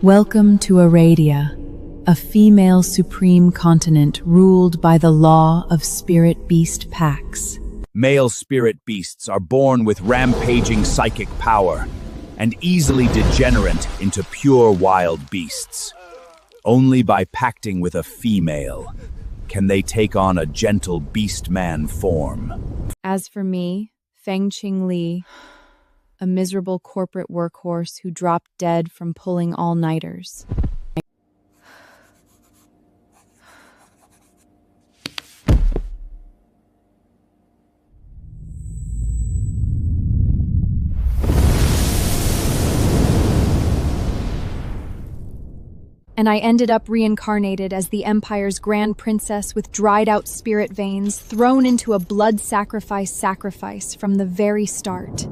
Welcome to Aradia, a female supreme continent ruled by the law of spirit beast packs. Male spirit beasts are born with rampaging psychic power and easily degenerate into pure wild beasts. Only by pacting with a female can they take on a gentle beast man form. As for me, Feng Qing Li, a miserable corporate workhorse who dropped dead from pulling all-nighters. And I ended up reincarnated as the Empire's grand princess with dried-out spirit veins, thrown into a blood sacrifice from the very start.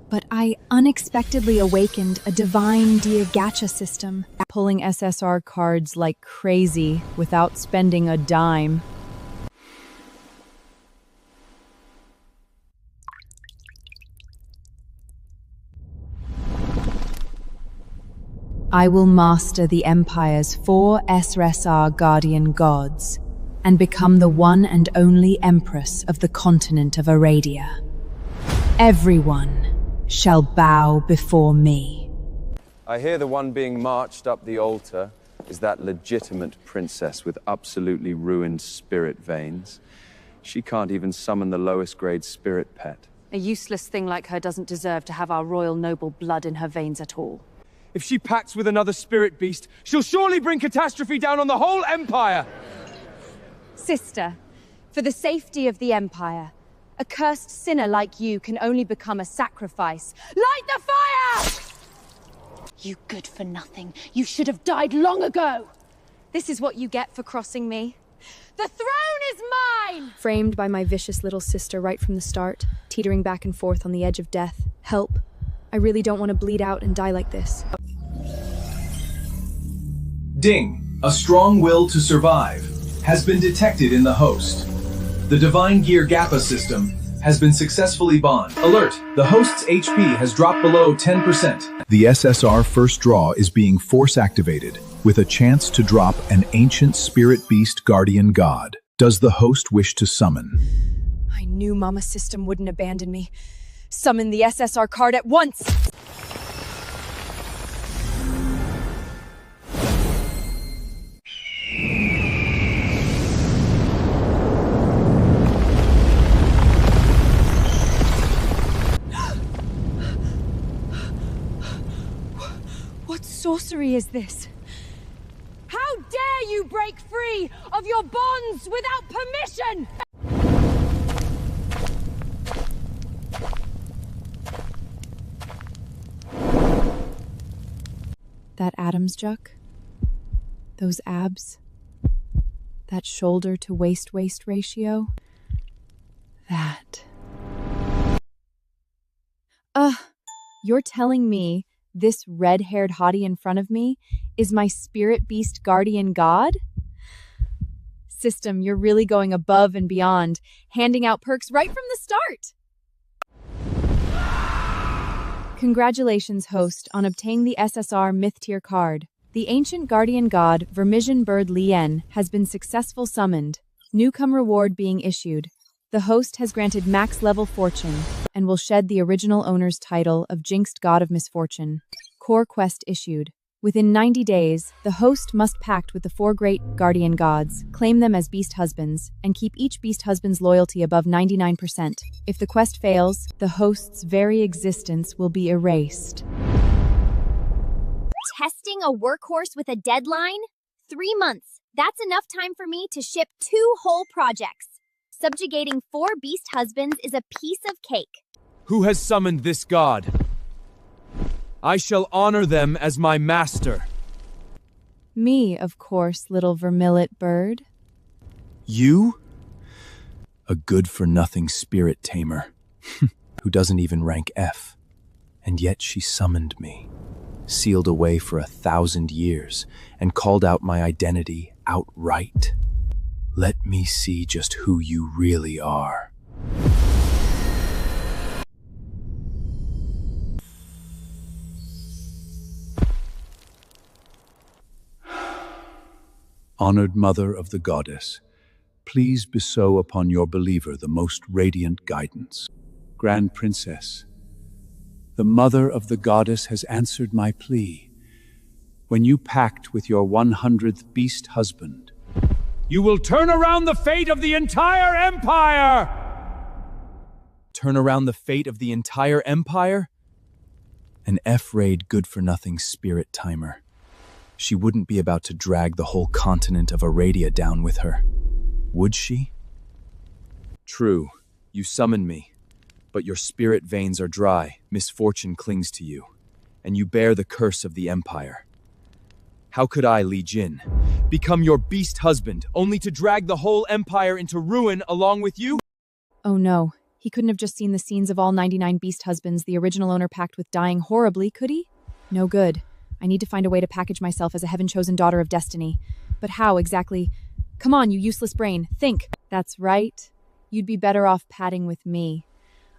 But I unexpectedly awakened a divine gacha system, pulling SSR cards like crazy without spending a dime. I will master the Empire's 4 SSR guardian gods and become the one and only Empress of the continent of Aradia. Everyone shall bow before me. I hear the one being marched up the altar is that legitimate princess with absolutely ruined spirit veins. She can't even summon the lowest grade spirit pet. A useless thing like her doesn't deserve to have our royal noble blood in her veins at all. If she pacts with another spirit beast, she'll surely bring catastrophe down on the whole Empire! Sister, for the safety of the Empire, a cursed sinner like you can only become a sacrifice. Light the fire! You good for nothing. You should have died long ago! This is what you get for crossing me. The throne is mine! Framed by my vicious little sister right from the start, teetering back and forth on the edge of death. Help. I really don't want to bleed out and die like this. Ding! A strong will to survive has been detected in the host. The Divine Gear Gappa system has been successfully bond. Alert! The host's HP has dropped below 10%. The SSR first draw is being force activated with a chance to drop an ancient spirit beast guardian god. Does the host wish to summon? I knew Mama's system wouldn't abandon me. Summon the SSR card at once! What sorcery is this? How dare you break free of your bonds without permission! That Adam's juck, those abs, that shoulder to waist ratio, that. You're telling me this red-haired hottie in front of me is my spirit beast guardian god? System, you're really going above and beyond, handing out perks right from the start. Congratulations, host, on obtaining the SSR Myth Tier card. The ancient guardian god, Vermisian Bird Lien, has been successful summoned. Newcomer reward being issued. The host has granted max level fortune and will shed the original owner's title of Jinxed God of Misfortune. Core quest issued. Within 90 days, the host must pact with the 4 great guardian gods, claim them as beast husbands, and keep each beast husband's loyalty above 99%. If the quest fails, the host's very existence will be erased. Testing a workhorse with a deadline? 3 months. That's enough time for me to ship 2 whole projects. Subjugating 4 beast husbands is a piece of cake. Who has summoned this god? I shall honor them as my master. Me, of course, little vermillet bird. You? A good-for-nothing spirit tamer, who doesn't even rank F. And yet she summoned me, sealed away for 1,000 years, and called out my identity outright. Let me see just who you really are. Honored Mother of the Goddess, please bestow upon your believer the most radiant guidance. Grand Princess, the Mother of the Goddess has answered my plea. When you pact with your 100th beast husband, You will turn around the fate of the entire empire! turn around the fate of the entire empire? An F-raid good-for-nothing spirit timer. She wouldn't be about to drag the whole continent of Aradia down with her, would she? True, you summoned me, but your spirit veins are dry, misfortune clings to you, and you bear the curse of the empire. How could I, Li Jin, become your beast husband, only to drag the whole empire into ruin along with you? Oh no, he couldn't have just seen the scenes of all 99 beast husbands the original owner packed with dying horribly, could he? No good. I need to find a way to package myself as a heaven-chosen daughter of destiny. But how exactly? Come on, you useless brain, think. That's right. You'd be better off padding with me.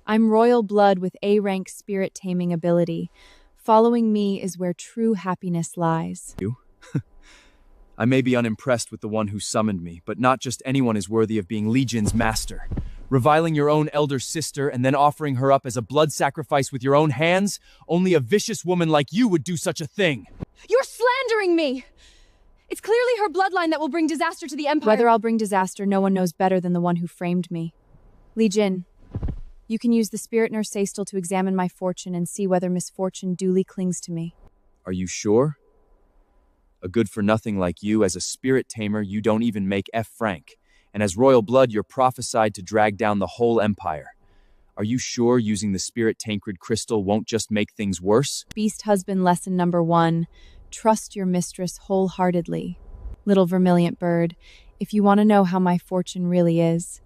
I'm royal blood with A-rank spirit-taming ability. Following me is where true happiness lies. You? I may be unimpressed with the one who summoned me, but not just anyone is worthy of being Li Jin's master. Reviling your own elder sister and then offering her up as a blood sacrifice with your own hands? Only a vicious woman like you would do such a thing. You're slandering me! It's clearly her bloodline that will bring disaster to the Empire. Whether I'll bring disaster, no one knows better than the one who framed me. Li Jin, you can use the spirit nurse Saistel to examine my fortune and see whether misfortune duly clings to me. Are you sure? A good-for-nothing like you, as a spirit tamer, you don't even make F franc. And as royal blood, you're prophesied to drag down the whole empire. Are you sure using the spirit Tancred crystal won't just make things worse? Beast husband lesson number 1. Trust your mistress wholeheartedly. Little vermilion bird, if you want to know how my fortune really is,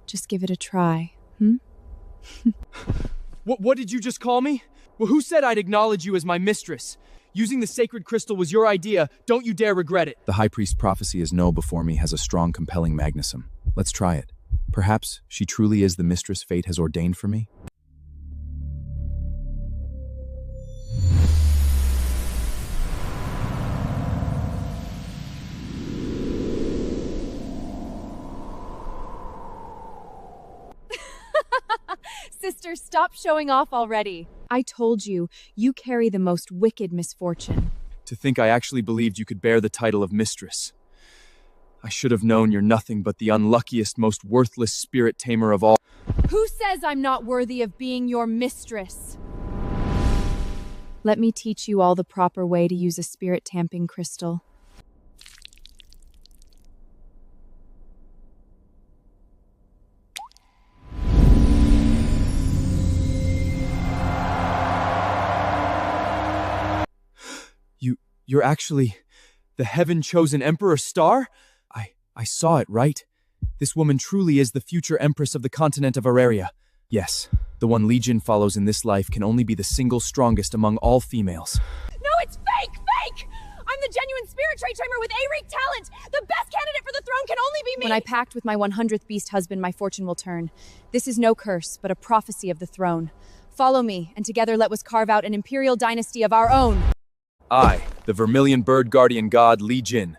just give it a try, What did you just call me? Well, who said I'd acknowledge you as my mistress? Using the sacred crystal was your idea. Don't you dare regret it. The High Priest prophecy is no before me has a strong, compelling magnetism. Let's try it. Perhaps she truly is the mistress fate has ordained for me? Sister, stop showing off already. I told you, you carry the most wicked misfortune. To think I actually believed you could bear the title of mistress. I should have known you're nothing but the unluckiest, most worthless spirit tamer of all. Who says I'm not worthy of being your mistress? Let me teach you all the proper way to use a spirit tamping crystal. You're actually the heaven-chosen Emperor Star? I saw it, right? This woman truly is the future Empress of the continent of Aradia. Yes, the one Li Jin follows in this life can only be the single strongest among all females. No, it's fake! Fake! I'm the genuine spirit trait tamer with A-rank talent! The best candidate for the throne can only be me! When I pact with my 100th beast husband, my fortune will turn. This is no curse, but a prophecy of the throne. Follow me, and together let us carve out an imperial dynasty of our own. I, the vermilion bird guardian god Li Jin,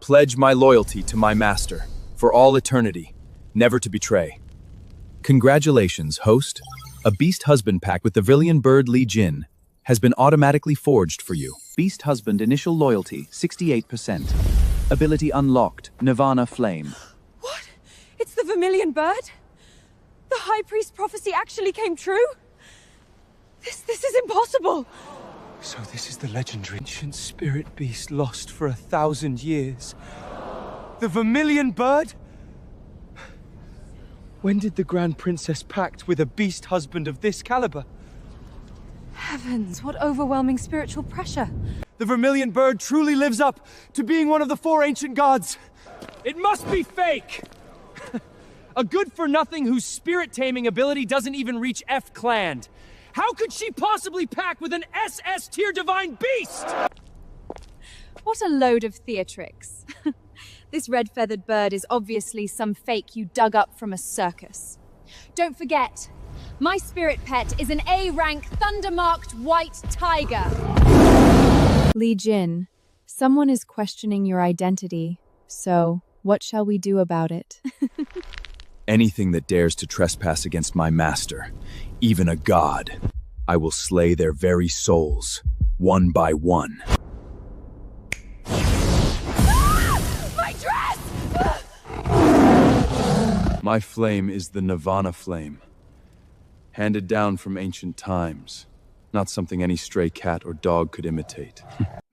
pledge my loyalty to my master, for all eternity, never to betray. Congratulations, host. A beast husband pact with the vermilion bird Li Jin has been automatically forged for you. Beast husband initial loyalty, 68%. Ability unlocked, Nirvana flame. What? It's the vermilion bird? The High Priest prophecy actually came true? This is impossible! So this is the legendary ancient spirit beast lost for 1,000 years. The vermilion bird? When did the Grand Princess pact with a beast husband of this caliber? Heavens, what overwhelming spiritual pressure. The vermilion bird truly lives up to being one of the 4 ancient gods. It must be fake! A good-for-nothing whose spirit-taming ability doesn't even reach F-clan. How could she possibly pact with an SS-tier divine beast? What a load of theatrics. This red-feathered bird is obviously some fake you dug up from a circus. Don't forget, my spirit pet is an A-rank thunder-marked white tiger. Li Jin, Someone is questioning your identity, so what shall we do about it? Anything that dares to trespass against my master, even a god, I will slay their very souls, one by one. My dress! My flame is the nirvana flame, handed down from ancient times, not something any stray cat or dog could imitate.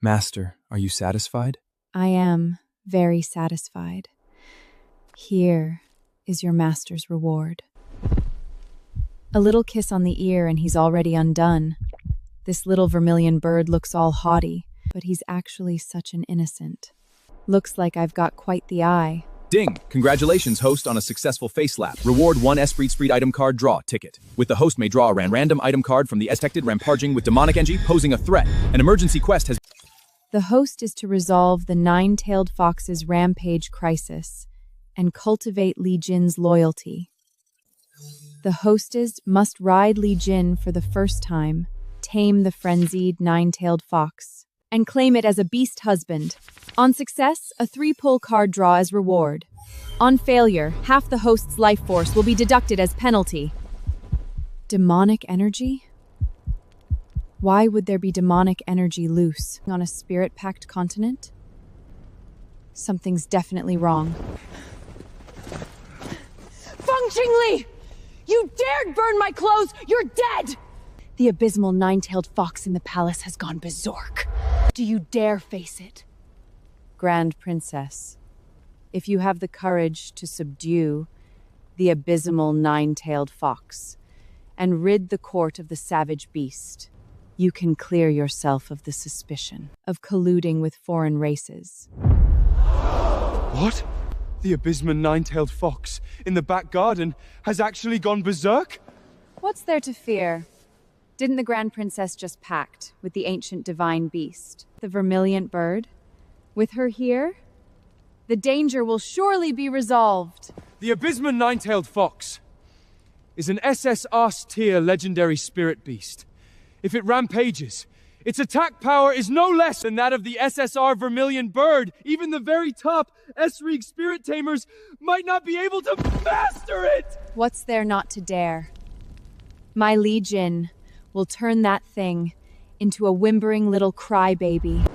Master, are you satisfied? I am very satisfied. Here is your master's reward. A little kiss on the ear and he's already undone. This little vermilion bird looks all haughty, but he's actually such an innocent. Looks like I've got quite the eye. Ding! Congratulations, host, on a successful face lap. Reward 1 Esprit item card draw ticket. With the host may draw a random item card from the detected rampaging with demonic energy posing a threat. An emergency quest has... The host is to resolve the nine-tailed fox's rampage crisis and cultivate Li Jin's loyalty. The hostess must ride Li Jin for the first time, tame the frenzied nine-tailed fox, and claim it as a beast husband. On success, a 3-pull card draw as reward. On failure, half the host's life force will be deducted as penalty. Demonic energy? Why would there be demonic energy loose on a spirit-packed continent? Something's definitely wrong. Feng Qingli! You dared burn my clothes! You're dead! The abysmal nine-tailed fox in the palace has gone berserk. Do you dare face it? Grand Princess, if you have the courage to subdue the abysmal nine-tailed fox and rid the court of the savage beast, you can clear yourself of the suspicion of colluding with foreign races. What? The abysmal nine-tailed fox in the back garden has actually gone berserk? What's there to fear? Didn't the Grand Princess just pact with the ancient divine beast, the vermilion bird? With her here, the danger will surely be resolved. The abysmal nine-tailed fox is an SS tier legendary spirit beast. If it rampages, its attack power is no less than that of the SSR vermilion bird. Even the very top S-Rig spirit tamers might not be able to master it! What's there not to dare? My Li Jin will turn that thing into a whimpering little crybaby.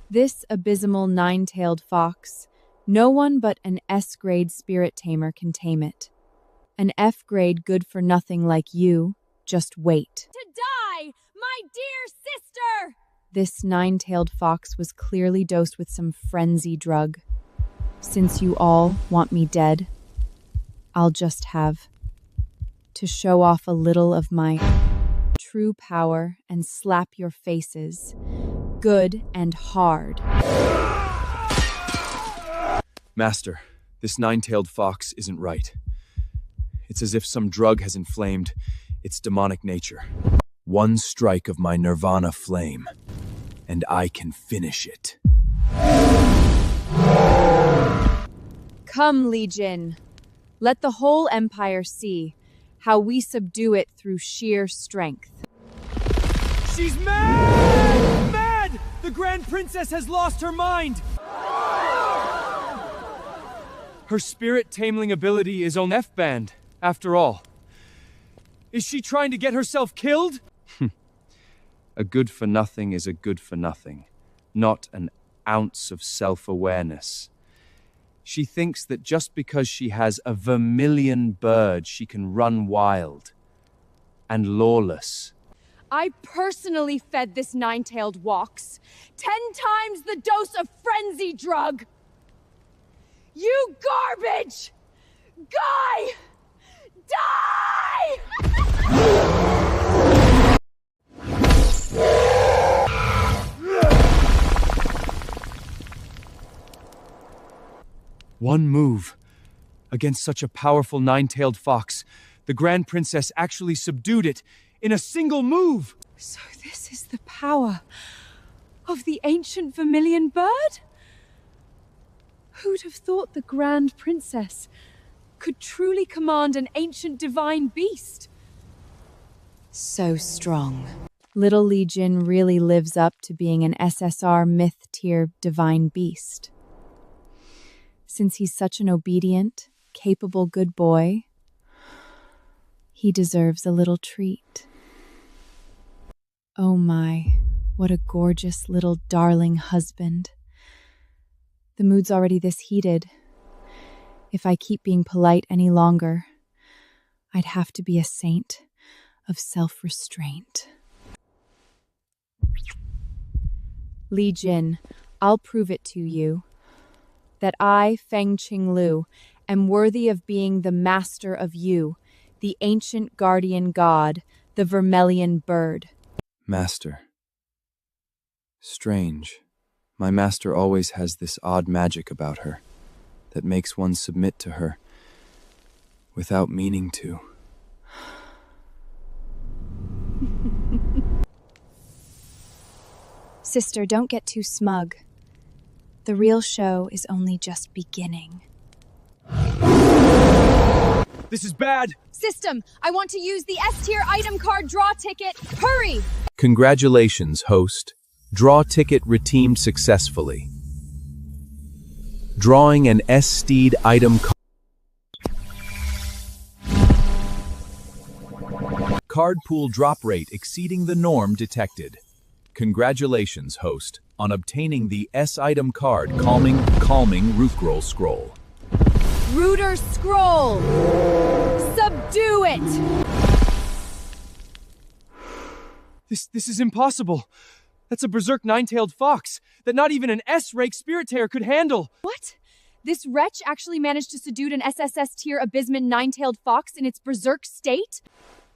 This abysmal nine-tailed fox, no one but an S-grade spirit tamer can tame it. An F-grade good-for-nothing like you, just wait. To die, my dear sister! This nine-tailed fox was clearly dosed with some frenzy drug. Since you all want me dead, I'll just have to show off a little of my true power and slap your faces good and hard. Master, this nine-tailed fox isn't right. It's as if some drug has inflamed its demonic nature. One strike of my nirvana flame, and I can finish it. Come, Li Jin. Let the whole empire see how we subdue it through sheer strength. She's mad! Mad! The Grand Princess has lost her mind! Her spirit tameling ability is on F-band, after all. Is she trying to get herself killed? A good-for-nothing is a good-for-nothing, not an ounce of self-awareness. She thinks that just because she has a vermilion bird, she can run wild and lawless. I personally fed this nine-tailed wox 10 times the dose of frenzy drug! You garbage! Guy! Die! One move against such a powerful nine-tailed fox. The Grand Princess actually subdued it in a single move. So this is the power of the ancient vermilion bird? Who'd have thought the Grand Princess could truly command an ancient divine beast? So strong. Little Legion really lives up to being an SSR myth-tier divine beast. Since he's such an obedient, capable good boy, he deserves a little treat. Oh my, what a gorgeous little darling husband. The mood's already this heated. If I keep being polite any longer, I'd have to be a saint of self-restraint. Legion, I'll prove it to you that I, Feng Qinglu, am worthy of being the master of you, the ancient guardian god, the vermilion bird. Master. Strange. My master always has this odd magic about her that makes one submit to her without meaning to. Sister, don't get too smug. The real show is only just beginning. This is bad! System, I want to use the S-tier item card draw ticket. Hurry! Congratulations, host. Draw ticket redeemed successfully. Drawing an S-steed item card pool drop rate exceeding the norm detected. Congratulations, host, on obtaining the S-item card calming Rootgroll Scroll. Rooter Scroll! Subdue it! This is impossible. That's a berserk nine-tailed fox that not even an S-rank spirit tear could handle. What? This wretch actually managed to subdue an SSS tier abysmin nine-tailed fox in its berserk state?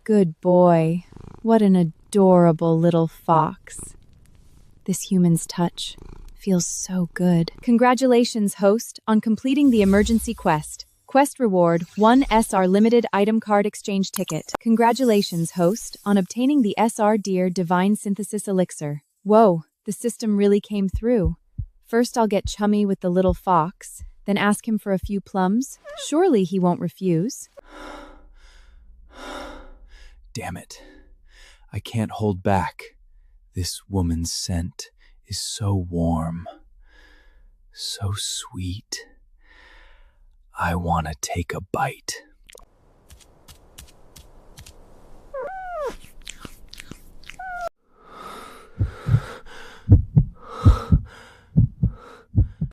Good boy. What an adorable little fox. This human's touch feels so good. Congratulations, host, on completing the emergency quest. Quest reward, 1 SR limited item card exchange ticket. Congratulations, host, on obtaining the SR Deer Divine Synthesis Elixir. Whoa, the system really came through. First I'll get chummy with the little fox, then ask him for a few plums. Surely he won't refuse. Damn it. I can't hold back. This woman's scent is so warm, so sweet. I want to take a bite.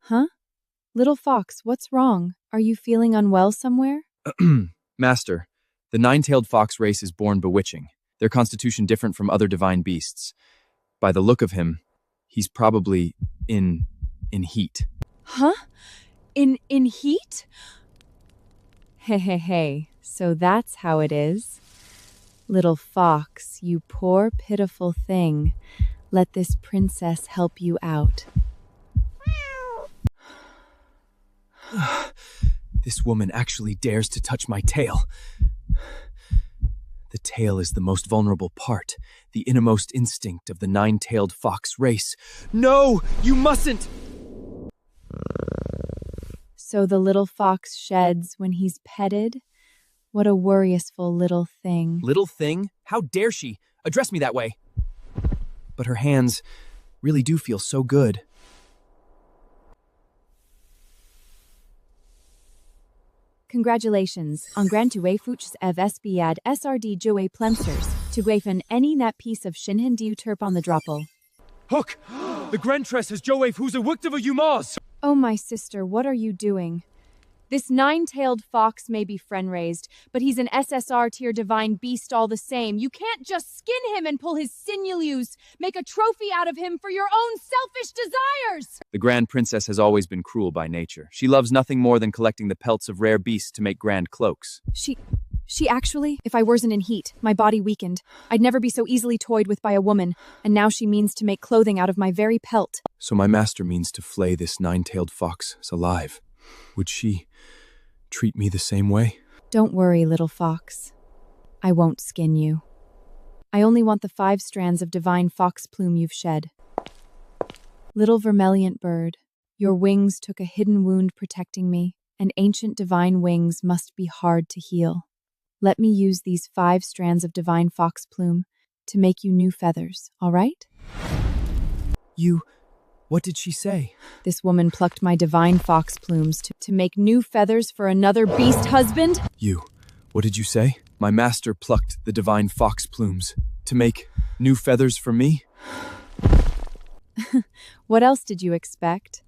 Huh? Little fox, what's wrong? Are you feeling unwell somewhere? Master, the nine-tailed fox race is born bewitching. Their constitution different from other divine beasts. By the look of him, he's probably in heat. Huh? In heat? Hey, so that's how it is. Little fox, you poor pitiful thing. Let this princess help you out. This woman actually dares to touch my tail. The tail is the most vulnerable part, the innermost instinct of the nine-tailed fox race. No, you mustn't! So the little fox sheds when he's petted? What a worriousful little thing. Little thing? How dare she? Address me that way. But her hands really do feel so good. Congratulations on Grand Tuefuchs ev SBAD SRD Joe Plemsters to Guafen any that piece of Shinhin du Terp on the droppel. Hook! The Grentress has Joave who's a Wicktava Umaz! Oh, my sister, what are you doing? This nine-tailed fox may be friend-raised, but he's an SSR tier divine beast all the same. You can't just skin him and pull his sinews, make a trophy out of him for your own selfish desires! The Grand Princess has always been cruel by nature. She loves nothing more than collecting the pelts of rare beasts to make grand cloaks. She actually, if I wasn't in heat, my body weakened. I'd never be so easily toyed with by a woman, and now she means to make clothing out of my very pelt. So my master means to flay this nine-tailed fox alive. Would she treat me the same way? Don't worry, little fox. I won't skin you. I only want the 5 strands of divine fox plume you've shed. Little vermilion bird, your wings took a hidden wound protecting me, and ancient divine wings must be hard to heal. Let me use these 5 strands of divine fox plume to make you new feathers, all right? What did she say? This woman plucked my divine fox plumes to make new feathers for another beast husband? What did you say? My master plucked the divine fox plumes to make new feathers for me? What else did you expect?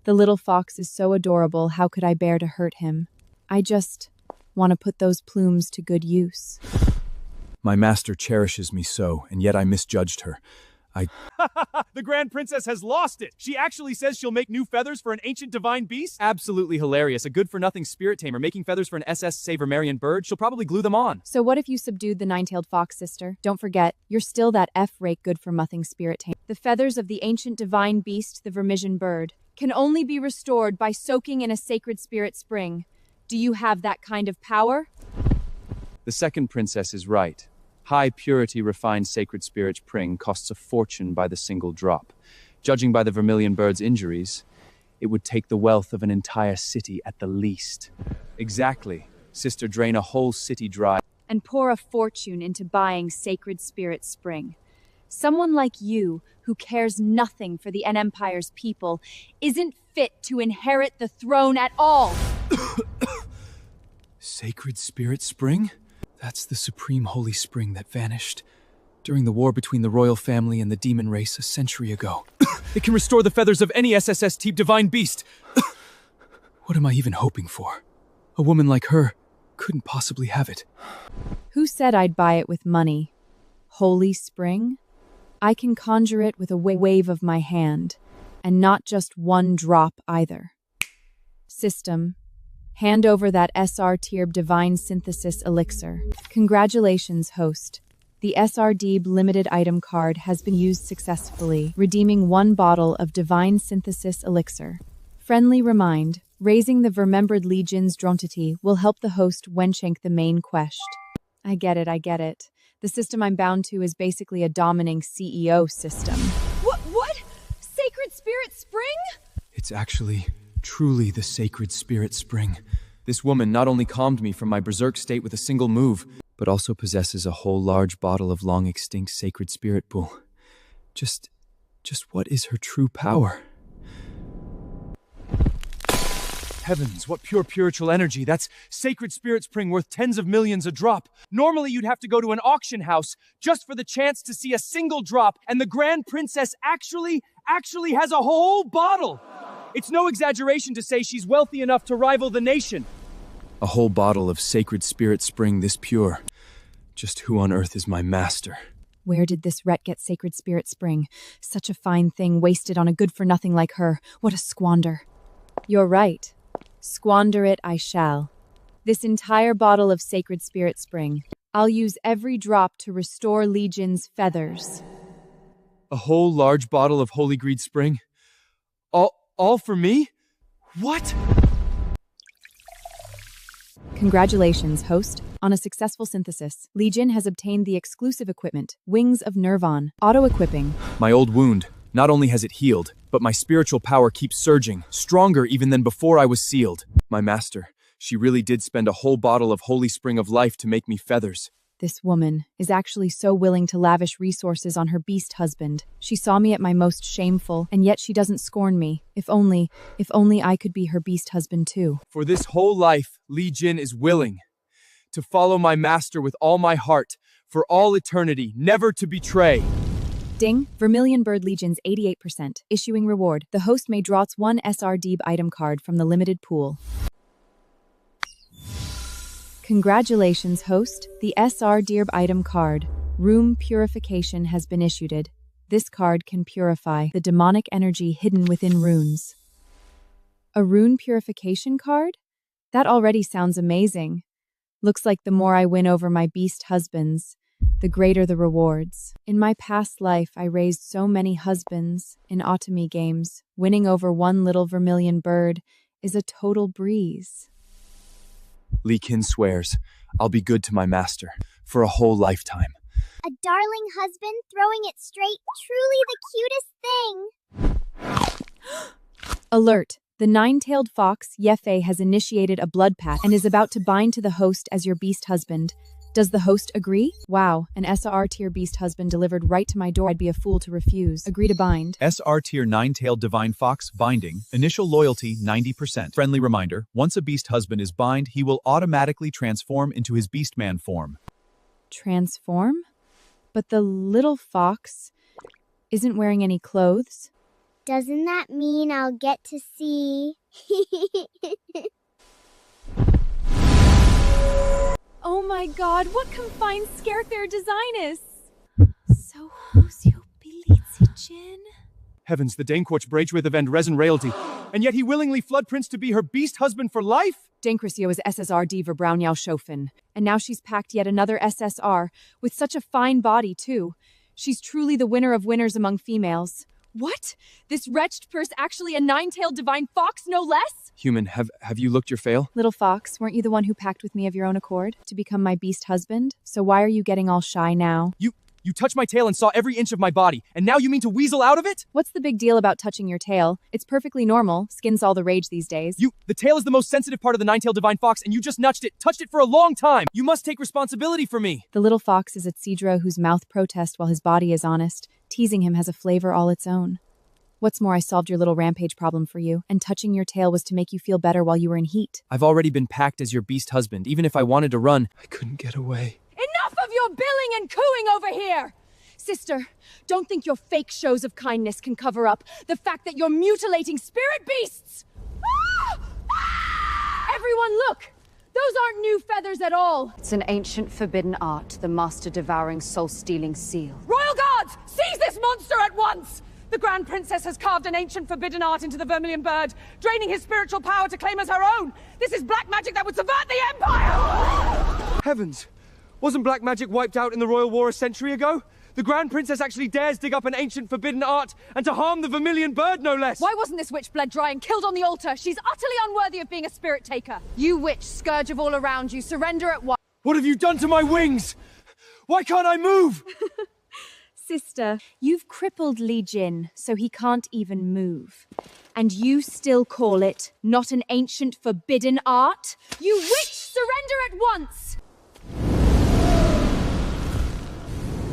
The little fox is so adorable, how could I bear to hurt him? I just want to put those plumes to good use. My master cherishes me so, and yet I misjudged her. The Grand Princess has lost it! She actually says she'll make new feathers for an ancient divine beast? Absolutely hilarious. A good-for-nothing spirit tamer making feathers for an SS Savermarian bird. She'll probably glue them on. So what if you subdued the nine-tailed fox, sister? Don't forget, you're still that F-rake good-for-nothing spirit tamer. The feathers of the ancient divine beast, the vermilion bird, can only be restored by soaking in a sacred spirit spring. Do you have that kind of power? The second princess is right. High purity refined sacred spirit spring costs a fortune by the single drop. Judging by the vermilion bird's injuries, it would take the wealth of an entire city at the least. Exactly. Sister, drain a whole city dry. And pour a fortune into buying sacred spirit spring. Someone like you, who cares nothing for the Empire's people, isn't fit to inherit the throne at all. Sacred Spirit Spring? That's the supreme holy spring that vanished during the war between the royal family and the demon race a century ago. It can restore the feathers of any SSS type divine beast. What am I even hoping for? A woman like her couldn't possibly have it. Who said I'd buy it with money? Holy spring? I can conjure it with a wave of my hand, and not just one drop either. System, hand over that SR Tierb Divine Synthesis Elixir. Congratulations, host. The SR Deeb limited item card has been used successfully, redeeming 1 bottle of Divine Synthesis Elixir. Friendly remind, raising the Vermembered Legion's Drontity will help the host wenchink the main quest. I get it. The system I'm bound to is basically a dominating CEO system. What? Sacred Spirit Spring? It's actually truly the Sacred Spirit Spring. This woman not only calmed me from my berserk state with a single move, but also possesses a whole large bottle of long-extinct sacred spirit pool. Just what is her true power? Heavens, what pure spiritual energy. That's sacred spirit spring worth tens of millions a drop. Normally you'd have to go to an auction house just for the chance to see a single drop, and the Grand Princess actually has a whole bottle. It's no exaggeration to say she's wealthy enough to rival the nation. A whole bottle of Sacred Spirit Spring this pure. Just who on earth is my master? Where did this wret get Sacred Spirit Spring? Such a fine thing wasted on a good-for-nothing like her. What a squander. You're right. Squander it I shall. This entire bottle of Sacred Spirit Spring. I'll use every drop to restore Legion's feathers. A whole large bottle of Holy Greed Spring? All for me? What? Congratulations, host. On a successful synthesis, Legion has obtained the exclusive equipment, Wings of Nirvan, auto-equipping. My old wound, not only has it healed, but my spiritual power keeps surging, stronger even than before I was sealed. My master, she really did spend a whole bottle of Holy Spring of Life to make me feathers. This woman is actually so willing to lavish resources on her beast husband. She saw me at my most shameful, and yet she doesn't scorn me. If only I could be her beast husband too. For this whole life, Legion is willing to follow my master with all my heart, for all eternity, never to betray. Ding, Vermilion Bird Legion's 88%. Issuing reward. The host may draw its 1 SR Deeb item card from the limited pool. Congratulations, host. The SR Deeb item card, Room Purification, has been issued. This card can purify the demonic energy hidden within runes. A rune purification card? That already sounds amazing. Looks like the more I win over my beast husbands, the greater the rewards. In my past life, I raised so many husbands in automy games. Winning over one little vermilion bird is a total breeze. Lee Kin swears, I'll be good to my master for a whole lifetime. A darling husband throwing it straight, truly the cutest thing. Alert! The nine-tailed fox, Yefe, has initiated a blood pact and is about to bind to the host as your beast husband. Does the host agree? Wow, an SR tier beast husband delivered right to my door. I'd be a fool to refuse. Agree to bind. SR tier 9-tailed divine fox binding. Initial loyalty 90%. Friendly reminder, once a beast husband is bind, he will automatically transform into his beastman form. Transform? But the little fox isn't wearing any clothes. Doesn't that mean I'll get to see? Oh my god, what confined scare their design is? So who's your Belitsi-Jin? Heavens, the Danequarch Brage with and resin royalty. And yet he willingly flood Prince to be her beast husband for life? Dankrisio is SSR Diva Brownyao Shofin, and now she's packed yet another SSR, with such a fine body, too. She's truly the winner of winners among females. What? This wretched purse actually a 9-tailed divine fox, no less? Human, have you looked your fail? Little fox, weren't you the one who packed with me of your own accord to become my beast husband? So why are you getting all shy now? You touched my tail and saw every inch of my body, and now you mean to weasel out of it? What's the big deal about touching your tail? It's perfectly normal. Skin's all the rage these days. The tail is the most sensitive part of the 9-tailed divine fox, and you just touched it for a long time. You must take responsibility for me. The little fox is a Cedra whose mouth protests while his body is honest. Teasing him has a flavor all its own. What's more, I solved your little rampage problem for you, and touching your tail was to make you feel better while you were in heat. I've already been packed as your beast husband. Even if I wanted to run, I couldn't get away. Enough of your billing and cooing over here! Sister, don't think your fake shows of kindness can cover up the fact that you're mutilating spirit beasts! Ah! Ah! Everyone look! Those aren't new feathers at all! It's an ancient forbidden art, the master-devouring, soul-stealing seal. Royal guards! Seize this monster at once! The Grand Princess has carved an ancient forbidden art into the vermilion bird, draining his spiritual power to claim as her own! This is black magic that would subvert the Empire! Heavens! Wasn't black magic wiped out in the Royal War a century ago? The Grand Princess actually dares dig up an ancient forbidden art and to harm the vermilion bird, no less! Why wasn't this witch bled dry and killed on the altar? She's utterly unworthy of being a spirit taker. You witch, scourge of all around you, surrender at once. What have you done to my wings? Why can't I move? Sister, you've crippled Li Jin, so he can't even move. And you still call it not an ancient forbidden art? You witch, surrender at once!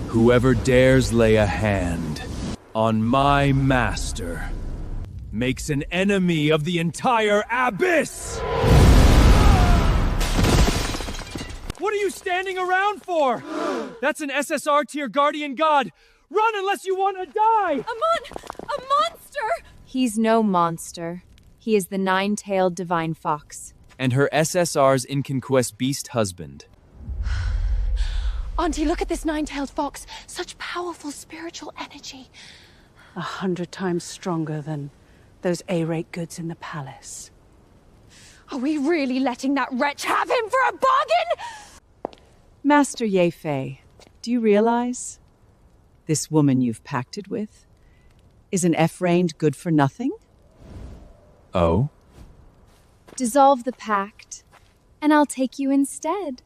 Whoever dares lay a hand on my master makes an enemy of the entire abyss! What are you standing around for? That's an SSR tier guardian god. Run unless you want to die! A monster! He's no monster. He is the 9-tailed divine fox. And her SSR's inconquest beast husband. Auntie, look at this 9-tailed fox. Such powerful spiritual energy. 100 times stronger than those A-rate goods in the palace. Are we really letting that wretch have him for a bargain? Master Yefei, do you realize this woman you've pacted with is an F-range good for nothing? Oh? Dissolve the pact, and I'll take you instead.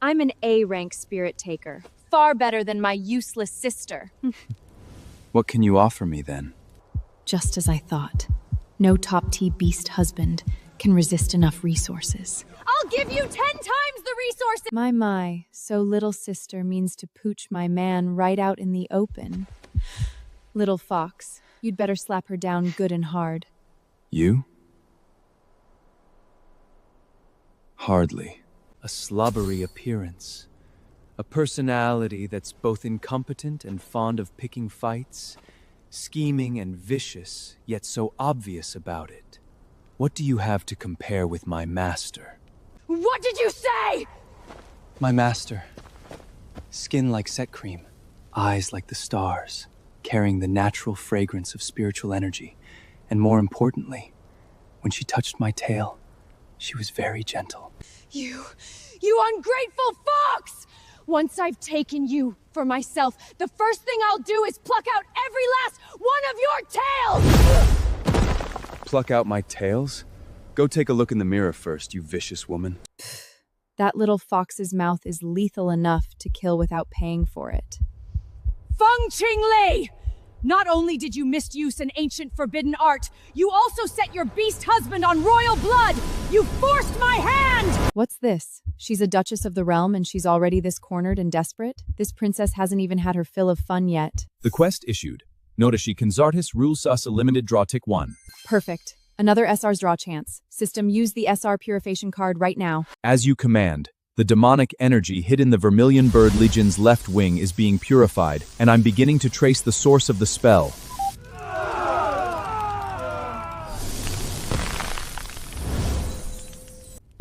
I'm an A-rank spirit taker, far better than my useless sister. What can you offer me then? Just as I thought. No top-T beast husband can resist enough resources. I'll give you 10 times the resources! My, so little sister means to pooch my man right out in the open. Little fox, you'd better slap her down good and hard. You? Hardly. A slobbery appearance. A personality that's both incompetent and fond of picking fights, scheming and vicious, yet so obvious about it. What do you have to compare with my master? What did you say? My master. Skin like set cream, eyes like the stars, carrying the natural fragrance of spiritual energy. And more importantly, when she touched my tail, she was very gentle. You ungrateful fox! Once I've taken you for myself, the first thing I'll do is pluck out every last one of your tails! Pluck out my tails? Go take a look in the mirror first, you vicious woman. That little fox's mouth is lethal enough to kill without paying for it. Feng Qingli! Not only did you misuse an ancient forbidden art, you also set your beast husband on royal blood! You forced my hand! What's this? She's a duchess of the realm and she's already this cornered and desperate? This princess hasn't even had her fill of fun yet. The quest issued. Notishi Conzartis rules us a limited draw tick 1. Perfect. Another SR's draw chance. System, use the SR purification card right now. As you command. The demonic energy hid in the Vermilion Bird Legion's left wing is being purified, and I'm beginning to trace the source of the spell.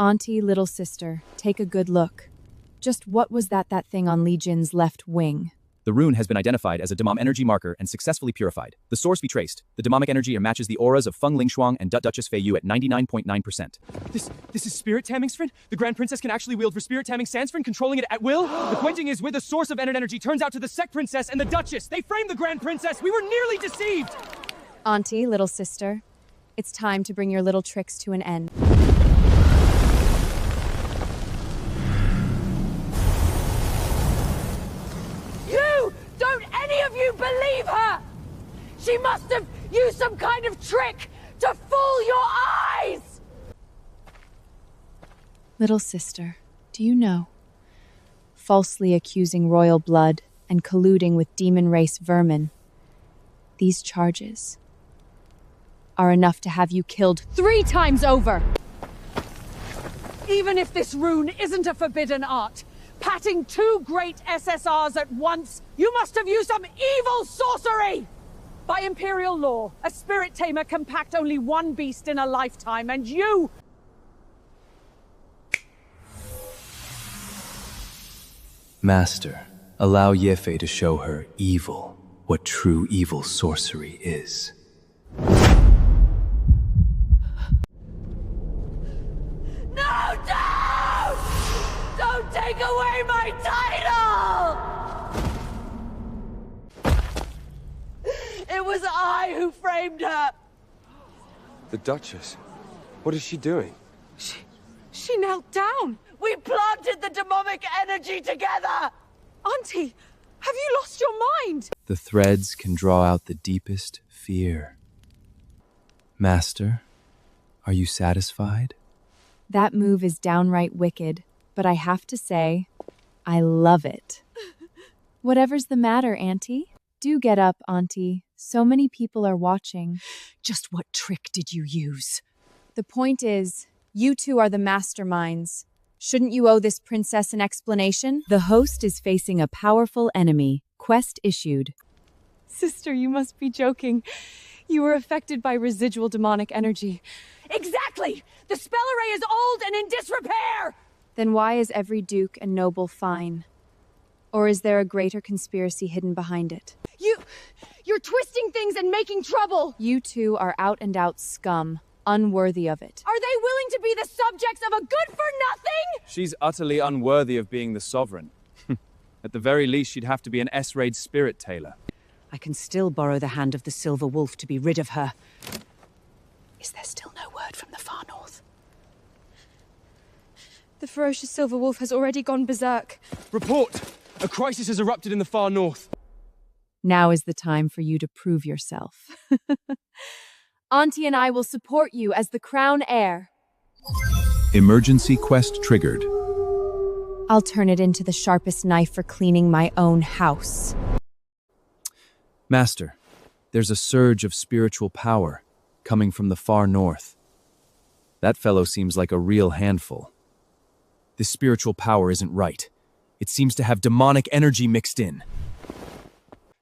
Auntie, little sister, take a good look. Just what was that thing on Legion's left wing? The rune has been identified as a demom energy marker and successfully purified. The source be traced. The demonic energy matches the auras of Feng Lingshuang and Duchess Fei Yu at 99.9%. This is Spirit Tamming Sfrin? The Grand Princess can actually wield for Spirit Tamming Sansfrin, controlling it at will? The pointing is where the source of energy turns out to the Sec Princess and the Duchess. They framed the Grand Princess. We were nearly deceived. Auntie, little sister, it's time to bring your little tricks to an end. Don't any of you believe her? She must have used some kind of trick to fool your eyes! Little sister, do you know? Falsely accusing royal blood and colluding with demon race vermin. These charges are enough to have you killed 3 times over! Even if this rune isn't a forbidden art, patting 2 great SSRs at once, you must have used some evil sorcery! By imperial law, a spirit tamer can pact only 1 beast in a lifetime, and you... Master, allow Yefei to show her evil, what true evil sorcery is. No, don't! Don't take away my title! It was I who framed her! The Duchess? What is she doing? She knelt down! We planted the demonic energy together! Auntie, have you lost your mind? The threads can draw out the deepest fear. Master, are you satisfied? That move is downright wicked, but I have to say, I love it. Whatever's the matter, Auntie? Do get up, Auntie. So many people are watching. Just what trick did you use? The point is, you two are the masterminds. Shouldn't you owe this princess an explanation? The host is facing a powerful enemy. Quest issued. Sister, you must be joking. You were affected by residual demonic energy. Exactly! The spell array is old and in disrepair! Then why is every duke and noble fine? Or is there a greater conspiracy hidden behind it? You're twisting things and making trouble! You two are out-and-out scum, unworthy of it. Are they willing to be the subjects of a good-for-nothing? She's utterly unworthy of being the sovereign. At the very least, she'd have to be an S-raid spirit tailor. I can still borrow the hand of the Silver Wolf to be rid of her. Is there still no word from the far north? The ferocious Silver Wolf has already gone berserk. Report! A crisis has erupted in the far north. Now is the time for you to prove yourself. Auntie and I will support you as the crown heir. Emergency quest triggered. I'll turn it into the sharpest knife for cleaning my own house. Master, there's a surge of spiritual power coming from the far north. That fellow seems like a real handful. This spiritual power isn't right. It seems to have demonic energy mixed in.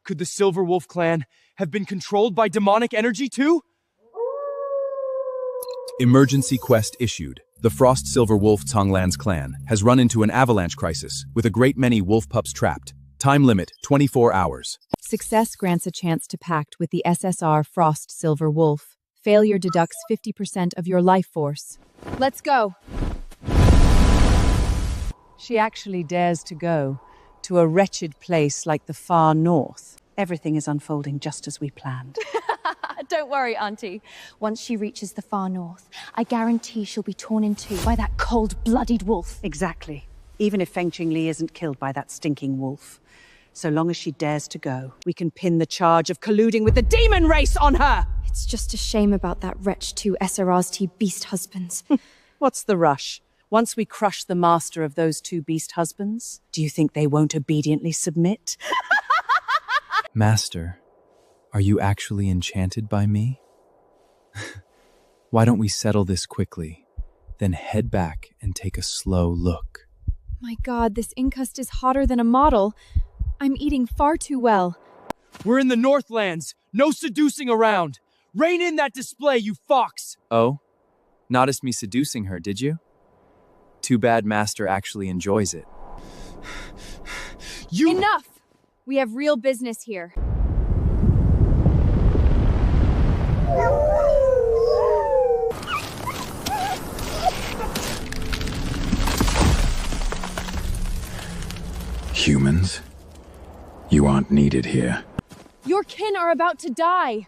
Could the Silver Wolf clan have been controlled by demonic energy too? Emergency quest issued. The Frost Silver Wolf Tonglan's clan has run into an avalanche crisis with a great many wolf pups trapped. Time limit, 24 hours. Success grants a chance to pact with the SSR Frost Silver Wolf. Failure deducts 50% of your life force. Let's go! She actually dares to go to a wretched place like the far north. Everything is unfolding just as we planned. Don't worry, Auntie. Once she reaches the far north, I guarantee she'll be torn in two by that cold-blooded wolf. Exactly. Even if Feng Qingli isn't killed by that stinking wolf. So long as she dares to go, we can pin the charge of colluding with the demon race on her! It's just a shame about that wretch 2 SRRT beast husbands. What's the rush? Once we crush the master of those 2 beast husbands, do you think they won't obediently submit? Master, are you actually enchanted by me? Why don't we settle this quickly, then head back and take a slow look? My God, this incust is hotter than a model. I'm eating far too well. We're in the Northlands. No seducing around. Rein in that display, you fox! Oh? Noticed me seducing her, did you? Too bad Master actually enjoys it. Enough! We have real business here. Humans? You aren't needed here. Your kin are about to die.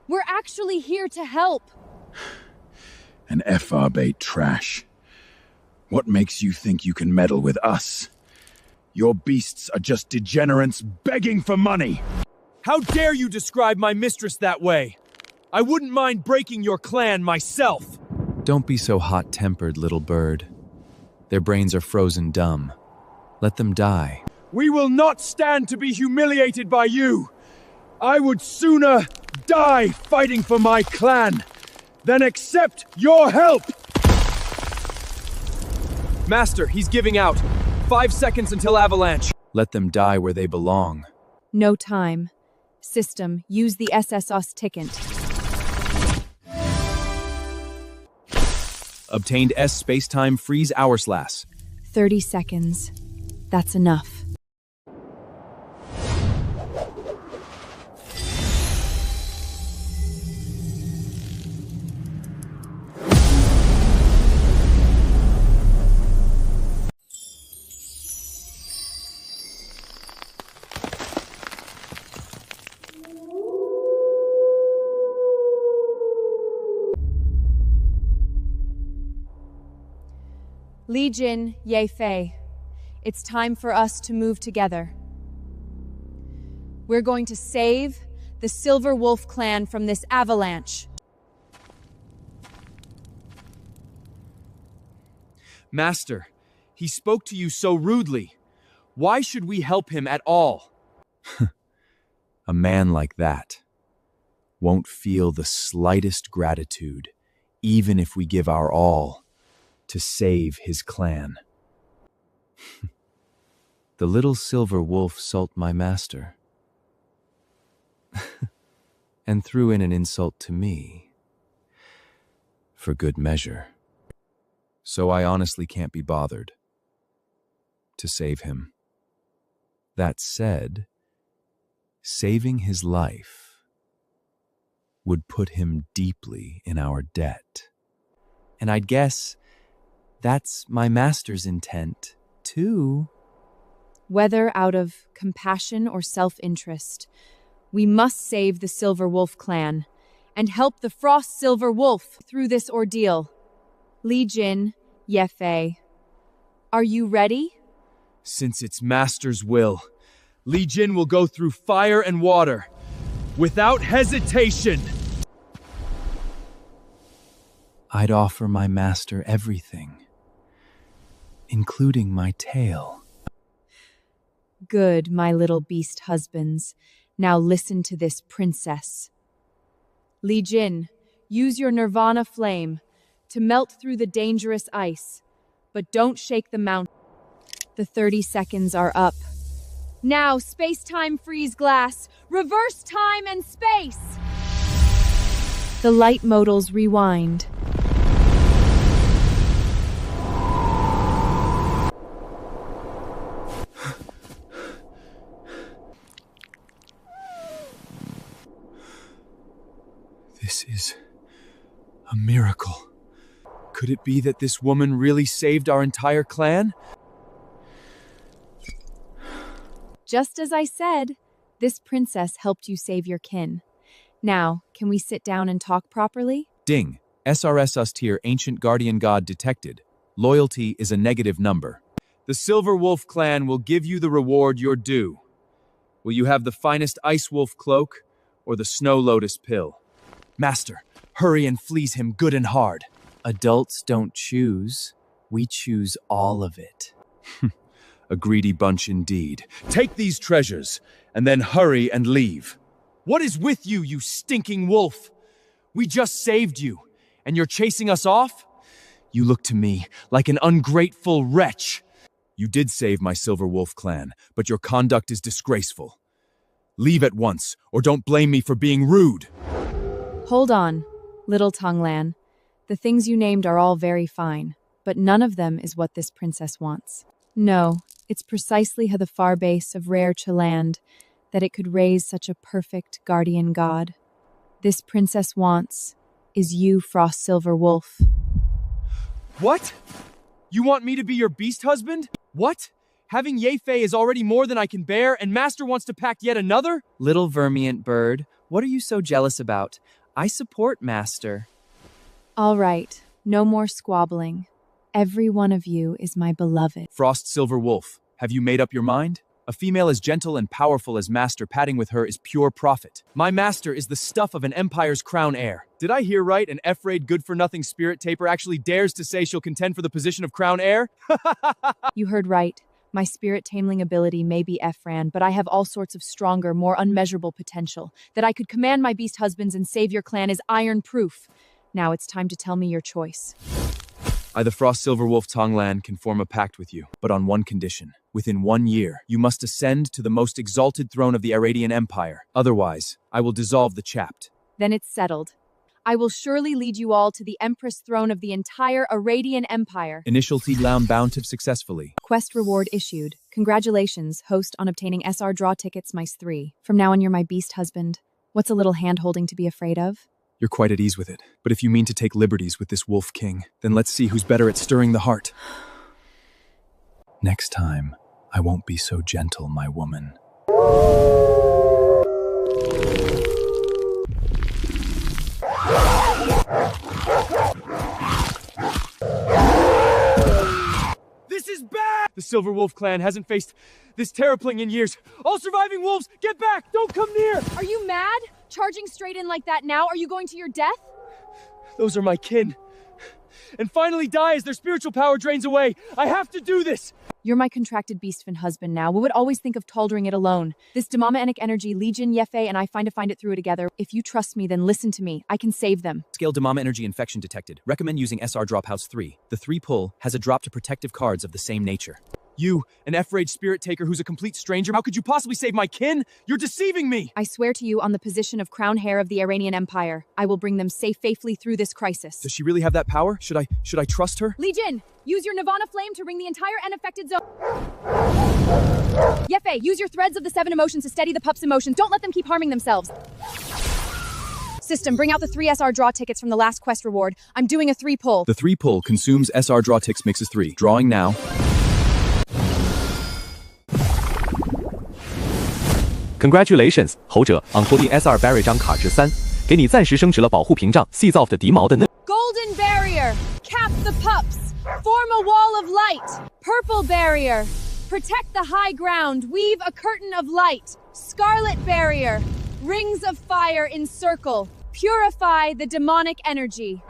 We're actually here to help. An FR bait trash. What makes you think you can meddle with us? Your beasts are just degenerates begging for money. How dare you describe my mistress that way? I wouldn't mind breaking your clan myself. Don't be so hot-tempered, little bird. Their brains are frozen dumb. Let them die. We will not stand to be humiliated by you. I would sooner die fighting for my clan than accept your help. Master, he's giving out. 5 seconds until avalanche. Let them die where they belong. No time. System, use the SSOS ticket. Obtained S space-time freeze hourslash. 30 seconds. That's enough. Li Jin, Ye Fei. It's time for us to move together. We're going to save the Silver Wolf clan from this avalanche. Master, he spoke to you so rudely. Why should we help him at all? A man like that won't feel the slightest gratitude, even if we give our all to save his clan. The little silver wolf salt my master and threw in an insult to me for good measure. So I honestly can't be bothered to save him. That said, saving his life would put him deeply in our debt. And I'd guess that's my master's intent, too. Whether out of compassion or self-interest, we must save the Silver Wolf clan and help the Frost Silver Wolf through this ordeal. Li Jin, Ye Fei, are you ready? Since it's master's will, Li Jin will go through fire and water without hesitation. I'd offer my master everything, including my tail. Good, my little beast husbands. Now listen to this princess. Li Jin, use your Nirvana flame to melt through the dangerous ice, but don't shake the mountain. The 30 seconds are up. Now, space-time freeze glass, reverse time and space. The light modals rewind. This is a miracle. Could it be that this woman really saved our entire clan? Just as I said, this princess helped you save your kin. Now, can we sit down and talk properly? Ding. SRS us tier ancient guardian god detected. Loyalty is a negative number. The Silver Wolf clan will give you the reward you're due. Will you have the finest ice wolf cloak or the snow lotus pill? Master, hurry and fleece him good and hard. Adults don't choose. We choose all of it. A greedy bunch indeed. Take these treasures, and then hurry and leave. What is with you, you stinking wolf? We just saved you, and you're chasing us off? You look to me like an ungrateful wretch. You did save my Silver Wolf clan, but your conduct is disgraceful. Leave at once, or don't blame me for being rude. Hold on, little Tonglan. The things you named are all very fine, but none of them is what this princess wants. No, it's precisely how the far base of rare Chaland that it could raise such a perfect guardian god. This princess wants is you, Frost Silver Wolf. What? You want me to be your beast husband? What? Having Yefei is already more than I can bear, and Master wants to pack yet another? Little vermient bird, what are you so jealous about? I support Master. All right, no more squabbling. Every one of you is my beloved. Frost Silver Wolf, have you made up your mind? A female as gentle and powerful as Master patting with her is pure profit. My master is the stuff of an empire's crown heir. Did I hear right? An F-raid good-for-nothing spirit taper actually dares to say she'll contend for the position of crown heir? You heard right. My spirit tameling ability may be F-ran, but I have all sorts of stronger, more unmeasurable potential. That I could command my beast husbands and save your clan is iron proof. Now it's time to tell me your choice. I, the Frost Silver Wolf Tonglan, can form a pact with you, but on one condition. Within 1 year, you must ascend to the most exalted throne of the Aradian Empire. Otherwise, I will dissolve the Chapt. Then it's settled. I will surely lead you all to the Empress throne of the entire Aradian Empire. Initialty bound successfully. Quest reward issued. Congratulations, host, on obtaining SR draw tickets mice 3. From now on, you're my beast husband. What's a little hand-holding to be afraid of? You're quite at ease with it. But if you mean to take liberties with this Wolf King, then let's see who's better at stirring the heart. Next time, I won't be so gentle, my woman. This is bad! The Silver Wolf clan hasn't faced this terrapling in years. All surviving wolves, get back! Don't come near! Are you mad? Charging straight in like that now? Are you going to your death? Those are my kin. And finally die as their spiritual power drains away. I have to do this! You're my contracted beastfin husband now. We would always think of tolerating it alone. This demomanic energy, Legion, Yefei, and I find it through together. If you trust me, then listen to me. I can save them. Scale Demama energy infection detected. Recommend using SR Drophouse 3. The 3 pull has a drop to protective cards of the same nature. You, an F-Rage spirit taker who's a complete stranger, how could you possibly save my kin? You're deceiving me! I swear to you on the position of crown heir of the Iranian Empire, I will bring them safely through this crisis. Does she really have that power? Should I trust her? Legion, use your Nirvana flame to ring the entire unaffected zone. Yefei, use your threads of the 7 emotions to steady the pups' emotions. Don't let them keep harming themselves. System, bring out the 3 SR draw tickets from the last quest reward. I'm doing a 3 pull. The 3 pull consumes SR draw ticks mixes 3. Drawing now. Congratulations，侯者 ，Uncoding SR Barrier 张卡值3，给你暂时升值了保护屏障，细造的笛毛的嫩。Golden barrier, cap the pups, form a wall of light. Purple barrier, protect the high ground, weave a curtain of light. Scarlet barrier, rings of fire encircle, purify the demonic energy.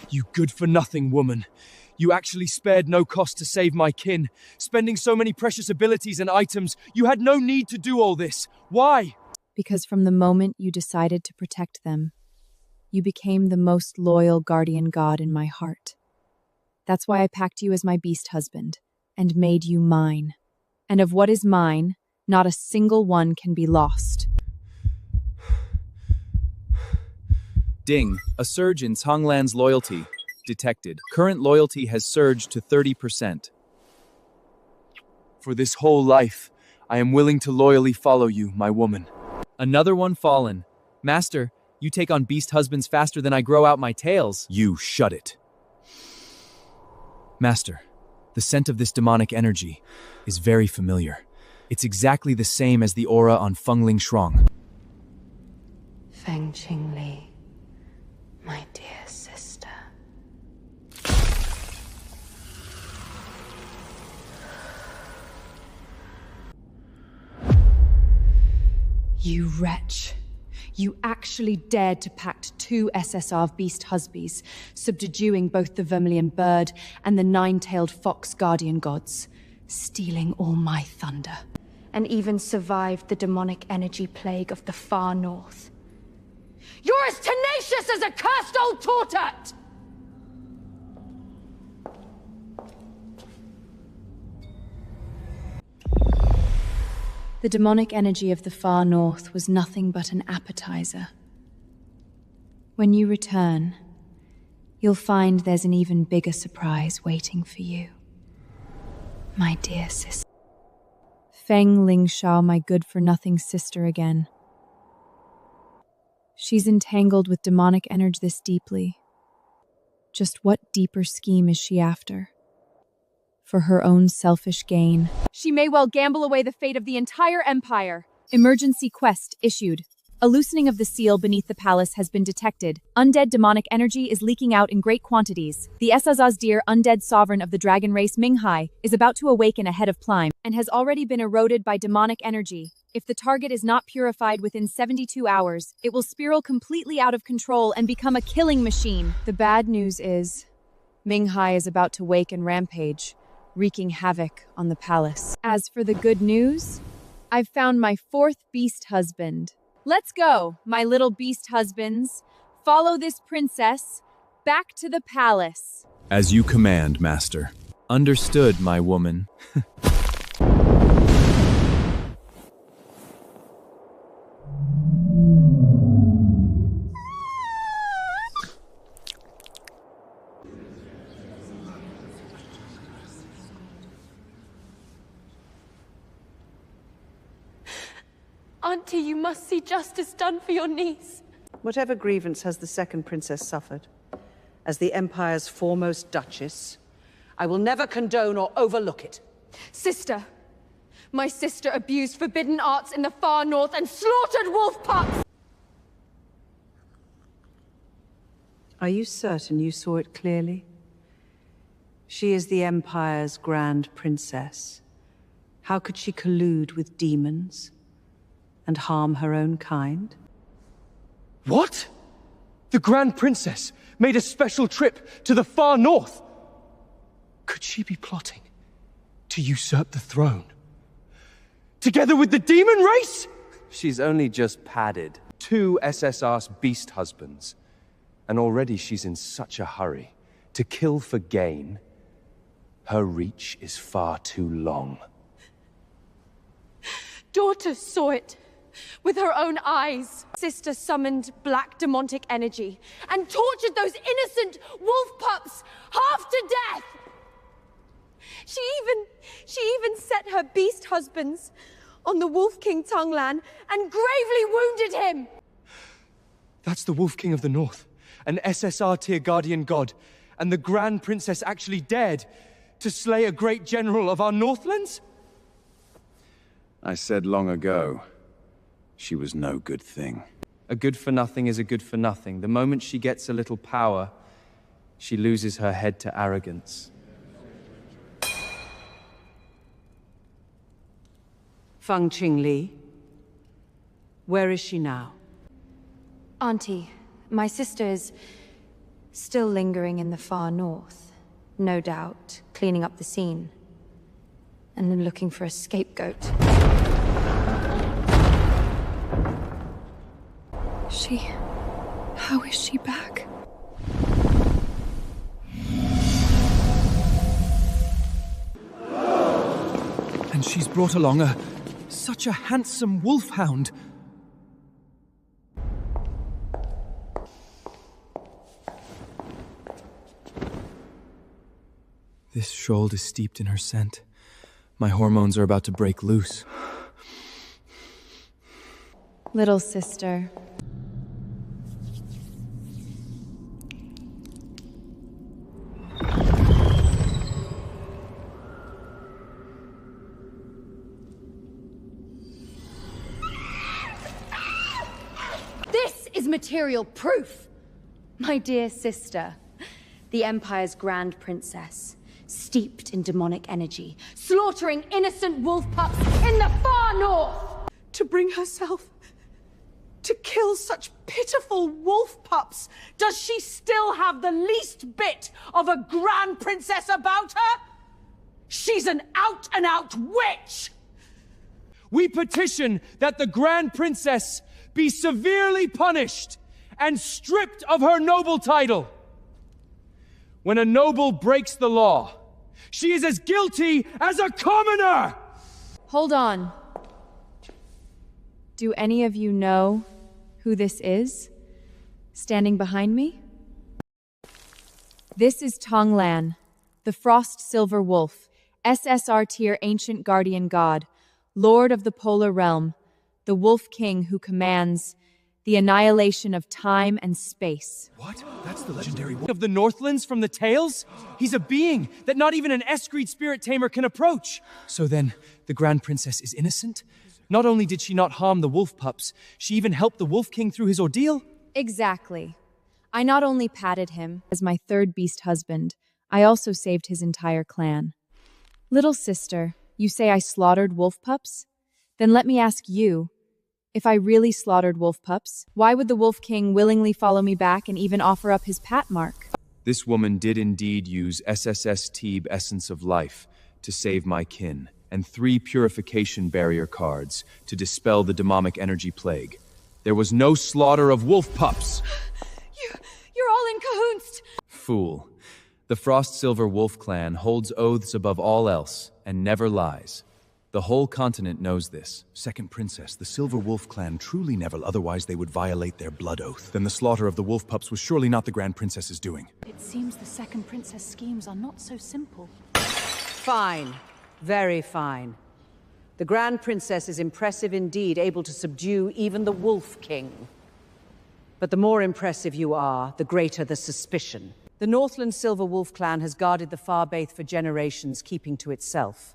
You good-for-nothing woman. You actually spared no cost to save my kin. Spending so many precious abilities and items, you had no need to do all this. Why? Because from the moment you decided to protect them, you became the most loyal guardian god in my heart. That's why I packed you as my beast husband, and made you mine. And of what is mine, not a single one can be lost. Ding, a surge in Tonglan's loyalty detected. Current loyalty has surged to 30%. For this whole life, I am willing to loyally follow you, my woman. Another one fallen. Master, you take on beast husbands faster than I grow out my tails. You shut it. Master, The scent of this demonic energy is very familiar. It's exactly the same as the aura on Fengling Shuang. Feng Qingli, my dear sister. You wretch. You actually dared to pact 2 SSR beast husbands, subduing both the vermilion bird and the 9-tailed fox guardian gods, stealing all my thunder, and even survived the demonic energy plague of the far north. You're as tenacious as a cursed old tortoise! The demonic energy of the far north was nothing but an appetizer. When you return, you'll find there's an even bigger surprise waiting for you. My dear sister. Feng Lingshao, my good-for-nothing sister again. She's entangled with demonic energy this deeply. Just what deeper scheme is she after? For her own selfish gain. She may well gamble away the fate of the entire empire. Emergency quest issued. A loosening of the seal beneath the palace has been detected. Undead demonic energy is leaking out in great quantities. The Esazazdir undead sovereign of the dragon race Minghai is about to awaken ahead of Plime and has already been eroded by demonic energy. If the target is not purified within 72 hours, it will spiral completely out of control and become a killing machine. The bad news is, Minghai is about to wake and rampage, wreaking havoc on the palace. As for the good news, I've found my 4th beast husband. Let's go, my little beast husbands. Follow this princess back to the palace. As you command, master. Understood, my woman. Auntie, you must see justice done for your niece. Whatever grievance has the second princess suffered, as the Empire's foremost duchess, I will never condone or overlook it. Sister, my sister abused forbidden arts in the far north and slaughtered wolf pups! Are you certain you saw it clearly? She is the Empire's grand princess. How could she collude with demons and harm her own kind? What? The Grand Princess made a special trip to the far north. Could she be plotting to usurp the throne? Together with the demon race? She's only just padded 2 SSR's beast husbands. And already she's in such a hurry to kill for gain. Her reach is far too long. Daughter saw it with her own eyes. Sister summoned black demonic energy and tortured those innocent wolf pups half to death. She even set her beast husbands on the Wolf King Tonglan and gravely wounded him. That's the Wolf King of the North, an SSR tier guardian god, and the Grand Princess actually dared to slay a great general of our Northlands? I said long ago, she was no good thing. A good-for-nothing is a good-for-nothing. The moment she gets a little power, she loses her head to arrogance. Feng Qingli, where is she now? Auntie, my sister is still lingering in the far north. No doubt, cleaning up the scene. And then looking for a scapegoat. How is she back? And she's brought along such a handsome wolfhound. This shoal is steeped in her scent. My hormones are about to break loose. Little sister. material proof. My dear sister, the Empire's Grand Princess, steeped in demonic energy, slaughtering innocent wolf pups in the far north. To bring herself to kill such pitiful wolf pups, does she still have the least bit of a Grand Princess about her? She's an out-and-out witch! We petition that the Grand Princess be severely punished and stripped of her noble title. When a noble breaks the law, she is as guilty as a commoner! Hold on. Do any of you know who this is? Standing behind me? This is Tonglan, the Frost Silver Wolf, SSR tier ancient guardian god, lord of the polar realm, the Wolf King who commands the annihilation of time and space. What? That's the legendary wolf of the Northlands from the tales? He's a being that not even an Escreed spirit tamer can approach. So then, the Grand Princess is innocent? Not only did she not harm the wolf pups, she even helped the Wolf King through his ordeal? Exactly. I not only patted him as my third beast husband, I also saved his entire clan. Little sister, you say I slaughtered wolf pups? Then let me ask you, if I really slaughtered wolf pups, why would the Wolf King willingly follow me back and even offer up his pat mark? This woman did indeed use SSS Teeb Essence of Life to save my kin, and 3 purification barrier cards to dispel the demonic energy plague. There was no slaughter of wolf pups! You're all in cahoots! Fool. The Frost Silver Wolf clan holds oaths above all else, and never lies. The whole continent knows this. Second Princess, the Silver Wolf clan truly never, otherwise they would violate their blood oath. Then the slaughter of the wolf pups was surely not the Grand Princess's doing. It seems the Second Princess schemes are not so simple. Fine. Very fine. The Grand Princess is impressive indeed, able to subdue even the Wolf King. But the more impressive you are, the greater the suspicion. The Northland Silver Wolf clan has guarded the Farbaith for generations, keeping to itself.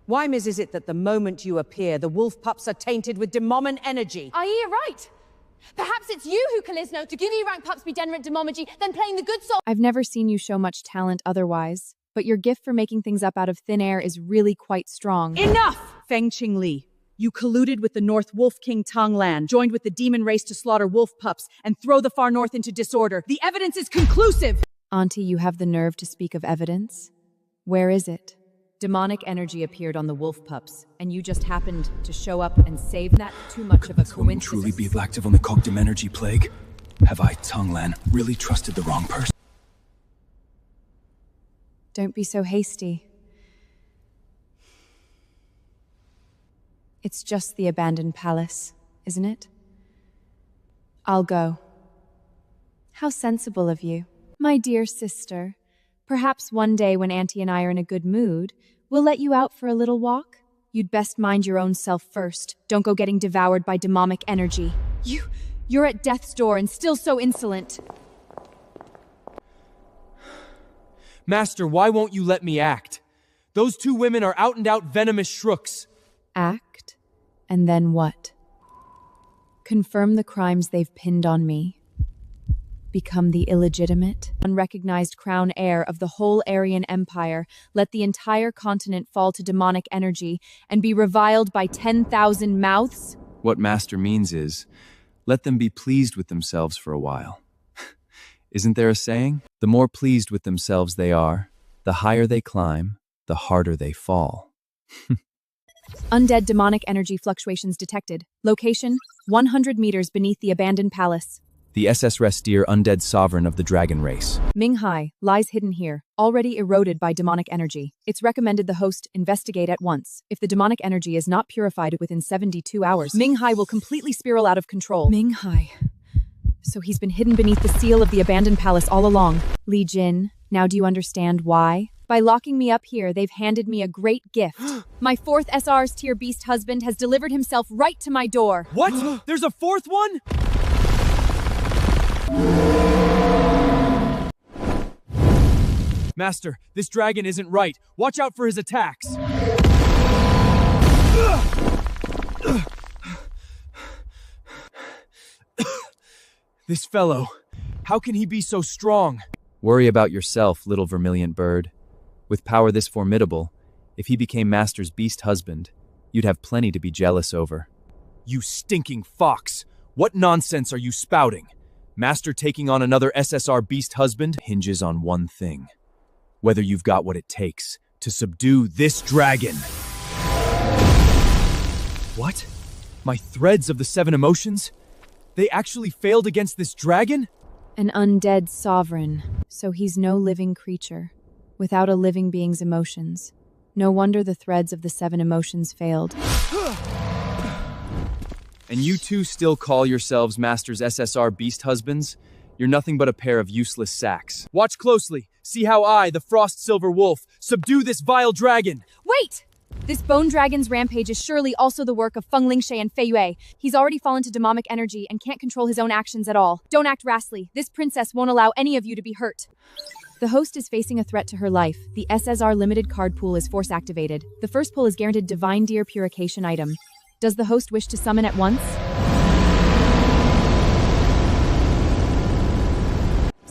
Why is it that the moment you appear, the wolf pups are tainted with demonic energy? Are ye right? Perhaps it's you who Kalisno to give ye rank pups be generate demomagy, then playing the good soul. I've never seen you show much talent otherwise, but your gift for making things up out of thin air is really quite strong. Enough! Feng Qingli, you colluded with the North Wolf King Tonglan, joined with the demon race to slaughter wolf pups, and throw the far north into disorder. The evidence is conclusive! Auntie, you have the nerve to speak of evidence? Where is it? Demonic energy appeared on the wolf pups, and you just happened to show up and save that. Too much of a coincidence. Truly be active on the Cogdom energy plague? Have I, Tonglan, really trusted the wrong person? Don't be so hasty. It's just the abandoned palace, isn't it? I'll go. How sensible of you. My dear sister, perhaps one day when Auntie and I are in a good mood, we'll let you out for a little walk. You'd best mind your own self first. Don't go getting devoured by demonic energy. You're at death's door and still so insolent. Master, why won't you let me act? Those 2 women are out-and-out venomous shrooks. Act? And then what? Confirm the crimes they've pinned on me. Become the illegitimate, unrecognized crown heir of the whole Aryan Empire, let the entire continent fall to demonic energy, and be reviled by 10,000 mouths? What Master means is, let them be pleased with themselves for a while. Isn't there a saying? The more pleased with themselves they are, the higher they climb, the harder they fall. Undead demonic energy fluctuations detected. Location, 100 meters beneath the abandoned palace. The SS Restir undead sovereign of the dragon race. Minghai lies hidden here, already eroded by demonic energy. It's recommended the host investigate at once. If the demonic energy is not purified within 72 hours, Minghai will completely spiral out of control. Minghai. So he's been hidden beneath the seal of the abandoned palace all along. Li Jin, now do you understand why? By locking me up here, they've handed me a great gift. My 4th SR's tier beast husband has delivered himself right to my door. What? There's a 4th one? Master, this dragon isn't right. Watch out for his attacks. This fellow, how can he be so strong? Worry about yourself, little vermilion bird. With power this formidable, if he became Master's beast husband, you'd have plenty to be jealous over. You stinking fox! What nonsense are you spouting? Master taking on another SSR beast husband hinges on one thing. Whether you've got what it takes to subdue this dragon. What? My threads of the 7 emotions? They actually failed against this dragon? An undead sovereign, so he's no living creature, without a living being's emotions. No wonder the threads of the 7 emotions failed. And you two still call yourselves Master's SSR beast husbands? You're nothing but a pair of useless sacks. Watch closely. See how I, the Frost Silver Wolf, subdue this vile dragon. Wait! This bone dragon's rampage is surely also the work of Feng Lingshe and Fei Yue. He's already fallen to demonic energy and can't control his own actions at all. Don't act rashly. This princess won't allow any of you to be hurt. The host is facing a threat to her life. The SSR limited card pool is force activated. The first pull is guaranteed divine deer purification item. Does the host wish to summon at once?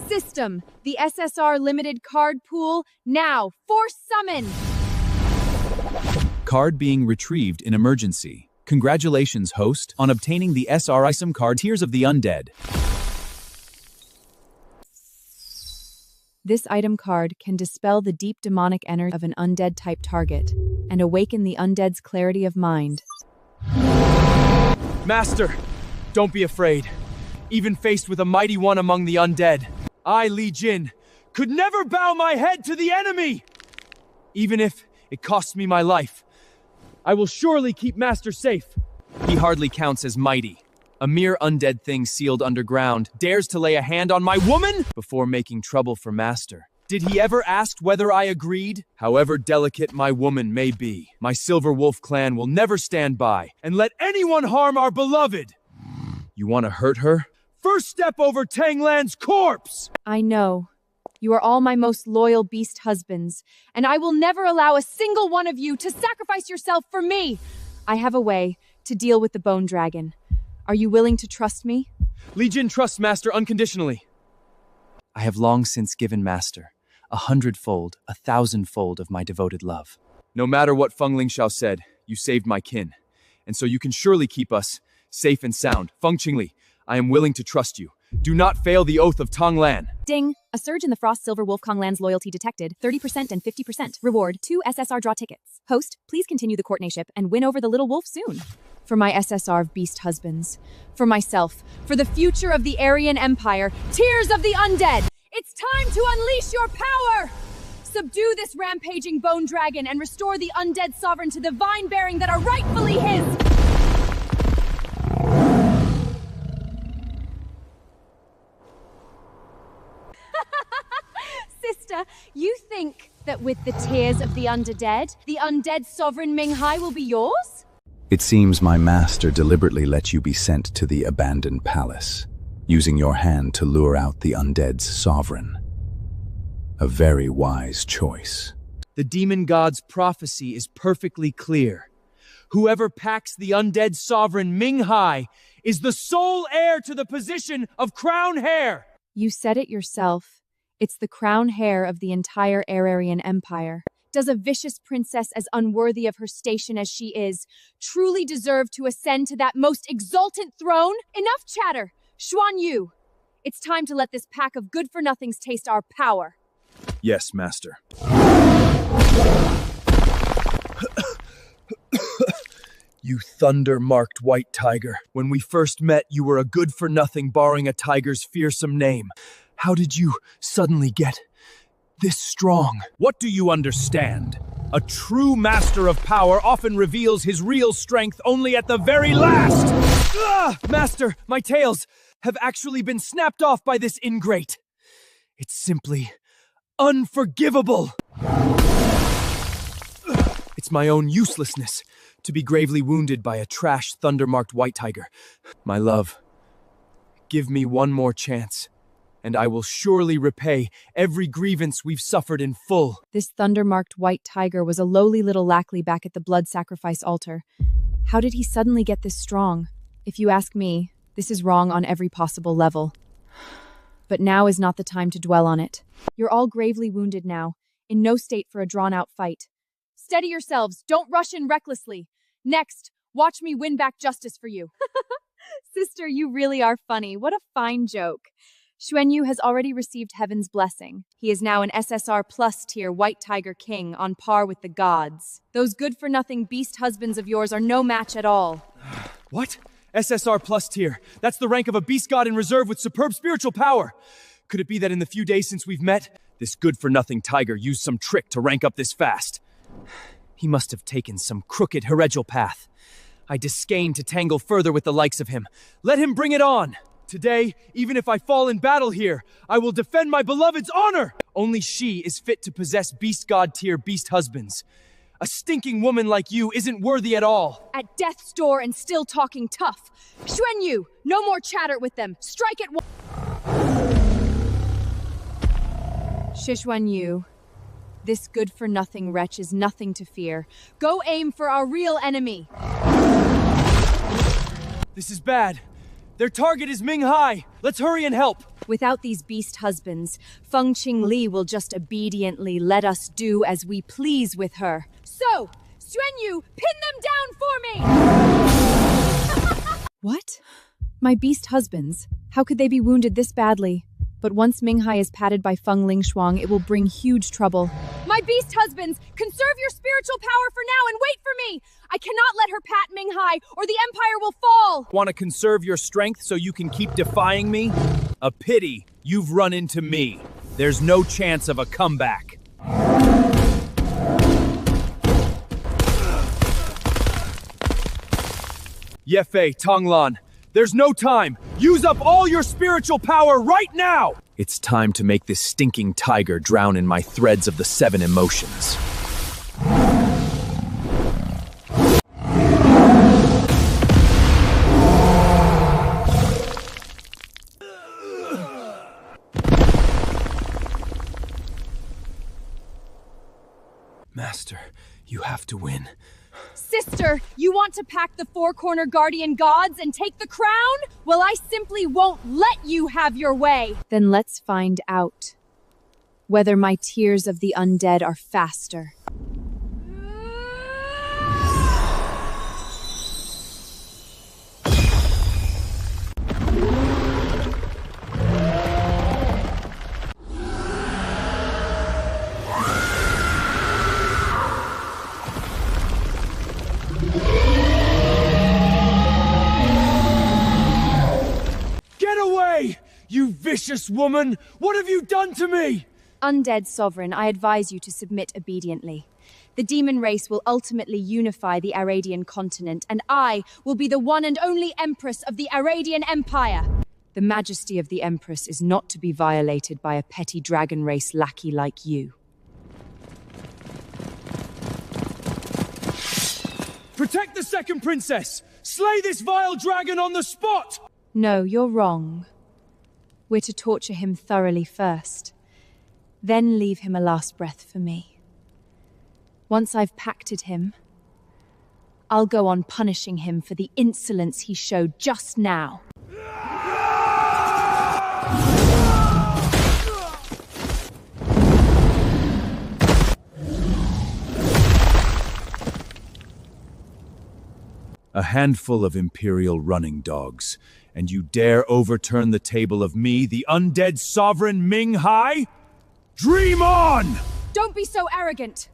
System, the SSR limited card pool, now, force summon! Card being retrieved in emergency. Congratulations, host, on obtaining the SR item card Tears of the Undead. This item card can dispel the deep demonic energy of an undead-type target and awaken the undead's clarity of mind. Master, don't be afraid. Even faced with a mighty one among the undead, I, Li Jin, could never bow my head to the enemy! Even if it costs me my life, I will surely keep Master safe. He hardly counts as mighty. A mere undead thing sealed underground dares to lay a hand on my woman before making trouble for Master. Did he ever ask whether I agreed? However delicate my woman may be, my Silver Wolf clan will never stand by and let anyone harm our beloved. You want to hurt her? First step over Tanglan's corpse! I know. You are all my most loyal beast husbands, and I will never allow a single one of you to sacrifice yourself for me. I have a way to deal with the bone dragon. Are you willing to trust me? Li Jin trusts Master unconditionally. I have long since given Master 100-fold, 1,000-fold of my devoted love. No matter what Feng Lingxiao said, you saved my kin. And so you can surely keep us safe and sound. Feng Qingli, I am willing to trust you. Do not fail the oath of Tonglan. Ding! A surge in the Frost Silver Wolf Konglan's loyalty detected. 30% and 50%. Reward, 2 SSR draw tickets. Host, please continue the courtneyship and win over the little wolf soon. For my SSR beast husbands. For myself. For the future of the Aryan Empire. Tears of the Undead! It's time to unleash your power! Subdue this rampaging bone dragon and restore the undead sovereign to the vine-bearing that are rightfully his! Sister, you think that with the tears of the undead sovereign Minghai will be yours? It seems my master deliberately let you be sent to the abandoned palace, using your hand to lure out the undead's sovereign. A very wise choice. The demon god's prophecy is perfectly clear. Whoever packs the undead sovereign Minghai is the sole heir to the position of crown heir. You said it yourself. It's the crown heir of the entire Ararian Empire. Does a vicious princess as unworthy of her station as she is truly deserve to ascend to that most exultant throne? Enough chatter! Xuan Yu, it's time to let this pack of good-for-nothings taste our power. Yes, Master. You thunder-marked white tiger. When we first met, you were a good-for-nothing borrowing a tiger's fearsome name. How did you suddenly get this strong? What do you understand? A true master of power often reveals his real strength only at the very last. Master, my tails have actually been snapped off by this ingrate. It's simply unforgivable. It's my own uselessness to be gravely wounded by a trash thunder-marked white tiger. My love, give me one more chance, and I will surely repay every grievance we've suffered in full. This thunder-marked white tiger was a lowly little lackey back at the blood sacrifice altar. How did he suddenly get this strong? If you ask me, this is wrong on every possible level. But now is not the time to dwell on it. You're all gravely wounded now, in no state for a drawn-out fight. Steady yourselves, don't rush in recklessly. Next, watch me win back justice for you. Sister, you really are funny. What a fine joke. Xuanyu has already received heaven's blessing. He is now an SSR plus tier White Tiger King on par with the gods. Those good-for-nothing beast husbands of yours are no match at all. What? SSR plus tier. That's the rank of a beast god in reserve with superb spiritual power. Could it be that in the few days since we've met, this good-for-nothing tiger used some trick to rank up this fast? He must have taken some crooked heretical path. I disdain to tangle further with the likes of him. Let him bring it on! Today, even if I fall in battle here, I will defend my beloved's honor! Only she is fit to possess beast god tier beast husbands. A stinking woman like you isn't worthy at all. At death's door and still talking tough. Xuanyu, no more chatter with them. Strike at one. Xuanyu, this good-for-nothing wretch is nothing to fear. Go aim for our real enemy. This is bad. Their target is Minghai. Let's hurry and help. Without these beast husbands, Feng Qingli will just obediently let us do as we please with her. So, Xuanyu, pin them down for me! What? My beast husbands? How could they be wounded this badly? But once Minghai is patted by Feng Lingshuang, it will bring huge trouble. My beast husbands, conserve your spiritual power for now and wait for me! I cannot let her pat Minghai, or the Empire will fall! Want to conserve your strength so you can keep defying me? A pity you've run into me. There's no chance of a comeback. Yefei, Tonglan, there's no time. Use up all your spiritual power right now! It's time to make this stinking tiger drown in my threads of the 7 emotions. Master, you have to win. Sister, you want to pack the four-corner guardian gods and take the crown? Well, I simply won't let you have your way. Then let's find out whether my tears of the undead are faster. You vicious woman! What have you done to me? Undead Sovereign, I advise you to submit obediently. The demon race will ultimately unify the Aradian continent, and I will be the one and only Empress of the Aradian Empire. The majesty of the Empress is not to be violated by a petty dragon race lackey like you. Protect the second princess! Slay this vile dragon on the spot! No, you're wrong. We're to torture him thoroughly first, then leave him a last breath for me. Once I've pacted him, I'll go on punishing him for the insolence he showed just now. A handful of Imperial running dogs, and you dare overturn the table of me, the undead sovereign Minghai? Dream on! Don't be so arrogant!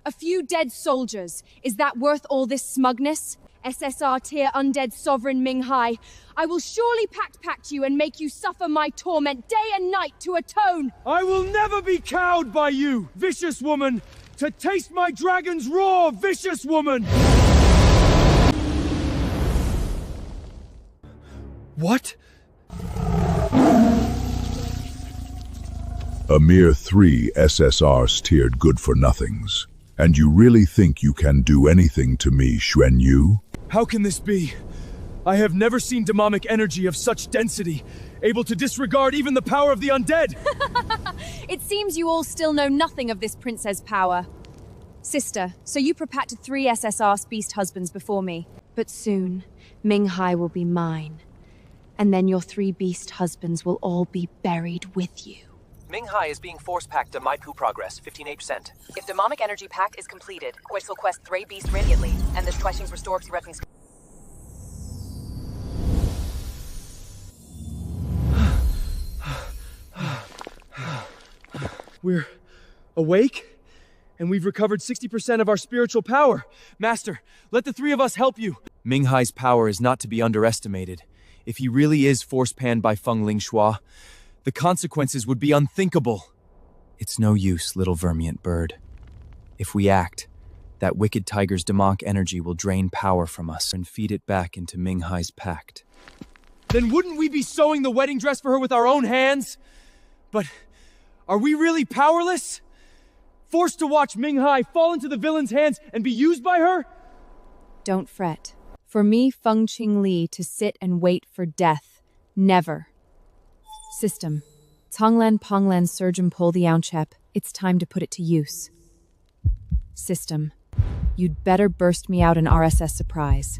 A few dead soldiers, is that worth all this smugness? SSR tier undead sovereign Minghai, I will surely pact you and make you suffer my torment day and night to atone! I will never be cowed by you, vicious woman! To taste my dragon's roar, vicious woman! What? A mere 3 SSRs tiered good-for-nothings. And you really think you can do anything to me, Xuanyu? How can this be? I have never seen demonic energy of such density, able to disregard even the power of the undead! It seems you all still know nothing of this princess power. Sister, so you propacted 3 SSR beast husbands before me. But soon, Minghai will be mine. And then your 3 beast husbands will all be buried with you. Minghai is being force-packed to My Poo Progress, 15%. If demonic energy pact is completed, Quest will quest 3 beast radiantly, and this Twishing's restore reference. We're awake, and we've recovered 60% of our spiritual power. Master, let the 3 of us help you. Minghai's power is not to be underestimated. If he really is force-panned by Feng Lingxua, the consequences would be unthinkable. It's no use, little vermient bird. If we act, that wicked tiger's demonic energy will drain power from us and feed it back into Minghai's pact. Then wouldn't we be sewing the wedding dress for her with our own hands? But are we really powerless? Forced to watch Minghai fall into the villain's hands and be used by her? Don't fret. For me, Feng Qing Li, to sit and wait for death. Never. System. Tonglan Ponglan Surgeon Pol the Ounchep. It's time to put it to use. System. You'd better burst me out an RSS surprise.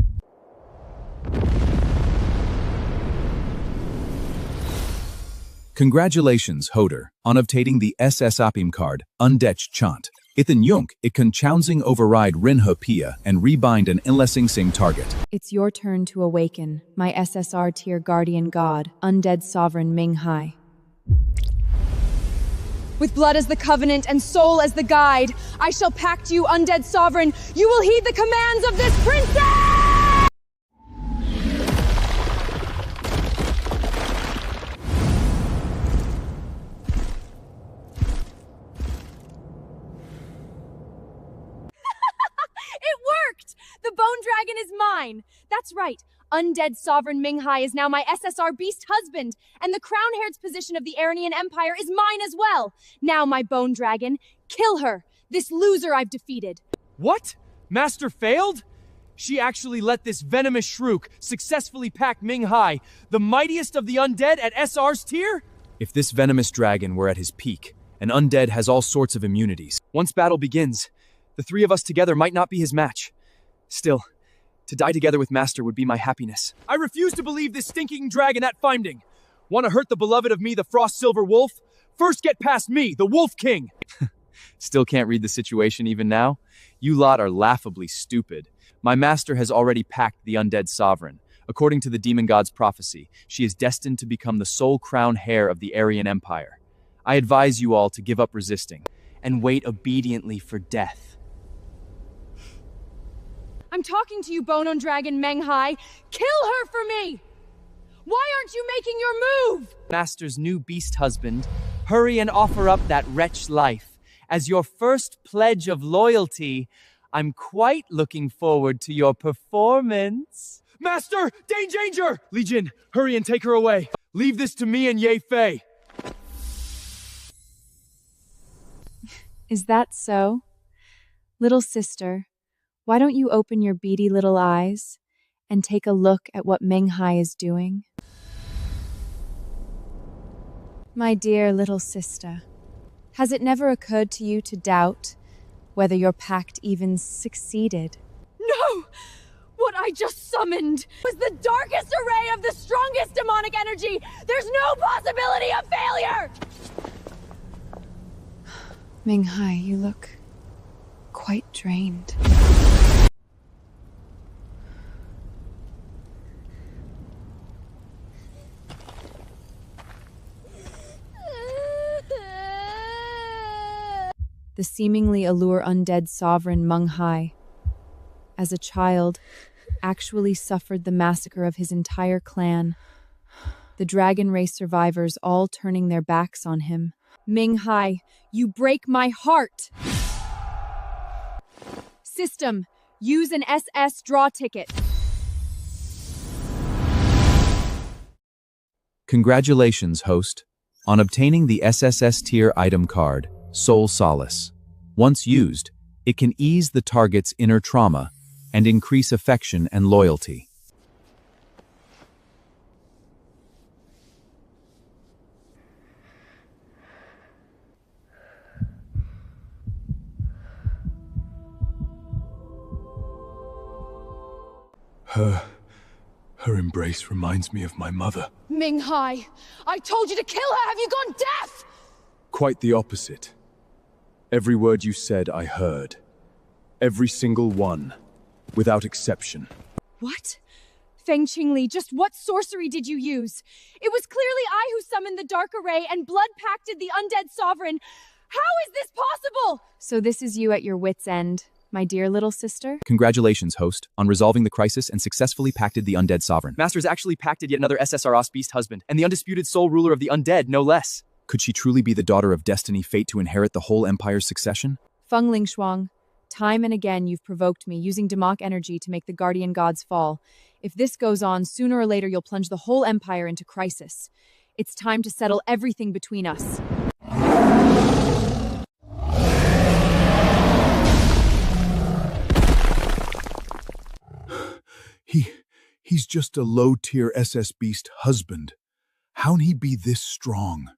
Congratulations, Hoder, on obtaining the SS Opim card, Undetch Chant. Ithan Yunk, it can Chounsing override Rinhe Pia and rebind an Inlessing Sing target. It's your turn to awaken, my SSR tier guardian god, undead sovereign Minghai. With blood as the covenant and soul as the guide, I shall pact you, undead sovereign. You will heed the commands of this princess! The bone dragon is mine! That's right. Undead sovereign Minghai is now my SSR beast husband, and the crown-heird's position of the Aranian Empire is mine as well. Now, my bone dragon, kill her, this loser I've defeated. What? Master failed? She actually let this venomous shrook successfully pack Minghai, the mightiest of the undead at SR's tier? If this venomous dragon were at his peak, an undead has all sorts of immunities. Once battle begins, the 3 of us together might not be his match. Still, to die together with Master would be my happiness. I refuse to believe this stinking dragon at finding. Want to hurt the beloved of me, the Frost Silver Wolf? First get past me, the Wolf King! Still can't read the situation even now? You lot are laughably stupid. My master has already packed the undead sovereign. According to the demon god's prophecy, she is destined to become the sole crown heir of the Aryan Empire. I advise you all to give up resisting and wait obediently for death. I'm talking to you, Bone Dragon Menghai. Kill her for me! Why aren't you making your move? Master's new beast husband, hurry and offer up that wretch life. As your first pledge of loyalty, I'm quite looking forward to your performance. Master! Danger! Legion, hurry and take her away. Leave this to me and Ye Fei. Is that so? Little sister, why don't you open your beady little eyes and take a look at what Minghai is doing? My dear little sister, has it never occurred to you to doubt whether your pact even succeeded? No! What I just summoned was the darkest array of the strongest demonic energy! There's no possibility of failure! Minghai, you look quite drained. The seemingly allure undead sovereign Minghai, as a child, actually suffered the massacre of his entire clan, the dragon race survivors all turning their backs on him. Minghai, you break my heart! System, use an SS draw ticket. Congratulations, host, on obtaining the SSS tier item card, Soul Solace. Once used, it can ease the target's inner trauma and increase affection and loyalty. Her embrace reminds me of my mother. Minghai, I told you to kill her! Have you gone deaf? Quite the opposite. Every word you said, I heard. Every single one, without exception. What? Feng Qingli, just what sorcery did you use? It was clearly I who summoned the Dark Array and blood-pacted the undead sovereign. How is this possible? So this is you at your wit's end, my dear little sister? Congratulations, host, on resolving the crisis and successfully pacted the undead sovereign. Master's actually pacted yet another SSROS beast husband, and the undisputed sole ruler of the undead, no less. Could she truly be the daughter of destiny, fate to inherit the whole empire's succession? Feng Lingshuang, time and again you've provoked me, using demonic energy to make the guardian gods fall. If this goes on, sooner or later you'll plunge the whole empire into crisis. It's time to settle everything between us. He's just a low-tier SS beast husband. How'd he be this strong?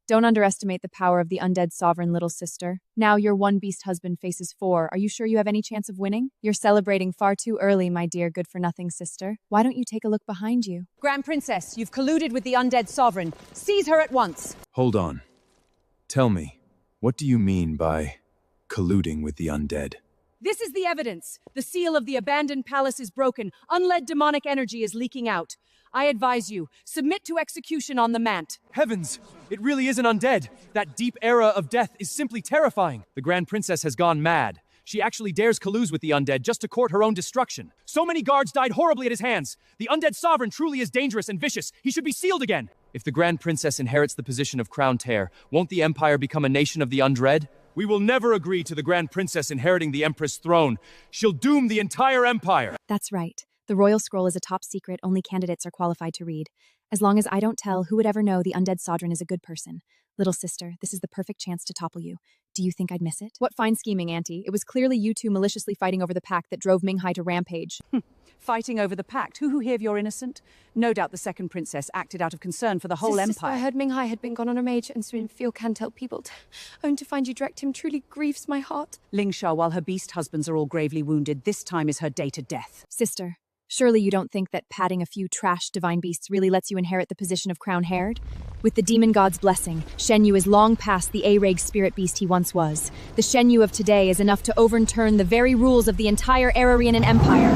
Don't underestimate the power of the undead sovereign, little sister. Now your one beast husband faces 4. Are you sure you have any chance of winning? You're celebrating far too early, my dear good-for-nothing sister. Why don't you take a look behind you? Grand Princess, you've colluded with the undead sovereign. Seize her at once. Hold on. Tell me, what do you mean by colluding with the undead? This is the evidence. The seal of the abandoned palace is broken. Unled demonic energy is leaking out. I advise you, submit to execution on the mant. Heavens! It really is an undead. That deep era of death is simply terrifying. The Grand Princess has gone mad. She actually dares collude with the undead just to court her own destruction. So many guards died horribly at his hands. The undead sovereign truly is dangerous and vicious. He should be sealed again. If the Grand Princess inherits the position of crowned heir, won't the empire become a nation of the undread? We will never agree to the Grand Princess inheriting the Empress throne. She'll doom the entire empire. That's right. The Royal Scroll is a top secret only candidates are qualified to read. As long as I don't tell, who would ever know the undead sovereign is a good person? Little sister, this is the perfect chance to topple you. Do you think I'd miss it? What fine scheming, Auntie. It was clearly you two maliciously fighting over the pact that drove Minghai to rampage. Fighting over the pact. Who here you're innocent? No doubt the second princess acted out of concern for the whole empire. I heard Minghai had been gone on a mage and soon feel can tell people. Only to find you direct him truly grieves my heart. Lingsha, while her beast husbands are all gravely wounded, this time is her day to death. Sister, surely you don't think that patting a few trash divine beasts really lets you inherit the position of crown-haired? With the demon god's blessing, Shen Yu is long past the A-Reg spirit beast he once was. The Shen Yu of today is enough to overturn the very rules of the entire Ararian Empire.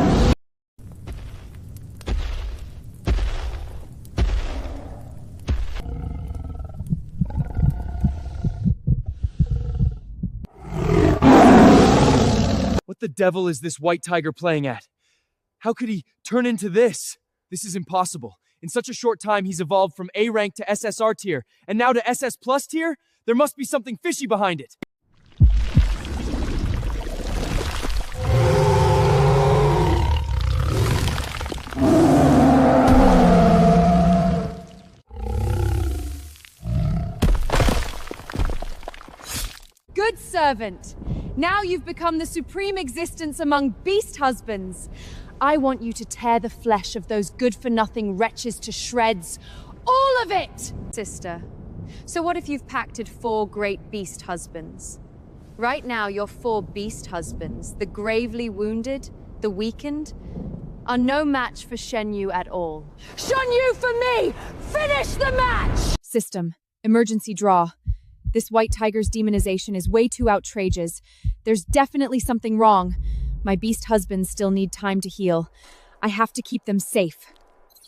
What the devil is this white tiger playing at? How could he turn into this? This is impossible. In such a short time, he's evolved from A rank to SSR tier, and now to SS plus tier? There must be something fishy behind it. Good servant. Now you've become the supreme existence among beast husbands. I want you to tear the flesh of those good-for-nothing wretches to shreds. All of it! Sister, so what if you've pacted 4 great beast husbands? Right now, your 4 beast husbands, the gravely wounded, the weakened, are no match for Shen Yu at all. Shen Yu for me! Finish the match! System. Emergency draw. This white tiger's demonization is way too outrageous. There's definitely something wrong. My beast husbands still need time to heal. I have to keep them safe.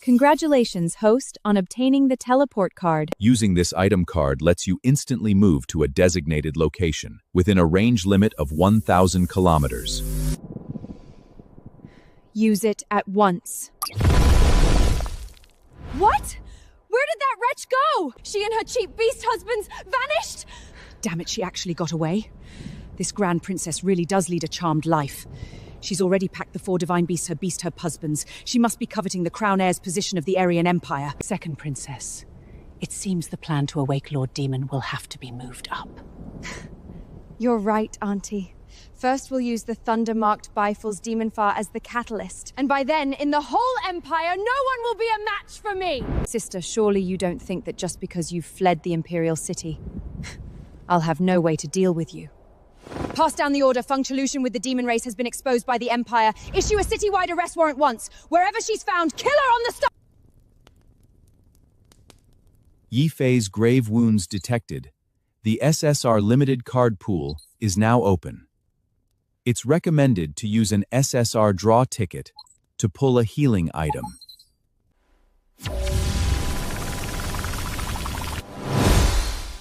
Congratulations, host, on obtaining the teleport card. Using this item card lets you instantly move to a designated location within a range limit of 1,000 kilometers. Use it at once. What? Where did that wretch go? She and her cheap beast husbands vanished? Damn it, she actually got away. This Grand Princess really does lead a charmed life. She's already packed the 4 divine beasts her beast husbands. She must be coveting the crown heir's position of the Aryan Empire. Second Princess, it seems the plan to awake Lord Demon will have to be moved up. You're right, Auntie. First, we'll use the thunder-marked Bifal's Demon Far as the catalyst. And by then, in the whole Empire, no one will be a match for me! Sister, surely you don't think that just because you've fled the Imperial City, I'll have no way to deal with you. Pass down the order. Functolution with the demon race has been exposed by the Empire. Issue a citywide arrest warrant once. Wherever she's found, kill her on the spot. Yifei's grave wounds detected. The SSR limited card pool is now open. It's recommended to use an SSR draw ticket to pull a healing item.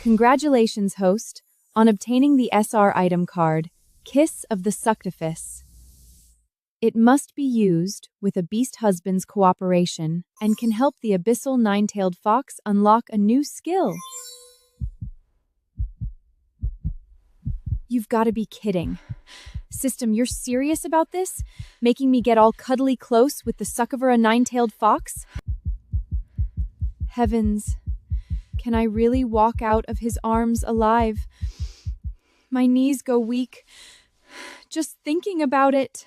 Congratulations, host, on obtaining the SR item card, Kiss of the Suctifice. It must be used with a beast husband's cooperation and can help the abyssal nine-tailed fox unlock a new skill. You've got to be kidding. System, you're serious about this? Making me get all cuddly close with the suck of a nine-tailed fox? Heavens, can I really walk out of his arms alive? My knees go weak, just thinking about it.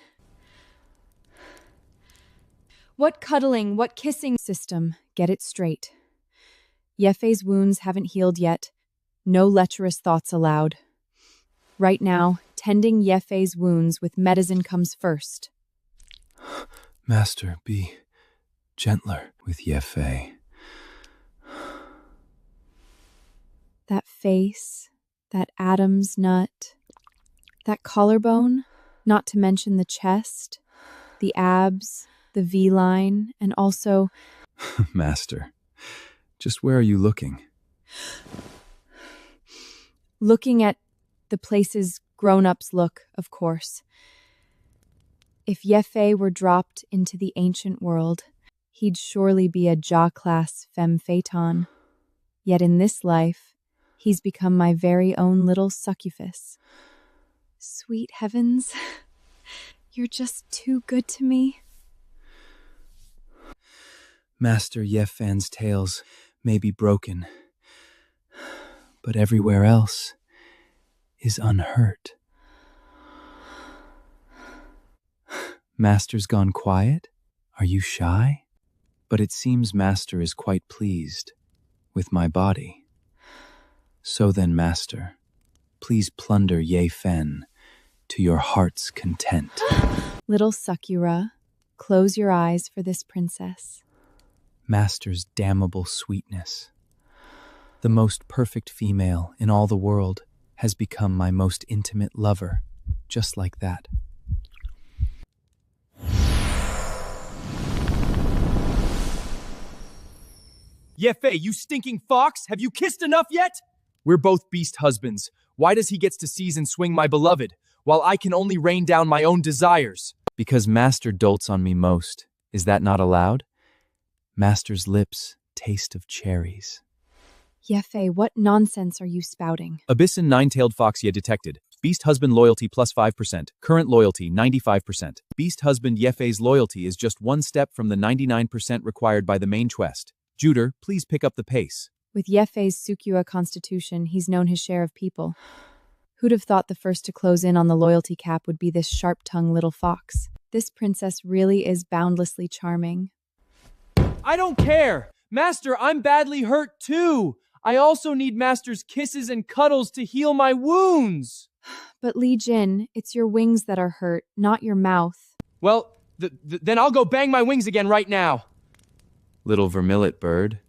What cuddling, what kissing? System, get it straight. Yefei's wounds haven't healed yet. No lecherous thoughts allowed. Right now, tending Yefei's wounds with medicine comes first. Master, be gentler with Yefei. That face, that Adam's nut, that collarbone, not to mention the chest, the abs, the V-line, and also... Master, just where are you looking? Looking at the places grown-ups look, of course. If Yefei were dropped into the ancient world, he'd surely be a jaw-class femme fatale. Yet in this life, he's become my very own little succubus. Sweet heavens, you're just too good to me. Master Yefen's tails may be broken, but everywhere else is unhurt. Master's gone quiet? Are you shy? But it seems Master is quite pleased with my body. So then, Master, please plunder Ye Fen to your heart's content. Little Sakura, close your eyes for this princess. Master's damnable sweetness. The most perfect female in all the world has become my most intimate lover, just like that. Yefei, you stinking fox! Have you kissed enough yet? We're both beast husbands. Why does he get to seize and swing my beloved, while I can only rain down my own desires? Because Master dolts on me most. Is that not allowed? Master's lips taste of cherries. Yefei, what nonsense are you spouting? Abyssin nine-tailed foxia detected. Beast husband loyalty plus 5%. Current loyalty 95%. Beast husband Yefei's loyalty is just one step from the 99% required by the main quest. Juder, please pick up the pace. With Yefei's Sukiwa constitution, he's known his share of people. Who'd have thought the first to close in on the loyalty cap would be this sharp-tongued little fox? This princess really is boundlessly charming. I don't care! Master, I'm badly hurt too! I also need Master's kisses and cuddles to heal my wounds! But Li Jin, it's your wings that are hurt, not your mouth. Well, then I'll go bang my wings again right now. Little vermillet bird,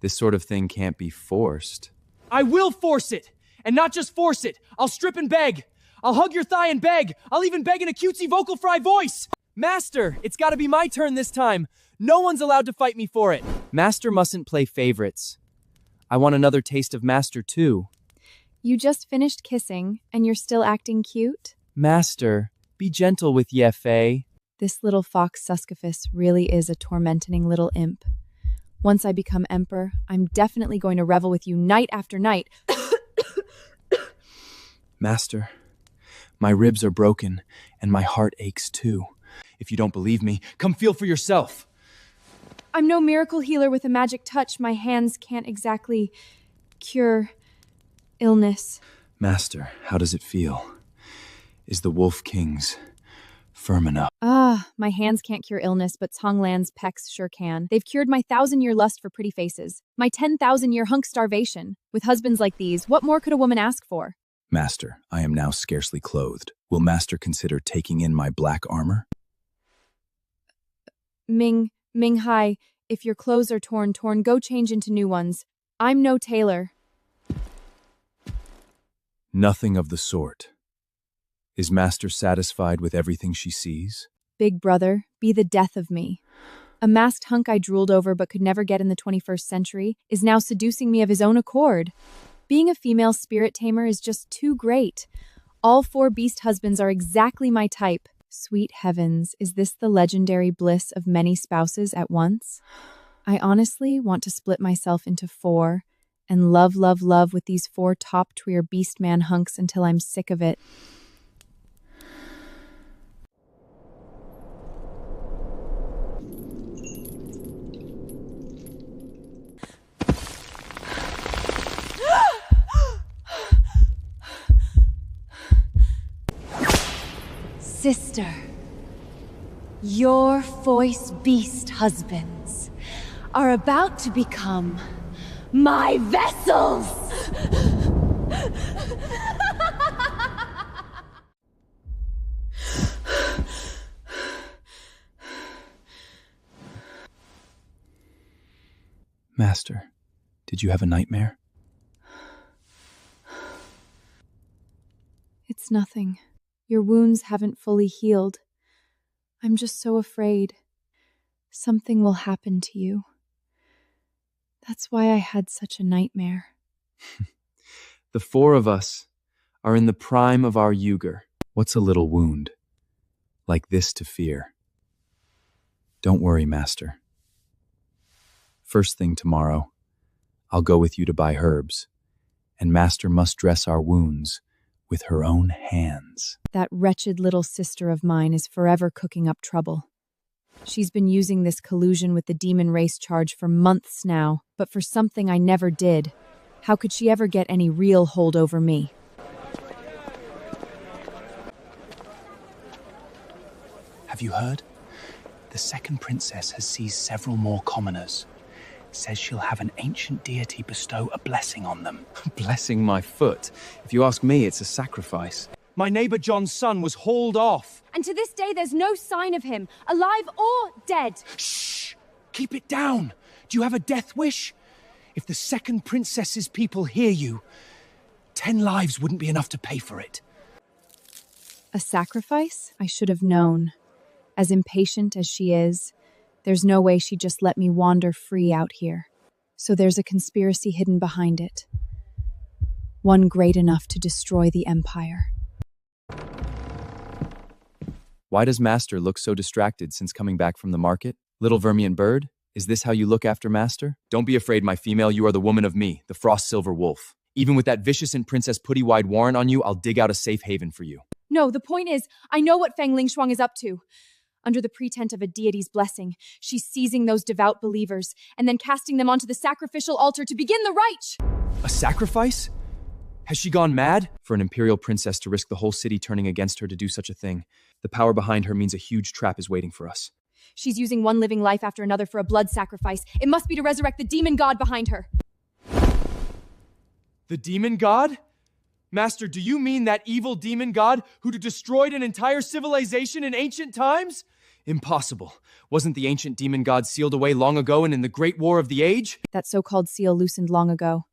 this sort of thing can't be forced. I will force it! And not just force it, I'll strip and beg! I'll hug your thigh and beg! I'll even beg in a cutesy vocal fry voice! Master, it's gotta be my turn this time! No one's allowed to fight me for it! Master mustn't play favorites. I want another taste of Master too. You just finished kissing, and you're still acting cute? Master, be gentle with Yefei. This little fox Suskifus really is a tormenting little imp. Once I become emperor, I'm definitely going to revel with you night after night. Master, my ribs are broken, and my heart aches too. If you don't believe me, come feel for yourself. I'm no miracle healer with a magic touch. My hands can't exactly cure illness. Master, how does it feel? Is the Wolf King's firm enough? My hands can't cure illness, but Tonglan's pecs sure can. They've cured my 1,000-year lust for pretty faces, my 10,000-year hunk starvation. With husbands like these, what more could a woman ask for? Master, I am now scarcely clothed. Will Master consider taking in my black armor? Ming Hai, if your clothes are torn, go change into new ones. I'm no tailor. Nothing of the sort. Is Master satisfied with everything she sees? Big brother, be the death of me. A masked hunk I drooled over but could never get in the 21st century is now seducing me of his own accord. Being a female spirit tamer is just too great. All 4 beast husbands are exactly my type. Sweet heavens, is this the legendary bliss of many spouses at once? I honestly want to split myself into 4 and love with these 4 top-tier beast man hunks until I'm sick of it. Sister, your voice beast husbands are about to become my vessels! Master, did you have a nightmare? It's nothing. Your wounds haven't fully healed. I'm just so afraid. Something will happen to you. That's why I had such a nightmare. The 4 of us are in the prime of our Uyghur. What's a little wound? Like this to fear. Don't worry, Master. First thing tomorrow, I'll go with you to buy herbs, and Master must dress our wounds with her own hands. That wretched little sister of mine is forever cooking up trouble. She's been using this collusion with the demon race charge for months now, but for something I never did. How could she ever get any real hold over me? Have you heard? The second princess has seized several more commoners. Says she'll have an ancient deity bestow a blessing on them. Blessing my foot. If you ask me, it's a sacrifice. My neighbor John's son was hauled off. And to this day, there's no sign of him, alive or dead. Shh! Keep it down. Do you have a death wish? If the second princess's people hear you, 10 lives wouldn't be enough to pay for it. A sacrifice? I should have known. As impatient as she is, there's no way she'd just let me wander free out here. So there's a conspiracy hidden behind it. One great enough to destroy the Empire. Why does Master look so distracted since coming back from the market? Little vermilion bird, is this how you look after Master? Don't be afraid, my female, you are the woman of me, the frost silver wolf. Even with that vicious and Princess Putty-wide warrant on you, I'll dig out a safe haven for you. No, the point is, I know what Feng Lingshuang is up to. Under the pretense of a deity's blessing, she's seizing those devout believers and then casting them onto the sacrificial altar to begin the rite! A sacrifice? Has she gone mad? For an imperial princess to risk the whole city turning against her to do such a thing, the power behind her means a huge trap is waiting for us. She's using one living life after another for a blood sacrifice. It must be to resurrect the demon god behind her. The demon god? Master, do you mean that evil demon god who destroyed an entire civilization in ancient times? Impossible. Wasn't the ancient demon god sealed away long ago and in the Great War of the Age? That so-called seal loosened long ago.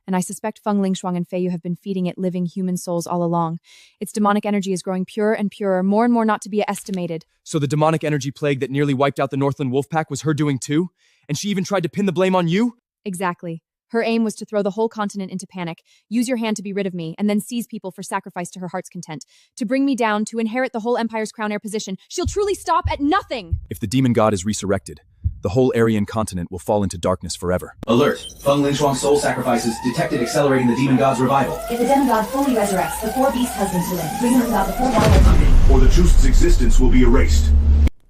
And I suspect Feng Lingshuang and Feiyu have been feeding it living human souls all along. Its demonic energy is growing purer and purer, more and more not to be estimated. So the demonic energy plague that nearly wiped out the Northland Wolfpack was her doing too? And she even tried to pin the blame on you? Exactly. Her aim was to throw the whole continent into panic, use your hand to be rid of me, and then seize people for sacrifice to her heart's content. To bring me down, to inherit the whole Empire's crown heir position. She'll truly stop at nothing! If the demon god is resurrected, the whole Aryan continent will fall into darkness forever. Alert! Feng Lingshuang's soul sacrifices detected accelerating the demon god's revival. If the demigod fully resurrects, the 4 beast husbands will end, bringing about the 4 Wild Or the truth's existence will be erased.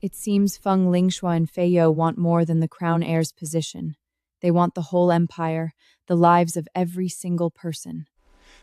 It seems Feng Lingshuang and Feiyu want more than the crown heir's position. They want the whole empire, the lives of every single person.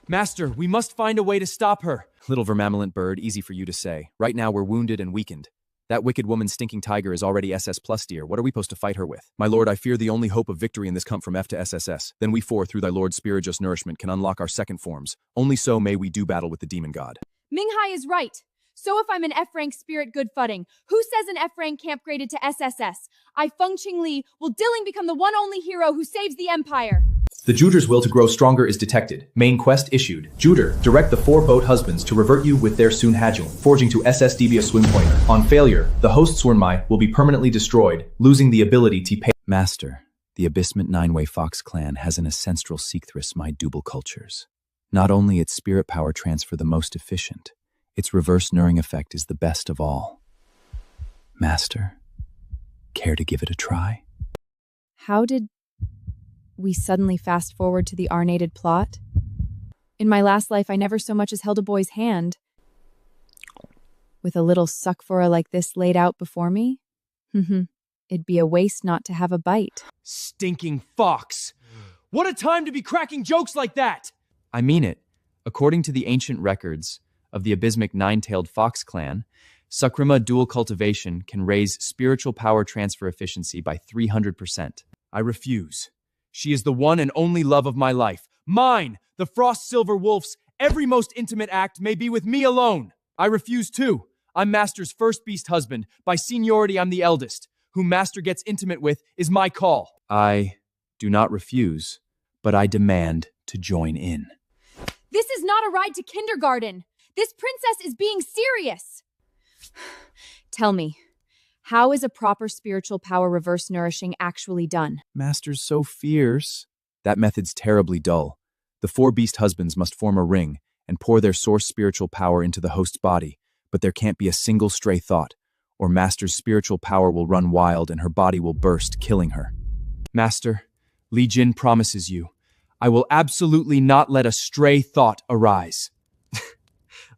Master, we must find a way to stop her. Little vermamilent bird, easy for you to say. Right now we're wounded and weakened. That wicked woman stinking tiger is already SS plus, dear. What are we supposed to fight her with? My lord, I fear the only hope of victory in this come from F to SSS. Then we four, through thy lord's spirituous nourishment, can unlock our second forms. Only so may we do battle with the demon god. Minghai is right. So if I'm an F-rank spirit good footing, who says an F-rank camp graded to SSS? I Feng Qing Li will Dilling become the one only hero who saves the empire. The Juder's will to grow stronger is detected. Main quest issued. Juder, direct the 4 boat husbands to revert you with their soon Hajul, forging to SS Debia swim pointer. On failure, the host Swernmai will be permanently destroyed, losing the ability to pay. Master, the Abyssment Nine-Way Fox clan has an ancestral Seekthris my double cultures. Not only its spirit power transfer the most efficient, its reverse Nuring effect is the best of all. Master, care to give it a try? How did we suddenly fast forward to the ornated plot? In my last life, I never so much as held a boy's hand. With a little suckfora like this laid out before me? It'd be a waste not to have a bite. Stinking fox! What a time to be cracking jokes like that! I mean it. According to the ancient records of the Abyssmic Nine-Tailed Fox clan, Sukrima dual cultivation can raise spiritual power transfer efficiency by 300%. I refuse. She is the one and only love of my life. Mine, the Frost Silver Wolf's every most intimate act may be with me alone. I refuse too. I'm Master's first beast husband. By seniority, I'm the eldest. Who Master gets intimate with is my call. I do not refuse, but I demand to join in. This is not a ride to kindergarten. This princess is being serious. Tell me, how is a proper spiritual power reverse nourishing actually done? Master's so fierce. That method's terribly dull. The 4 beast husbands must form a ring and pour their source spiritual power into the host's body, but there can't be a single stray thought, or Master's spiritual power will run wild and her body will burst, killing her. Master, Li Jin promises you, I will absolutely not let a stray thought arise.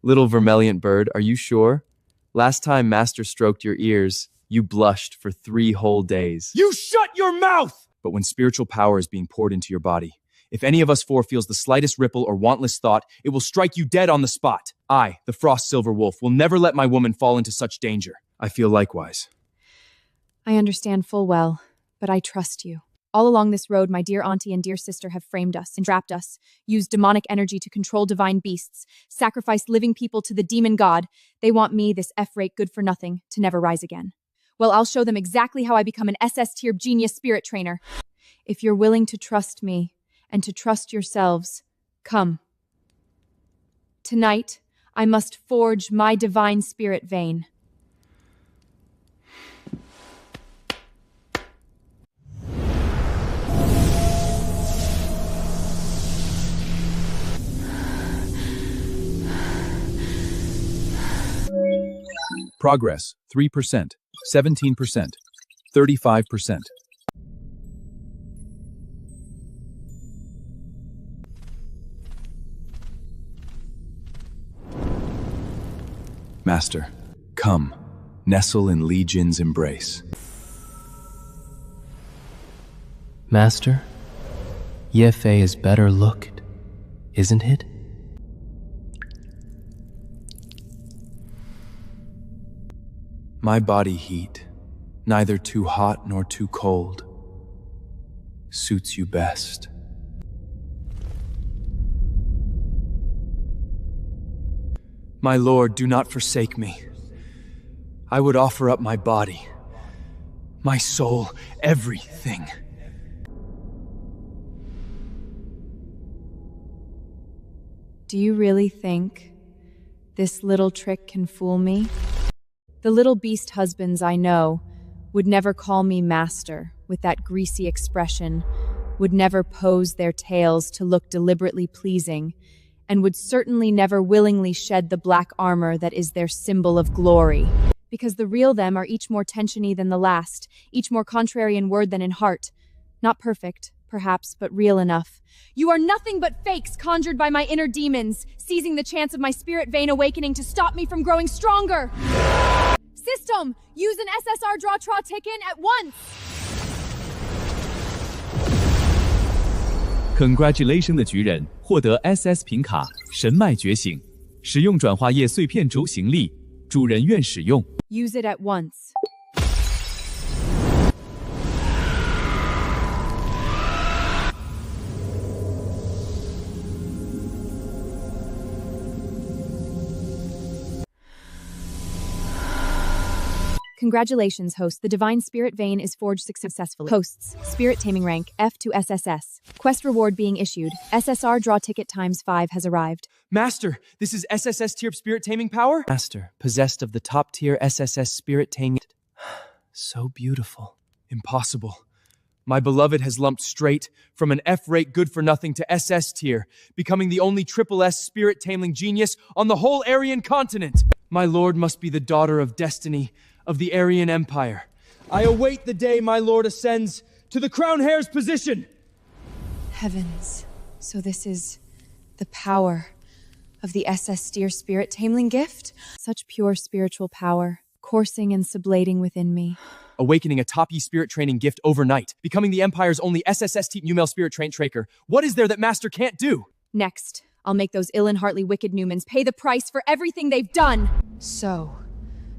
Little vermilion bird, are you sure? Last time Master stroked your ears, you blushed for 3 whole days. You shut your mouth! But when spiritual power is being poured into your body, if any of us 4 feels the slightest ripple or wantless thought, it will strike you dead on the spot. I, the Frost Silver Wolf, will never let my woman fall into such danger. I feel likewise. I understand full well, but I trust you. All along this road, my dear auntie and dear sister have framed us, entrapped us, used demonic energy to control divine beasts, sacrificed living people to the demon god. They want me, this F-rate good-for-nothing, to never rise again. Well, I'll show them exactly how I become an SS-tier genius spirit trainer. If you're willing to trust me, and to trust yourselves, come. Tonight, I must forge my divine spirit vein. Progress, 3%, 17%, 35%. Master, come, nestle in Li Jin's embrace. Master, Ye Fei is better looked, isn't it? My body heat, neither too hot nor too cold, suits you best. My lord, do not forsake me. I would offer up my body, my soul, everything. Do you really think this little trick can fool me? The little beast husbands I know would never call me master with that greasy expression, would never pose their tails to look deliberately pleasing, and would certainly never willingly shed the black armor that is their symbol of glory. Because the real them are each more tensiony than the last, each more contrary in word than in heart. Not perfect, perhaps, but real enough. You are nothing but fakes conjured by my inner demons, seizing the chance of my spirit vein awakening to stop me from growing stronger. System, use an SSR draw tra ticket at once. Congratulations 的巨人获得 SS 凭卡神脉觉醒，使用转化液碎片轴行力，主人愿使用。Use it at once. Congratulations, host. The Divine Spirit Vein is forged successfully. Hosts, Spirit Taming rank, F to SSS. Quest reward being issued. SSR draw ticket ×5 has arrived. Master, this is SSS tier spirit taming power? Master, possessed of the top tier SSS spirit taming. So beautiful. Impossible. My beloved has lumped straight from an F-rate good-for-nothing to SS tier, becoming the only triple S spirit-taming genius on the whole Aryan continent. My lord must be the daughter of destiny of the Aryan Empire. I await the day my lord ascends to the crown heir's position. Heavens. So this is the power of the SS Steer Spirit Tameling gift? Such pure spiritual power, coursing and sublating within me. Awakening a top-E spirit training gift overnight, becoming the Empire's only SSS Teep Numel spirit train traker. What is there that Master can't do? Next, I'll make those ill and heartly wicked Newmans pay the price for everything they've done. So,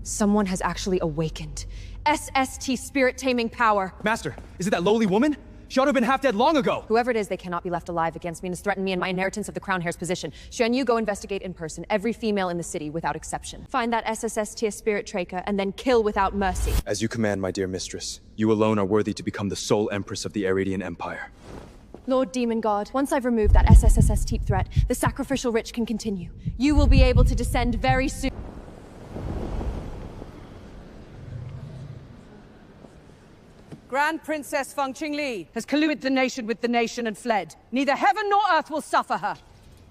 someone has actually awakened SST spirit taming power. Master, is it that lowly woman? She ought to have been half dead long ago. Whoever it is, they cannot be left alive against me and has threatened me and my inheritance of the crown heir's position. Xuan Yu, go investigate in person every female in the city without exception. Find that SSS tier spirit traker and then kill without mercy. As you command, my dear mistress. You alone are worthy to become the sole empress of the Aradian Empire. Lord Demon God, once I've removed that SSSS Teep threat, the sacrificial rich can continue. You will be able to descend very soon. Grand Princess Feng Qingli has colluded the nation with the nation and fled. Neither heaven nor earth will suffer her.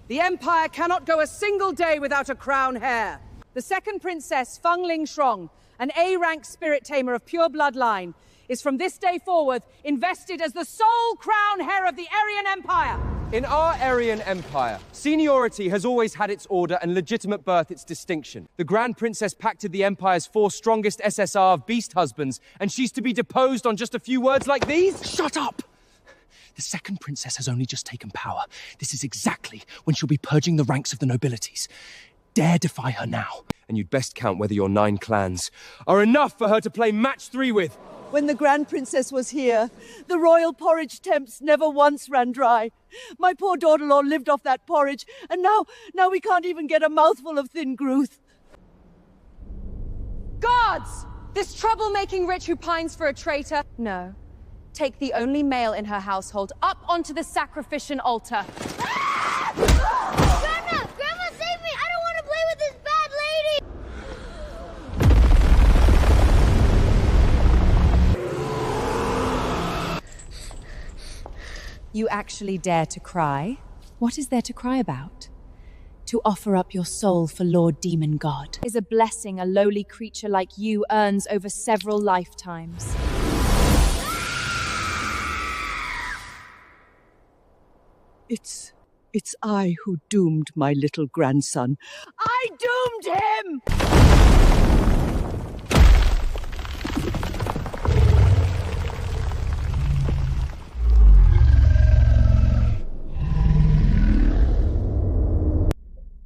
The Empire cannot go a single day without a crown heir. The second princess, Feng Ling Shrong, an A-rank spirit tamer of pure bloodline, is from this day forward invested as the sole crown heir of the Aryan Empire. In our Aryan Empire, seniority has always had its order and legitimate birth its distinction. The Grand Princess pacted the Empire's 4 strongest SSR of beast husbands, and she's to be deposed on just a few words like these? Shut up! The second princess has only just taken power. This is exactly when she'll be purging the ranks of the nobilities. Dare defy her now. And you'd best count whether your 9 clans are enough for her to play match 3 with. When the Grand Princess was here, the royal porridge temps never once ran dry. My poor daughter-in-law lived off that porridge, and now we can't even get a mouthful of thin gruth. Guards! This troublemaking rich who pines for a traitor? No. Take the only male in her household up onto the sacrificial altar. Grandma! Grandma, save me! I don't want to play with this bad lady! You actually dare to cry? What is there to cry about? To offer up your soul for Lord Demon God is a blessing a lowly creature like you earns over several lifetimes. It's I who doomed my little grandson. I doomed him!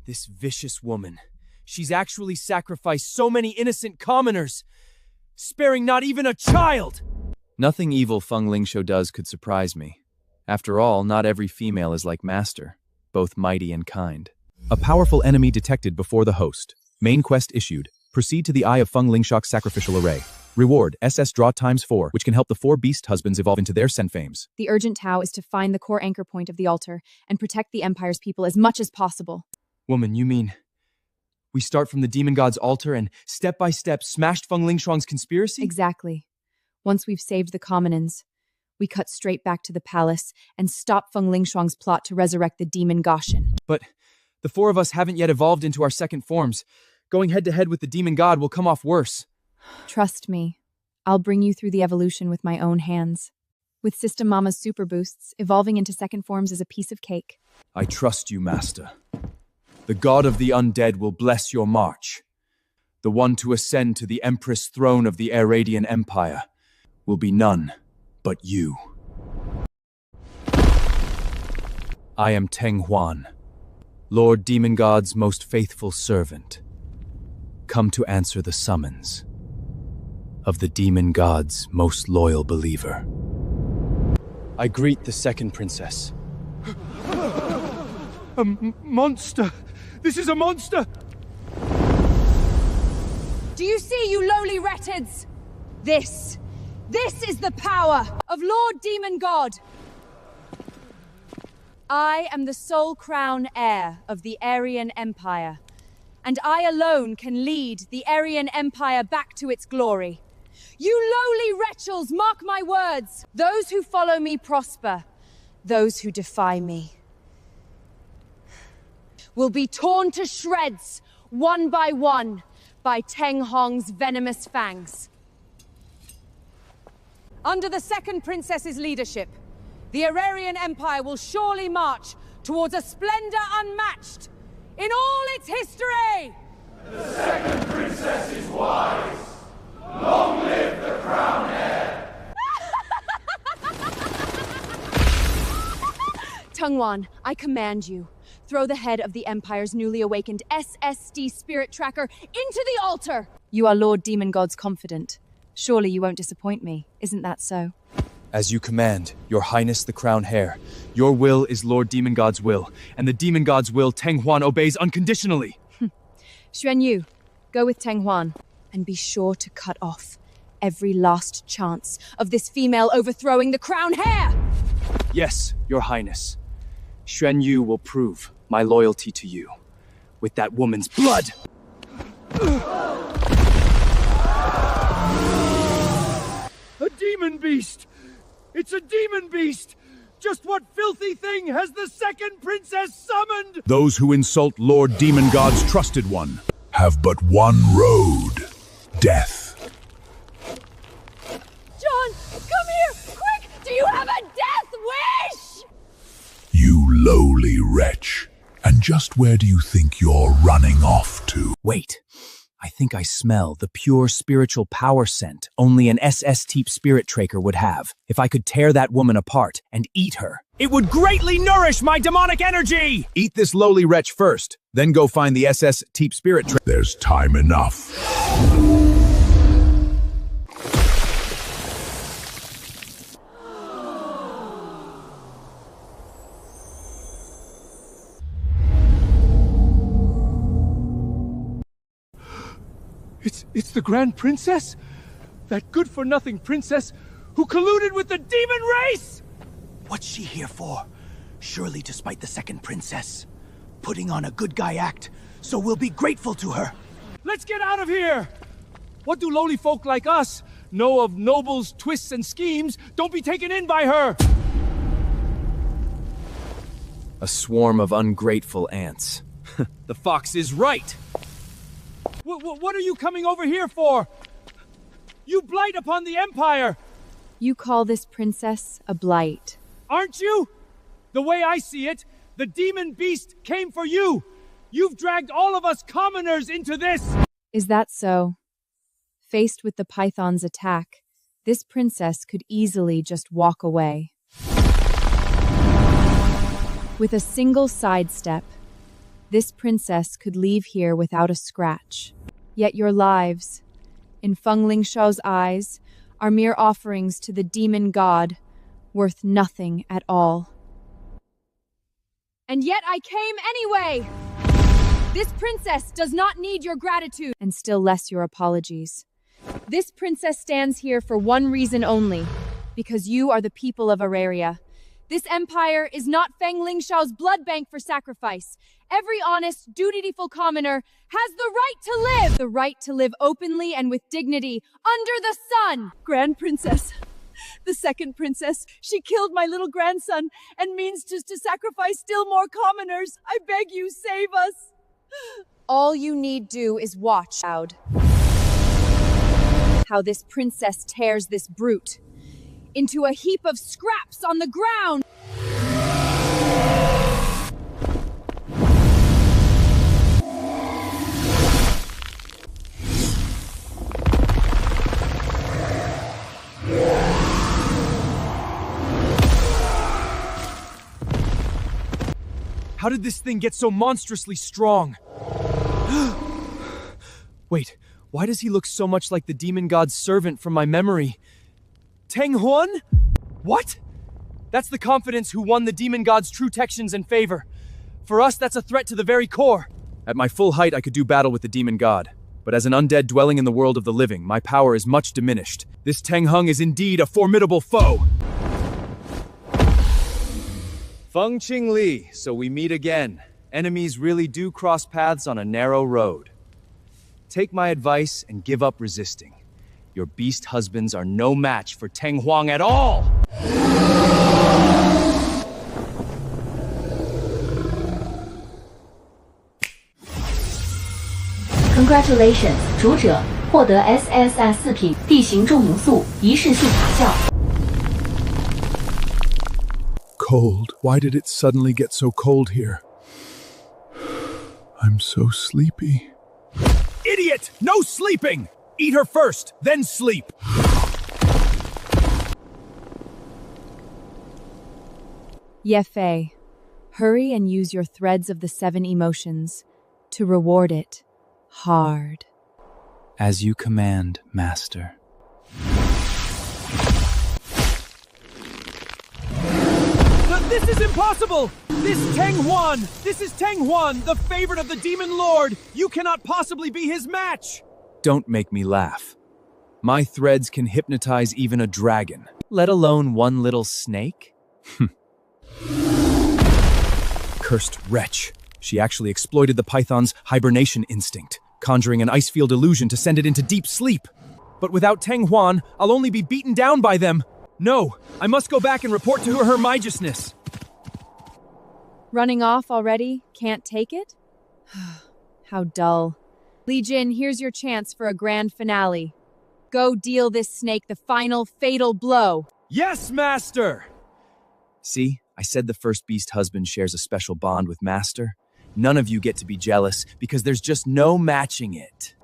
This vicious woman. She's actually sacrificed so many innocent commoners, sparing not even a child! Nothing evil Feng Lingshou does could surprise me. After all, not every female is like Master, both mighty and kind. A powerful enemy detected before the host. Main quest issued. Proceed to the Eye of Feng Lingshok's sacrificial array. Reward, SS draw ×4, which can help the 4 beast husbands evolve into their Senfames. The urgent Tao is to find the core anchor point of the altar and protect the Empire's people as much as possible. Woman, you mean we start from the demon god's altar and step by step smashed Feng Lingshuang's conspiracy? Exactly. Once we've saved the commonins, we cut straight back to the palace and stop Feng Lingshuang's plot to resurrect the demon Goshen. But the 4 of us haven't yet evolved into our second forms. Going head-to-head with the demon god will come off worse. Trust me, I'll bring you through the evolution with my own hands. With System Mama's super boosts, evolving into second forms is a piece of cake. I trust you, Master. The god of the undead will bless your march. The one to ascend to the Empress throne of the Aradian Empire will be none but you. I am Teng Huan, Lord Demon God's most faithful servant, come to answer the summons. of the demon god's most loyal believer. I greet the second princess. A monster! This is a monster! Do you see, you lowly wretches? This is the power of Lord Demon God. I am the sole crown heir of the Aryan Empire, and I alone can lead the Aryan Empire back to its glory. You lowly wretches, mark my words. Those who follow me prosper. Those who defy me will be torn to shreds, one by Teng Hong's venomous fangs. Under the second princess's leadership, the Aryan Empire will surely march towards a splendor unmatched in all its history! The second princess is wise. Long live the crown heir! Tungwan, I command you. Throw the head of the Empire's newly awakened SSD spirit tracker into the altar! You are Lord Demon God's confidant. Surely you won't disappoint me, isn't that so? As you command, Your Highness the Crown Heir. Your will is Lord Demon God's will, and the Demon God's will Teng Huan obeys unconditionally. Xuan Yu, go with Teng Huan, and be sure to cut off every last chance of this female overthrowing the Crown Heir! Yes, Your Highness. Xuan Yu will prove my loyalty to you with that woman's blood! A demon beast! It's a demon beast! Just what filthy thing has the second princess summoned? Those who insult Lord Demon God's trusted one have but one road: death. John, come here! Quick! Do you have a death wish? You lowly wretch. And just where do you think you're running off to? Wait. I think I smell the pure spiritual power scent only an SS-type spirit tracker would have. If I could tear that woman apart and eat her, it would greatly nourish my demonic energy! Eat this lowly wretch first, then go find the SS-type spirit tracker. There's time enough. It's the Grand Princess? That good-for-nothing princess who colluded with the demon race? What's she here for? Surely to spite the second princess. Putting on a good guy act, so we'll be grateful to her. Let's get out of here! What do lowly folk like us know of nobles' twists and schemes? Don't be taken in by her! A swarm of ungrateful ants. The fox is right! What are you coming over here for? You blight upon the Empire! You call this princess a blight. Aren't you? The way I see it, the demon beast came for you! You've dragged all of us commoners into this! Is that so? Faced with the python's attack, this princess could easily just walk away. With a single sidestep, this princess could leave here without a scratch. Yet your lives, in Feng Lingxiao's eyes, are mere offerings to the demon god, worth nothing at all. And yet I came anyway! This princess does not need your gratitude, and still less your apologies. This princess stands here for one reason only, because you are the people of Araria. This empire is not Feng Lingxiao's blood bank for sacrifice. Every honest, dutiful commoner has the right to live! The right to live openly and with dignity under the sun! Grand Princess, the second princess, she killed my little grandson and means to sacrifice still more commoners. I beg you, save us! All you need do is watch out how this princess tears this brute into a heap of scraps on the ground. How did this thing get so monstrously strong? Wait, Why does he look so much like the demon god's servant from my memory? Teng Huan? What? That's the confidence who won the demon god's true textions and favor. For us, that's a threat to the very core. At my full height, I could do battle with the demon god. But as an undead dwelling in the world of the living, my power is much diminished. This Teng Hung is indeed a formidable foe. Feng Qing Li, so we meet again. Enemies really do cross paths on a narrow road. Take my advice and give up resisting. Your beast husbands are no match for Teng Huang at all! Congratulations， 主者获得 SSS 4品地形重营素仪式性塔效。Cold. Why did it suddenly get so cold here? I'm so sleepy. Idiot! No sleeping! Eat her first, then sleep! Ye-Fei, hurry and use your threads of the 7 emotions to reward it hard. As you command, Master. This is impossible! This Teng Huan! This is Teng Huan, the favorite of the Demon Lord! You cannot possibly be his match! Don't make me laugh. My threads can hypnotize even a dragon, let alone one little snake. Cursed wretch. She actually exploited the python's hibernation instinct, conjuring an ice field illusion to send it into deep sleep. But without Teng Huan, I'll only be beaten down by them. No, I must go back and report to her majesness. Running off already? Can't take it? How dull. Li Jin, here's your chance for a grand finale. Go deal this snake the final fatal blow. Yes, Master! See, I said the first beast husband shares a special bond with Master. None of you get to be jealous because there's just no matching it.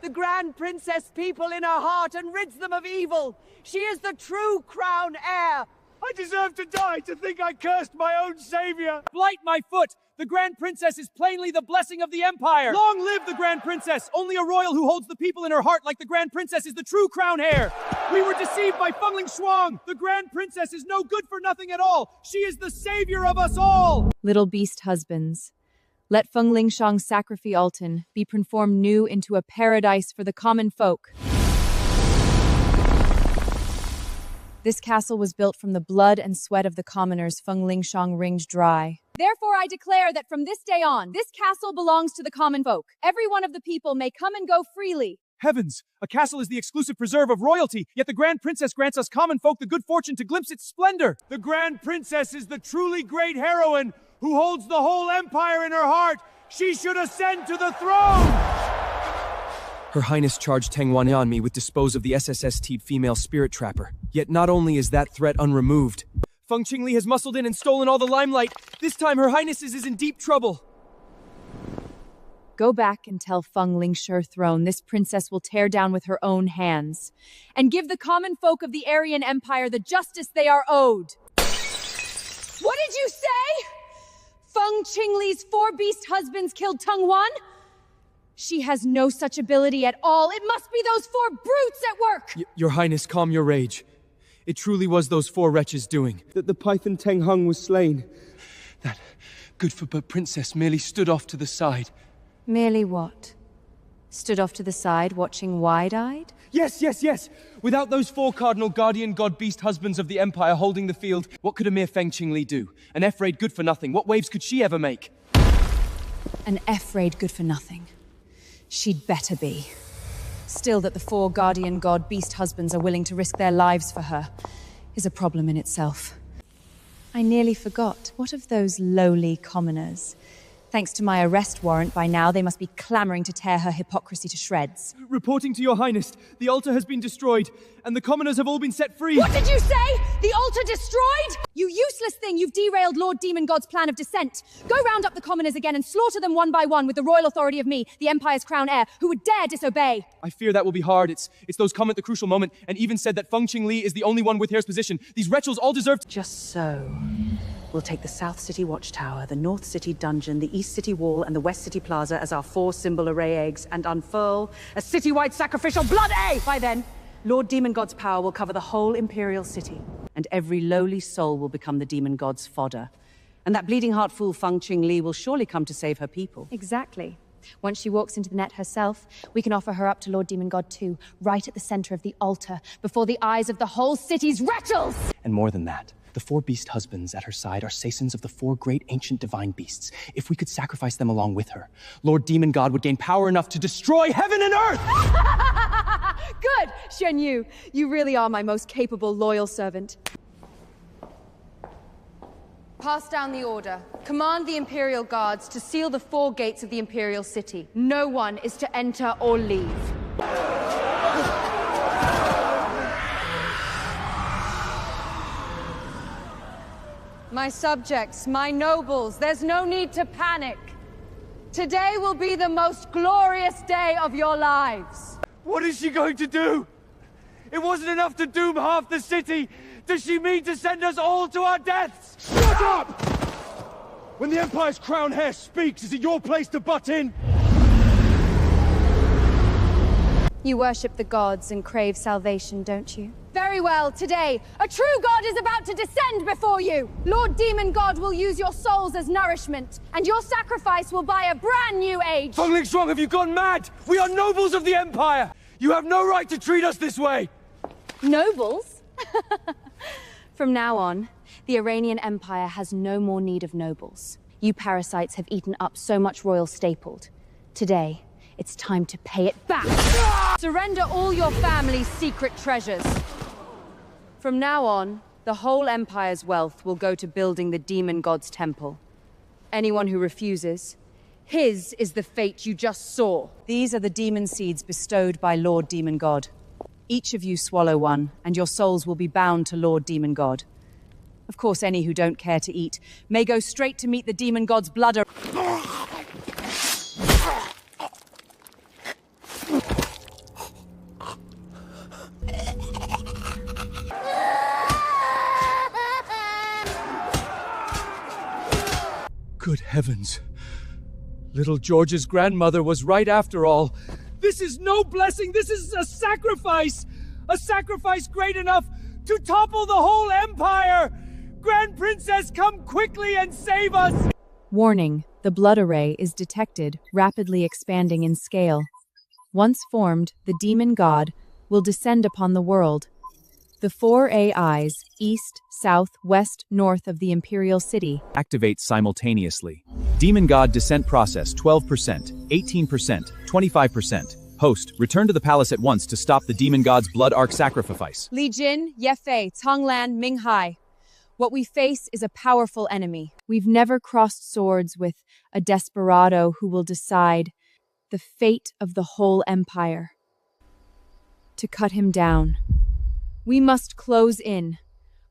The Grand Princess people in her heart and rids them of evil. She is the true crown heir. I deserve to die to think I cursed my own savior! Blight my foot! The Grand Princess is plainly the blessing of the Empire! Long live the Grand Princess! Only a royal who holds the people in her heart like the Grand Princess is the true crown heir! We were deceived by Fengling Shuang! The Grand Princess is no good for nothing at all! She is the savior of us all! Little beast husbands, let Fengling Shuang's sacrifice Alton be transformed new into a paradise for the common folk. This castle was built from the blood and sweat of the commoners Fengling Shuang wringed dry. Therefore, I declare that from this day on, this castle belongs to the common folk. Every one of the people may come and go freely. Heavens! A castle is the exclusive preserve of royalty, yet the Grand Princess grants us common folk the good fortune to glimpse its splendor! The Grand Princess is the truly great heroine who holds the whole empire in her heart! She should ascend to the throne! Her Highness charged Teng Huan me with dispose of the SSST female spirit trapper. Yet not only is that threat unremoved, Feng Qingli has muscled in and stolen all the limelight. This time Her Highness is in deep trouble. Go back and tell Feng Lingshi throne this princess will tear down with her own hands, and give the common folk of the Aryan Empire the justice they are owed. What did you say? Feng Qingli's 4 beast husbands killed Teng Huan? She has no such ability at all. It must be those 4 brutes at work! Your Highness, calm your rage. It truly was those 4 wretches' doing. That the Python Teng Hung was slain. That good-for-but princess merely stood off to the side. Merely what? Stood off to the side, watching wide-eyed? Yes, yes, yes! Without those 4 cardinal guardian god-beast husbands of the Empire holding the field, what could a mere Feng Qingli do? An F-raid good for nothing. What waves could she ever make? An F-raid good for nothing. She'd better be. Still, that the 4 guardian god-beast husbands are willing to risk their lives for her is a problem in itself. I nearly forgot. What of those lowly commoners? Thanks to my arrest warrant by now, they must be clamoring to tear her hypocrisy to shreds. Reporting to your highness, the altar has been destroyed, and the commoners have all been set free. What did you say? The altar destroyed? You useless thing, you've derailed Lord Demon God's plan of descent. Go round up the commoners again and slaughter them one by one with the royal authority of me, the Empire's crown heir, who would dare disobey. I fear that will be hard. It's those come at the crucial moment, and even said that Feng Qingli is the only one with Hair's position. These wretches all deserve Just so. We'll take the South City Watchtower, the North City Dungeon, the East City Wall, and the West City Plaza as our 4 symbol array eggs and unfurl a citywide sacrificial blood A! By then, Lord Demon God's power will cover the whole Imperial City, and every lowly soul will become the Demon God's fodder. And that bleeding heart fool Feng Qingli will surely come to save her people. Exactly. Once she walks into the net herself, we can offer her up to Lord Demon God too, right at the center of the altar, before the eyes of the whole city's wretches! And more than that, the 4 beast husbands at her side are Saisons of the 4 great ancient divine beasts. If we could sacrifice them along with her, Lord Demon God would gain power enough to destroy heaven and earth! Good, Shen Yu. You really are my most capable, loyal servant. Pass down the order. Command the Imperial Guards to seal the 4 gates of the Imperial City. No one is to enter or leave. My subjects, my nobles, there's no need to panic. Today will be the most glorious day of your lives. What is she going to do? It wasn't enough to doom half the city. Does she mean to send us all to our deaths? Shut up! When the Empire's crown heir speaks, is it your place to butt in? You worship the gods and crave salvation, don't you? Very well, today, a true god is about to descend before you! Lord Demon God will use your souls as nourishment, and your sacrifice will buy a brand new age! Feng Lingshuang, have you gone mad? We are nobles of the Empire! You have no right to treat us this way! Nobles? From now on, the Iranian Empire has no more need of nobles. You parasites have eaten up so much royal stapled. Today, it's time to pay it back! Surrender all your family's secret treasures. From now on, the whole Empire's wealth will go to building the Demon God's temple. Anyone who refuses, his is the fate you just saw. These are the demon seeds bestowed by Lord Demon God. Each of you swallow one, and your souls will be bound to Lord Demon God. Of course, any who don't care to eat may go straight to meet the Demon God's blood. Good heavens. Little George's grandmother was right after all. This is no blessing, this is a sacrifice! A sacrifice great enough to topple the whole empire! Grand Princess, come quickly and save us! Warning, the blood array is detected, rapidly expanding in scale. Once formed, the demon god will descend upon the world. The 4 AIs, east, south, west, north of the Imperial City, activate simultaneously. Demon God descent process 12%, 18%, 25%. Host, return to the palace at once to stop the Demon God's blood arc sacrifice. Li Jin, Ye Fei, Tonglan, Minghai. What we face is a powerful enemy. We've never crossed swords with a desperado who will decide the fate of the whole empire. To cut him down, we must close in.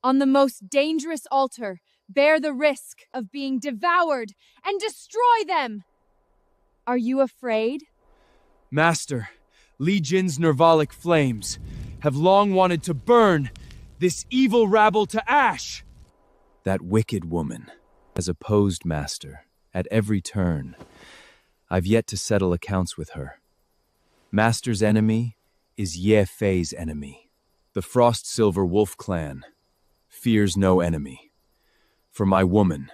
On the most dangerous altar, bear the risk of being devoured and destroy them. Are you afraid? Master, Li Jin's Nervalic flames have long wanted to burn this evil rabble to ash. That wicked woman has opposed Master at every turn. I've yet to settle accounts with her. Master's enemy is Ye Fei's enemy. The Frost Silver Wolf clan fears no enemy. For my woman,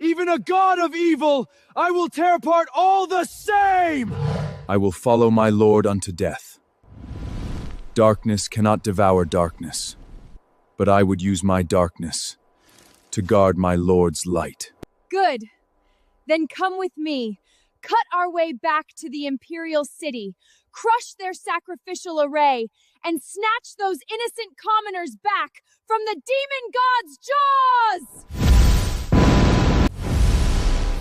even a god of evil, I will tear apart all the same! I will follow my lord unto death. Darkness cannot devour darkness, but I would use my darkness to guard my lord's light. Good. Then come with me. Cut our way back to the Imperial City, crush their sacrificial array, and snatch those innocent commoners back from the Demon God's jaws!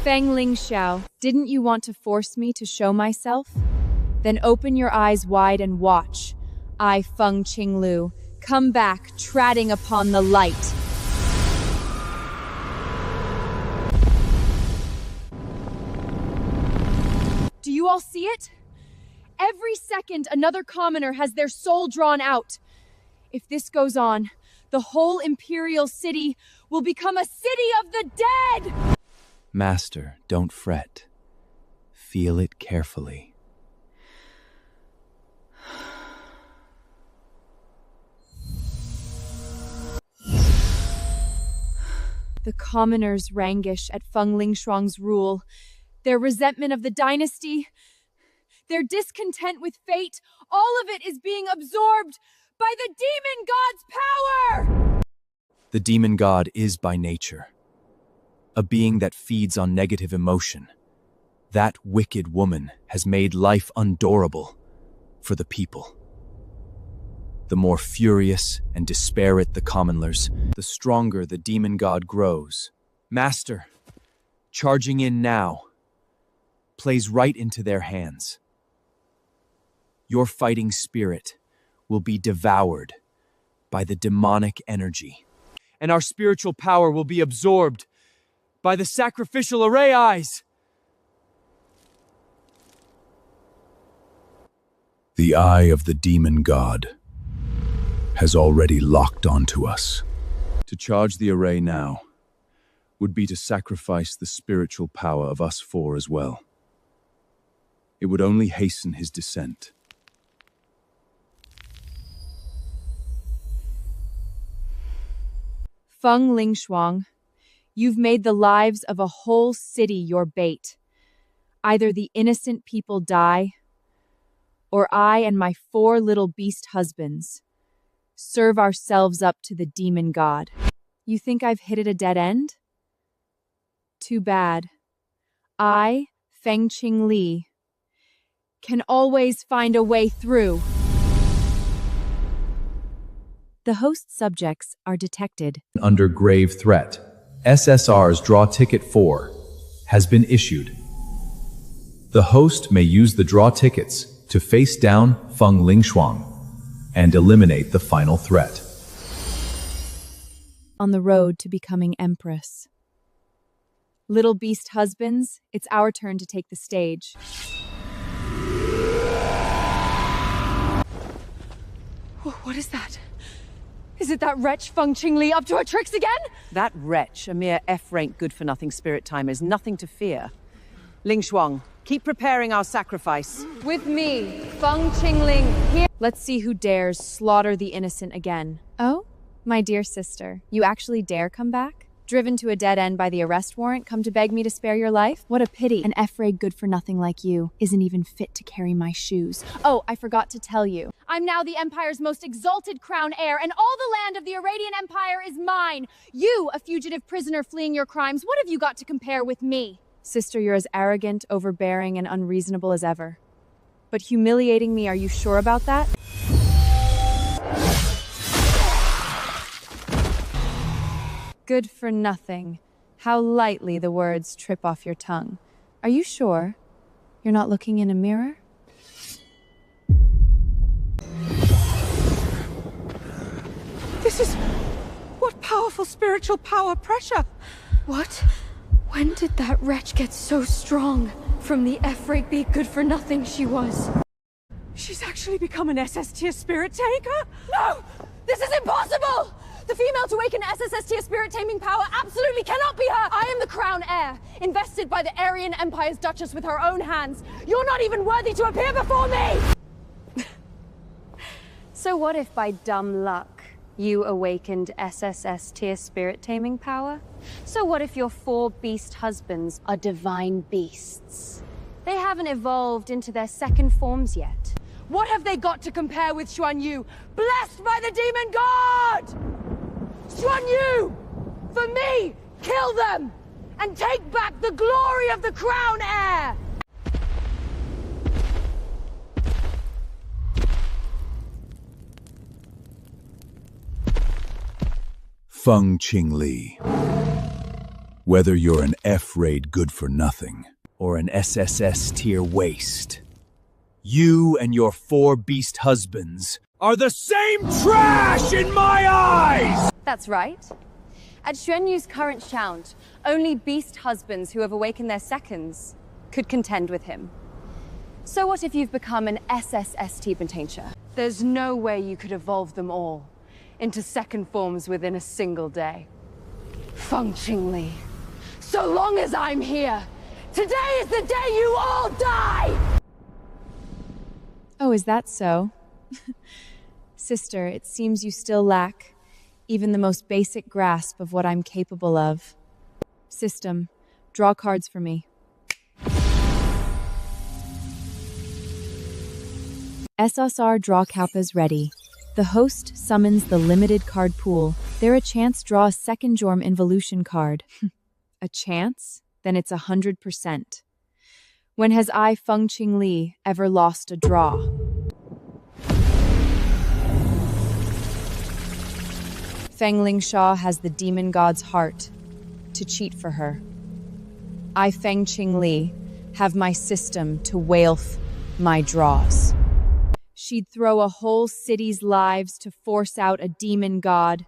Feng Ling Xiao, didn't you want to force me to show myself? Then open your eyes wide and watch. I, Feng Qinglu, come back, treading upon the light. Do you all see it? Every second, another commoner has their soul drawn out. If this goes on, the whole imperial city will become a city of the dead! Master, don't fret. Feel it carefully. The commoners rangish at Feng Lingshuang's rule, their resentment of the dynasty, their discontent with fate, all of it is being absorbed by the demon god's power! The demon god is by nature a being that feeds on negative emotion. That wicked woman has made life undurable for the people. The more furious and disparate the commoners, the stronger the demon god grows. Master, charging in now, plays right into their hands. Your fighting spirit will be devoured by the demonic energy, and our spiritual power will be absorbed by the sacrificial array eyes. The eye of the demon god has already locked onto us. To charge the array now would be to sacrifice the spiritual power of us four as well. It would only hasten his descent. Feng Lingshuang, you've made the lives of a whole city your bait. Either the innocent people die, or I and my 4 little beast husbands serve ourselves up to the demon god. You think I've hit at a dead end? Too bad. I, Feng Qingli, can always find a way through. The host subjects are detected. Under grave threat, SSR's Draw Ticket 4 has been issued. The host may use the draw tickets to face down Feng Lingshuang and eliminate the final threat. On the road to becoming empress. Little beast husbands, it's our turn to take the stage. What is that? Is it that wretch Feng Qingli up to her tricks again? That wretch, a mere F-rank good-for-nothing spirit timer, is nothing to fear. Lingshuang, keep preparing our sacrifice. With me, Feng Qingling, here. Let's see who dares slaughter the innocent again. Oh, my dear sister, you actually dare come back? Driven to a dead end by the arrest warrant, come to beg me to spare your life? What a pity. An F-ray good-for-nothing like you isn't even fit to carry my shoes. Oh, I forgot to tell you. I'm now the Empire's most exalted crown heir, and all the land of the Iradian Empire is mine. You, a fugitive prisoner fleeing your crimes, what have you got to compare with me? Sister, you're as arrogant, overbearing, and unreasonable as ever. But humiliating me, are you sure about that? Good for nothing. How lightly the words trip off your tongue. Are you sure you're not looking in a mirror? This is... what powerful spiritual power pressure! What? When did that wretch get so strong? From the F-rate be good-for-nothing she was. She's actually become an SS tier spirit taker? No! This is impossible! The female to awaken SSS tier spirit taming power absolutely cannot be her! I am the crown heir, invested by the Aryan Empire's Duchess with her own hands. You're not even worthy to appear before me! So what if by dumb luck, you awakened SSS tier spirit taming power? So what if your 4 beast husbands are divine beasts? They haven't evolved into their second forms yet. What have they got to compare with Xuan Yu, blessed by the demon god? Xuan Yu! For me, kill them! And take back the glory of the crown heir! Feng Qingli. Whether you're an F-raid good-for-nothing, or an SSS tier waste, you and your 4 beast husbands are the same trash in my eyes! That's right. At Xuanyu's current shount, only beast husbands who have awakened their seconds could contend with him. So what if you've become an SSST potential? There's no way you could evolve them all into second forms within a single day. Feng Qingli, so long as I'm here, today is the day you all die! Oh, is that so? Sister, it seems you still lack even the most basic grasp of what I'm capable of. System, draw cards for me. SSR draw kappas ready. The host summons the limited card pool. There a chance draw a second Jorm involution card. A chance? Then it's 100%. When has I, Feng Qingli, ever lost a draw? Feng Lingsha has the demon god's heart to cheat for her. I, Feng Qingli, have my system to wailth my draws. She'd throw a whole city's lives to force out a demon god.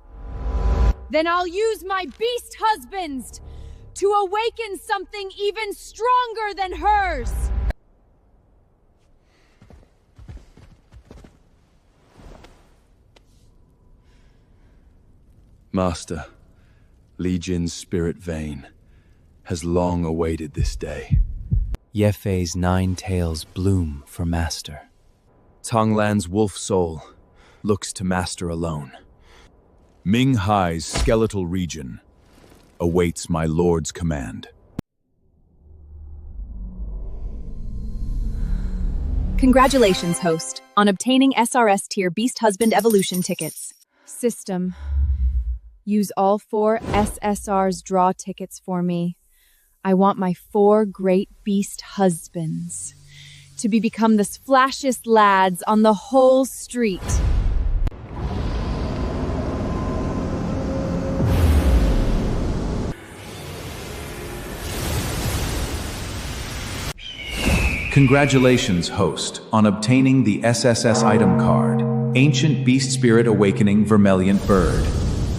Then I'll use my beast husbands to awaken something even stronger than hers. Master, Li Jin's spirit vein has long awaited this day. Yefei's 9 tails bloom for Master. Tonglan's wolf soul looks to Master alone. Ming Hai's skeletal region awaits my lord's command. Congratulations, host, on obtaining SRS tier Beast Husband Evolution tickets. System, use all 4 SSR's draw tickets for me. I want my 4 great beast husbands to become the splashiest lads on the whole street. Congratulations, host, on obtaining the SSS item card, Ancient Beast Spirit Awakening Vermilion Bird.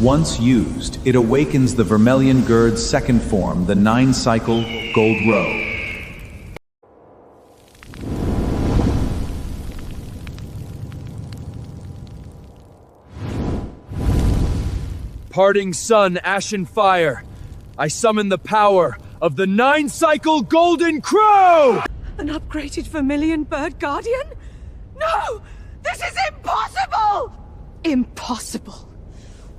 Once used, it awakens the Vermilion Gird's second form, the 9-cycle Gold Row. Parting sun, ashen fire, I summon the power of the 9-cycle Golden Crow! An upgraded Vermilion Bird Guardian? No! This is impossible! Impossible.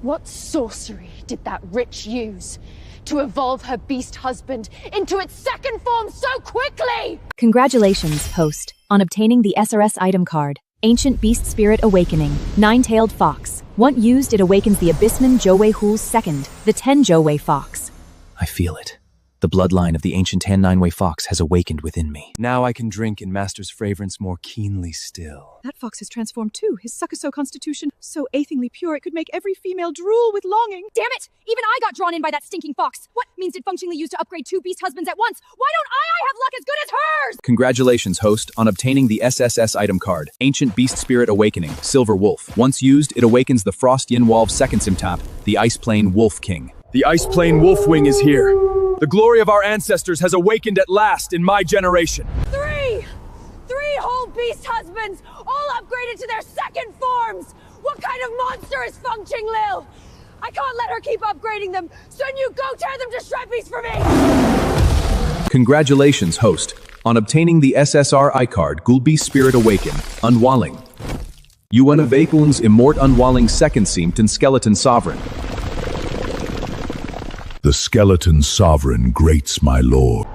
What sorcery did that witch use to evolve her beast husband into its second form so quickly? Congratulations, host, on obtaining the SRS item card, Ancient Beast Spirit Awakening, 9-tailed fox. Once used, it awakens the Abyssman Zhouwei Hu's second, the 10 Zhouwei fox. I feel it. The bloodline of the ancient Tan Nineway fox has awakened within me. Now I can drink in Master's fragrance more keenly still. That fox has transformed too. His Succoso constitution, so athingly pure it could make every female drool with longing. Damn it! Even I got drawn in by that stinking fox. What means did Feng Qingli use to upgrade 2 beast husbands at once? Why don't I have luck as good as hers? Congratulations, host, on obtaining the SSS item card, Ancient Beast Spirit Awakening, Silver Wolf. Once used, it awakens the Frost Yinwalv's second Simtap, the Ice Plane Wolf King. The Ice Plane Wolfwing is here. The glory of our ancestors has awakened at last in my generation. 3 whole beast husbands, all upgraded to their second forms! What kind of monster is Feng Qinglil? I can't let her keep upgrading them. Sun Yu, go tear them to shrappies for me! Congratulations, host, on obtaining the SSR I-card, Gulbi Spirit Awaken, Unwalling. Yuan of Akul's Immort Unwalling second Seamton Skeleton Sovereign. The skeleton sovereign grates my lord.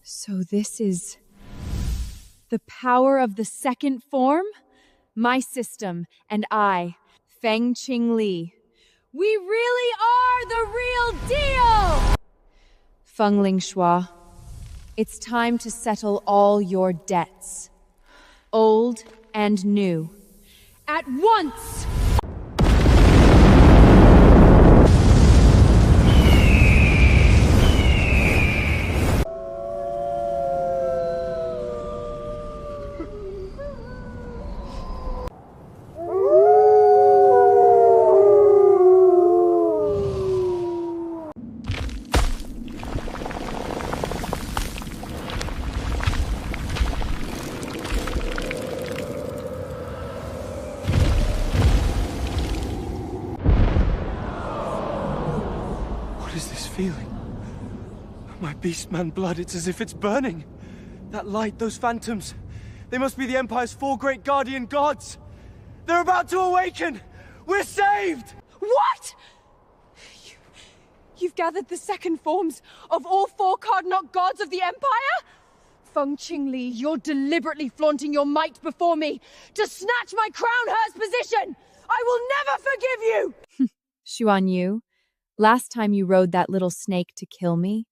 So this is the power of the second form? My system and I, Feng Qingli. We really are the real deal! Feng Lingshua, It's time to settle all your debts, old and new. At once! My beastman blood, it's as if it's burning. That light, those phantoms, they must be the Empire's 4 great guardian gods. They're about to awaken! We're saved! What? You've gathered the second forms of all 4 cardinal gods of the Empire? Feng Qingli, you're deliberately flaunting your might before me to snatch my crown-hearse position! I will never forgive you! Xuan Yu, last time you rode that little snake to kill me,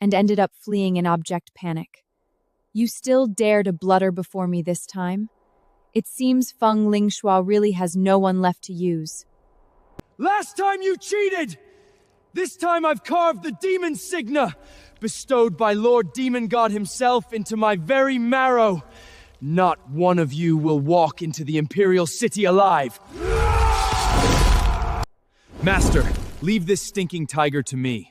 and ended up fleeing in abject panic. You still dare to blutter before me this time? It seems Feng Lingxua really has no one left to use. Last time you cheated! This time I've carved the demon signa, bestowed by Lord Demon God himself into my very marrow. Not one of you will walk into the Imperial City alive. Master, leave this stinking tiger to me.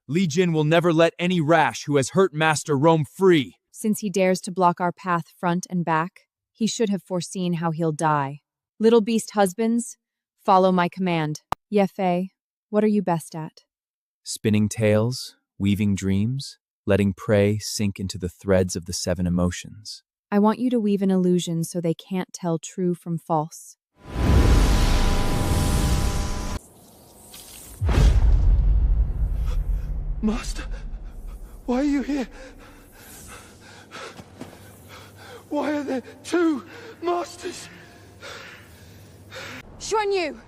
Li Jin will never let any rash who has hurt Master roam free. Since he dares to block our path front and back, he should have foreseen how he'll die. Little beast husbands, follow my command. Ye Fei, what are you best at? Spinning tales, weaving dreams, letting prey sink into the threads of the 7 emotions. I want you to weave an illusion so they can't tell true from false. Master, why are you here? Why are there 2 masters? Xuan Yu,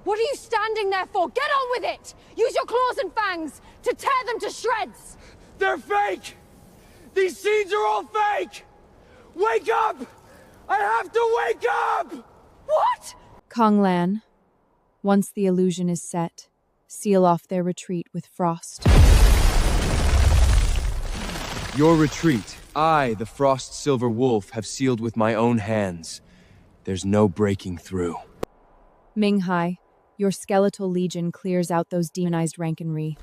what are you standing there for? Get on with it! Use your claws and fangs to tear them to shreds! They're fake! These scenes are all fake! Wake up! I have to wake up! What? Kong Lan, once the illusion is set, seal off their retreat with frost. Your retreat, I, the Frost Silver Wolf, have sealed with my own hands. There's no breaking through. Minghai, your skeletal legion clears out those demonized rankenry.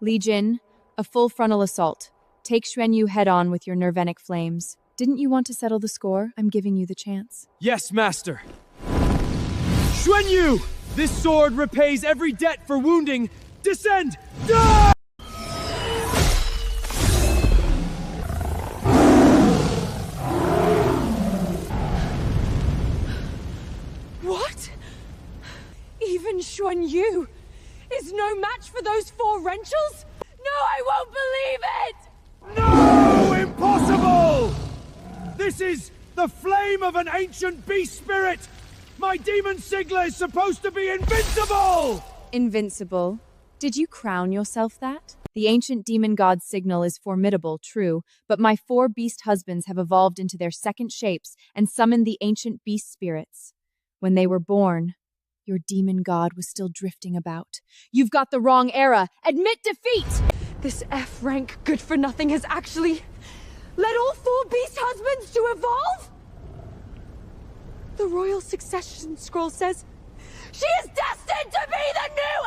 Legion, a full frontal assault. Take Xuan Yu head-on with your nervenic flames. Didn't you want to settle the score? I'm giving you the chance. Yes, Master. Xuan Yu! This sword repays every debt for wounding. Descend! Die! What? Even Xuan Yu is no match for those 4 wrenchels? No, I won't believe it! No! Impossible! This is the flame of an ancient beast spirit! My demon sigla is supposed to be invincible! Invincible? Did you crown yourself that? The ancient demon god signal is formidable, true, but my 4 beast husbands have evolved into their second shapes and summoned the ancient beast spirits. When they were born, your demon god was still drifting about. You've got the wrong era! Admit defeat! This F-rank good-for-nothing has actually led all 4 beast husbands to evolve? The royal succession scroll says she is destined to be the new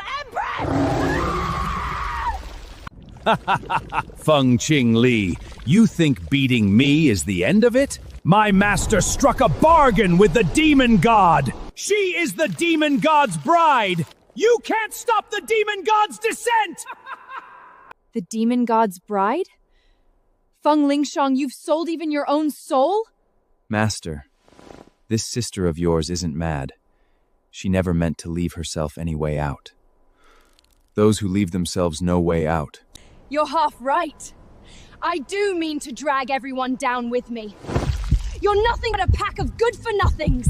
empress! Feng Qingli, you think beating me is the end of it? My master struck a bargain with the demon god! She is the demon god's bride! You can't stop the demon god's descent! The demon god's bride? Feng Lingshang, you've sold even your own soul? Master, this sister of yours isn't mad. She never meant to leave herself any way out. Those who leave themselves no way out. You're half right. I do mean to drag everyone down with me. You're nothing but a pack of good-for-nothings.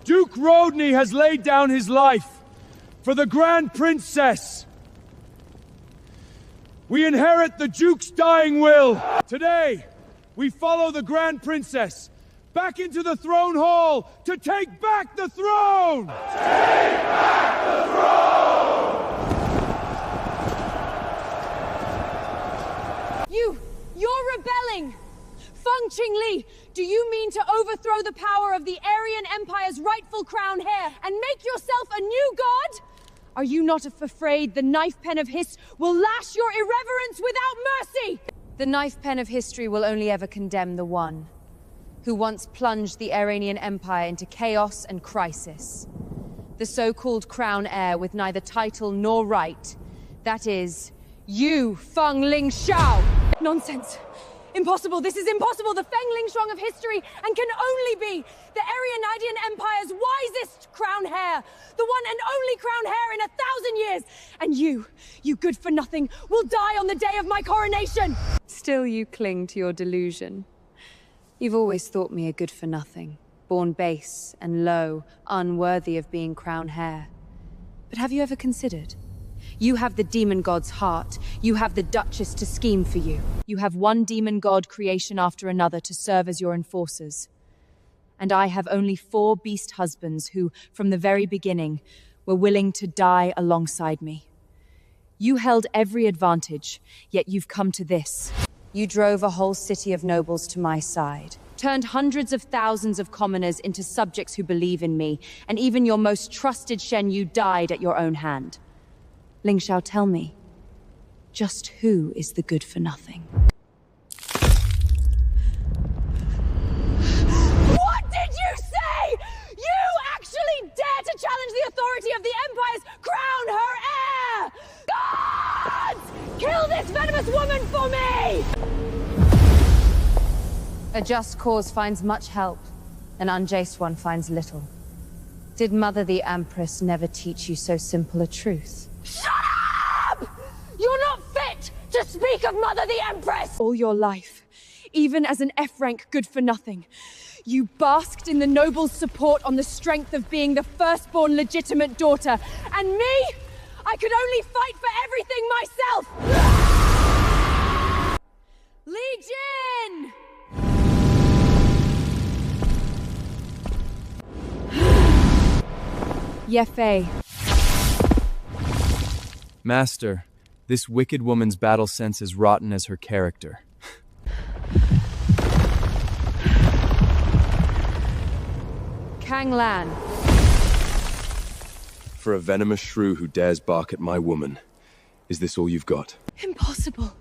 Duke Rodney has laid down his life for the Grand Princess. We inherit the Duke's dying will. Today, we follow the Grand Princess back into the throne hall to take back the throne! Take back the throne! You're rebelling! Feng Qingli, do you mean to overthrow the power of the Aryan Empire's rightful crown heir and make yourself a new god? Are you not afraid the knife pen of His will lash your irreverence without mercy? The knife pen of history will only ever condemn the one who once plunged the Iranian Empire into chaos and crisis. The so-called crown heir with neither title nor right. That is, you, Feng Lingshao! Nonsense! Impossible! This is impossible! The Feng Lingshuang of history, and can only be the Aryanadian Empire's wisest crown heir! The one and only crown heir in 1,000 years! And you good-for-nothing, will die on the day of my coronation! Still you cling to your delusion. You've always thought me a good-for-nothing, born base and low, unworthy of being crown heir. But have you ever considered? You have the demon god's heart. You have the Duchess to scheme for you. You have one demon god creation after another to serve as your enforcers. And I have only 4 beast husbands who, from the very beginning, were willing to die alongside me. You held every advantage, yet you've come to this. You drove a whole city of nobles to my side, turned hundreds of thousands of commoners into subjects who believe in me, and even your most trusted Shen Yu died at your own hand. Lingshao, tell me, just who is the good-for-nothing? What did you say? You actually dare to challenge the authority of the Empire's crown her heir! Gods! Kill this venomous woman for me! A just cause finds much help, an unjust one finds little. Did Mother the Empress never teach you so simple a truth? Shut up! You're not fit to speak of Mother the Empress! All your life, even as an F-rank good-for-nothing, you basked in the nobles' support on the strength of being the firstborn legitimate daughter. And me? I could only fight for everything myself! Li Jin! Ye Fei. Master, this wicked woman's battle sense is rotten as her character. Kang Lan. For a venomous shrew who dares bark at my woman, is this all you've got? Impossible.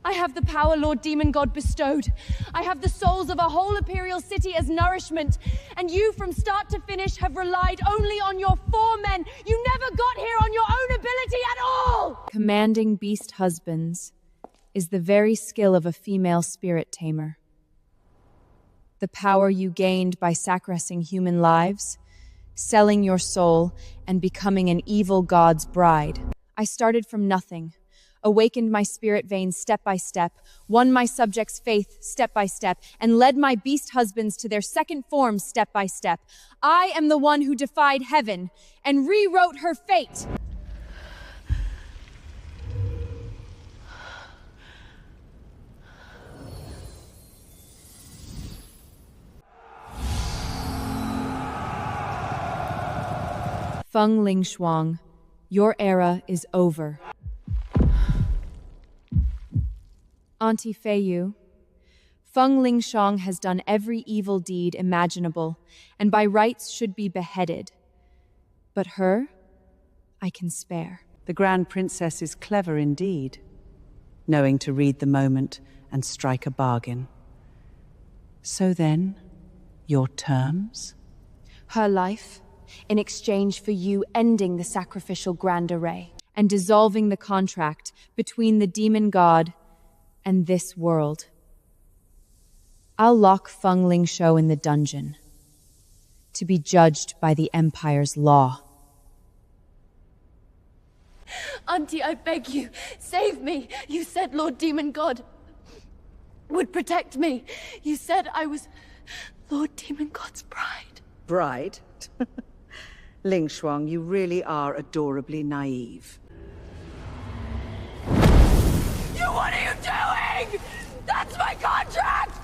I have the power Lord Demon God bestowed. I have the souls of a whole imperial city as nourishment. And you, from start to finish, have relied only on your 4 men. You never got here on your own ability at all! Commanding beast husbands is the very skill of a female spirit tamer. The power you gained by sacrificing human lives, selling your soul, and becoming an evil god's bride. I started from nothing, awakened my spirit veins step by step, won my subjects' faith step by step, and led my beast husbands to their second forms step by step. I am the one who defied heaven and rewrote her fate. Feng Lingshuang, your era is over. Auntie Feiyu, Feng Lingshuang has done every evil deed imaginable, and by rights should be beheaded. But her, I can spare. The Grand Princess is clever indeed, knowing to read the moment and strike a bargain. So then, your terms? Her life, in exchange for you ending the sacrificial grand array and dissolving the contract between the demon god and this world. I'll lock Feng Lingshou in the dungeon to be judged by the Empire's law. Auntie, I beg you, save me. You said Lord Demon God would protect me. You said I was Lord Demon God's bride. Bride? contract. Ling Shuang, you really are adorably naive. What are you doing? That's my contract!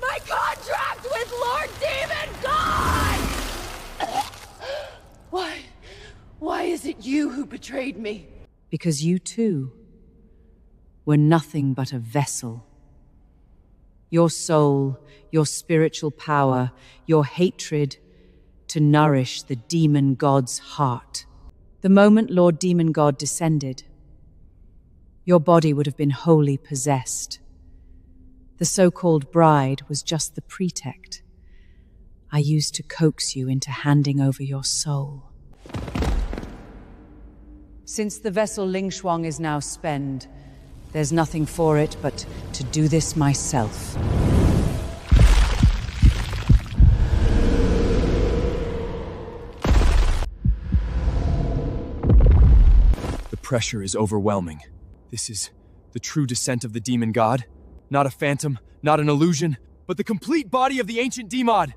My contract with Lord Demon God! Why is it you who betrayed me? Because you too were nothing but a vessel. Your soul, your spiritual power, your hatred to nourish the demon god's heart. The moment Lord Demon God descended, your body would have been wholly possessed. The so-called bride was just the pretext I used to coax you into handing over your soul. Since the vessel Ling Shuang is now spent, there's nothing for it but to do this myself. The pressure is overwhelming. This is the true descent of the demon god. Not a phantom, not an illusion, but the complete body of the ancient demon.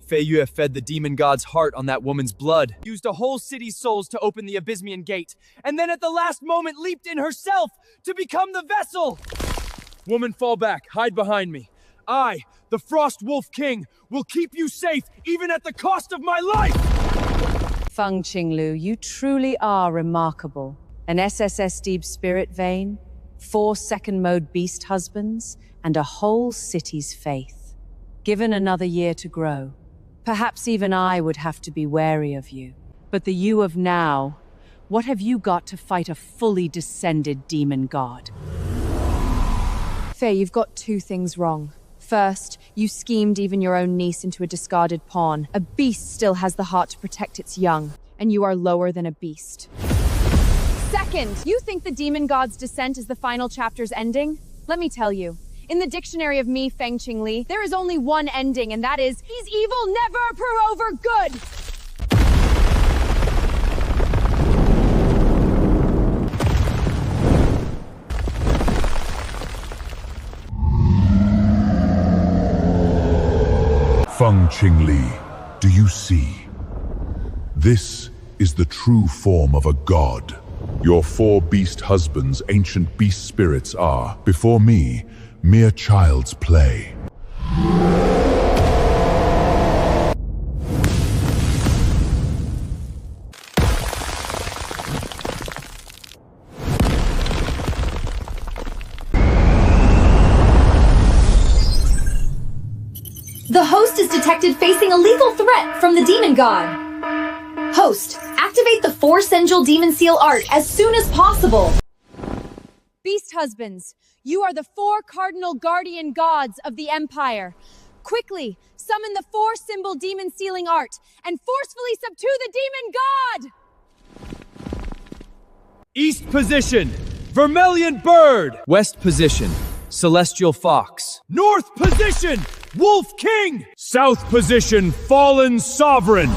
Fei Yue have fed the demon god's heart on that woman's blood, used a whole city's souls to open the Abysmian gate, and then at the last moment leaped in herself to become the vessel! Woman, fall back, hide behind me. I, the Frost Wolf King, will keep you safe even at the cost of my life! Feng Qinglu, you truly are remarkable. An SSS deep spirit vein, 4 second-mode beast husbands, and a whole city's faith. Given another year to grow, perhaps even I would have to be wary of you. But the you of now, what have you got to fight a fully descended demon god? Fei, you've got 2 things wrong. First, you schemed even your own niece into a discarded pawn. A beast still has the heart to protect its young, and you are lower than a beast. Second, you think the demon god's descent is the final chapter's ending? Let me tell you. In the dictionary of me, Feng Qingli, there is only one ending, and that is, he's evil, never prove over good! Feng Qingli, do you see? This is the true form of a god. Your 4 beast husbands, ancient beast spirits, are, before me, mere child's play. The host is detected facing a legal threat from the demon god. Host, activate the 4 Sensual Demon Seal art as soon as possible. Beast husbands, you are the 4 cardinal guardian gods of the Empire. Quickly, summon the 4 symbol demon sealing art and forcefully subdue the demon god! East position, Vermilion Bird. West position, Celestial Fox. North position, Wolf King. South position, Fallen Sovereign.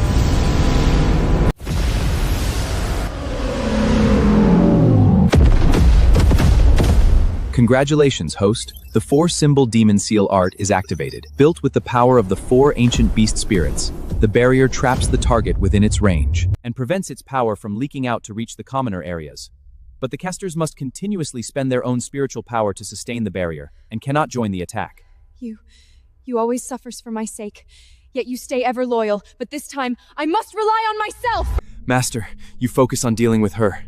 Congratulations, host. The 4-symbol demon seal art is activated. Built with the power of the 4 ancient beast spirits, the barrier traps the target within its range and prevents its power from leaking out to reach the commoner areas. But the casters must continuously spend their own spiritual power to sustain the barrier and cannot join the attack. You always suffers for my sake, yet you stay ever loyal, but this time I must rely on myself! Master, you focus on dealing with her.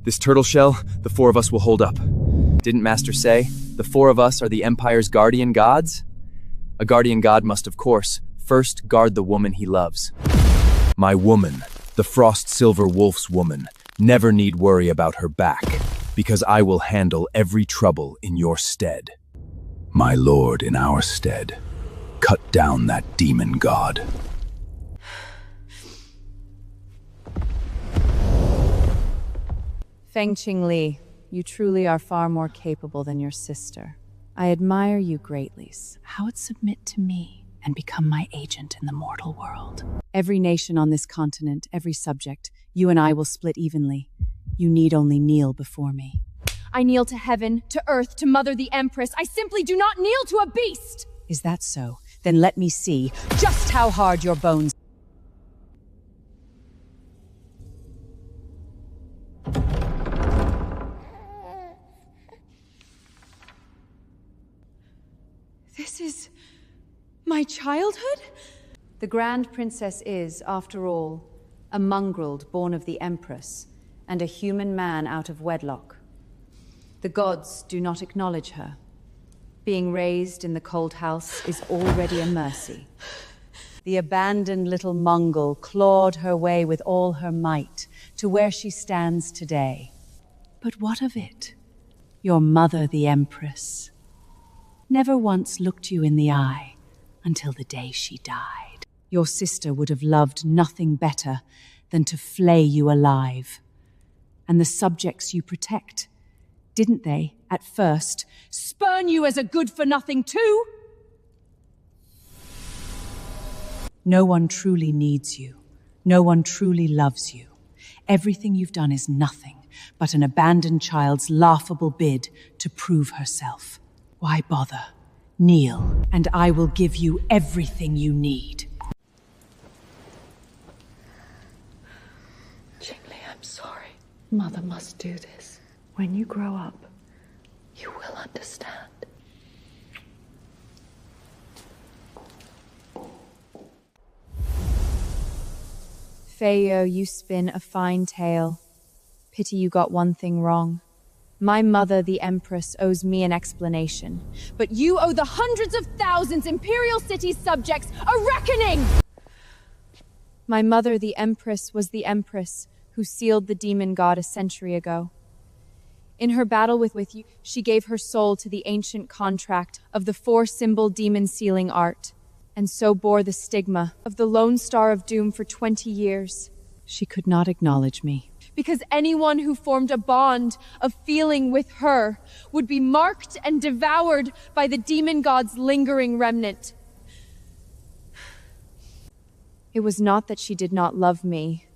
This turtle shell, the 4 of us will hold up. Didn't Master say, the 4 of us are the Empire's guardian gods? A guardian god must, of course, first guard the woman he loves. My woman, the Frost Silver Wolf's woman, never need worry about her back, because I will handle every trouble in your stead. My lord, in our stead, cut down that demon god. Feng Qingli, you truly are far more capable than your sister. I admire you greatly. How would submit to me and become my agent in the mortal world? Every nation on this continent, every subject, you and I will split evenly. You need only kneel before me. I kneel to heaven, to earth, to Mother the Empress. I simply do not kneel to a beast! Is that so? Then let me see just how hard your bones... This is my childhood? The Grand Princess is, after all, a mongrel born of the Empress, and a human man out of wedlock. The gods do not acknowledge her. Being raised in the cold house is already a mercy. The abandoned little Mongol clawed her way with all her might to where she stands today. But what of it? Your mother, the Empress, never once looked you in the eye until the day she died. Your sister would have loved nothing better than to flay you alive. And the subjects you protect, didn't they, at first, spurn you as a good-for-nothing too? No one truly needs you. No one truly loves you. Everything you've done is nothing but an abandoned child's laughable bid to prove herself. Why bother? Kneel, and I will give you everything you need. Qingli, I'm sorry. Mother must do this. When you grow up, you will understand. Feio, you spin a fine tale. Pity you got one thing wrong. My mother, the Empress, owes me an explanation. But you owe the hundreds of thousands Imperial City's subjects a reckoning! My mother, the Empress, was the Empress who sealed the demon god a century ago. In her battle with you, she gave her soul to the ancient contract of the four-symbol demon sealing art, and so bore the stigma of the Lone Star of Doom for 20 years. She could not acknowledge me. Because anyone who formed a bond of feeling with her would be marked and devoured by the demon god's lingering remnant. It was not that she did not love me.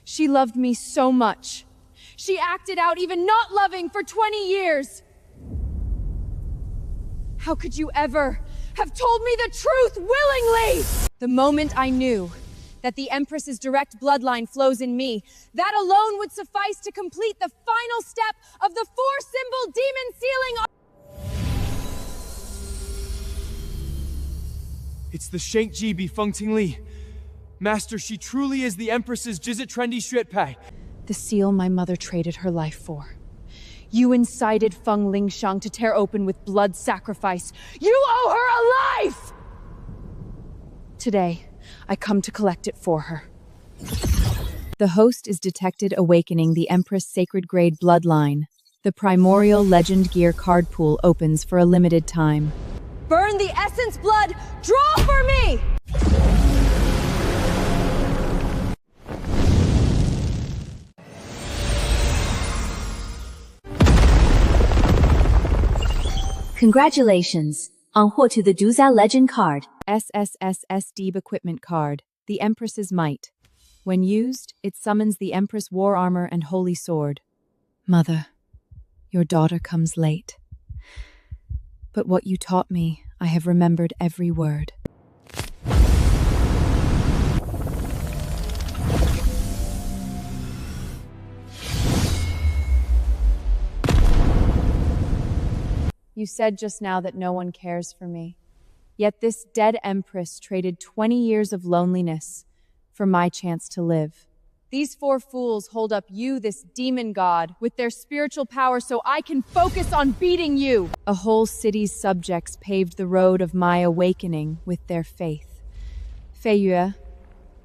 She loved me so much. She acted out even not loving for 20 years. How could you ever have told me the truth willingly? The moment I knew that the Empress's direct bloodline flows in me, that alone would suffice to complete the final step of the four-symbol demon sealing. It's the Shankji Bifeng Tingli. Master, she truly is the Empress's Jizit Trendy Shritpai. The seal my mother traded her life for. You incited Feng Lingshang to tear open with blood sacrifice. You owe her a life! Today, I come to collect it for her. The host is detected awakening the Empress Sacred Grade bloodline. The Primordial Legend Gear card pool opens for a limited time. Burn the essence blood! Draw for me! Congratulations on 获取 the Duza Legend card. SSSSD equipment card, the Empress's Might. When used, it summons the Empress War Armor and Holy Sword. Mother, your daughter comes late. But what you taught me, I have remembered every word. You said just now that no one cares for me. Yet this dead Empress traded 20 years of loneliness for my chance to live. These four fools hold up you, this demon god, with their spiritual power so I can focus on beating you. A whole city's subjects paved the road of my awakening with their faith. Feiyue,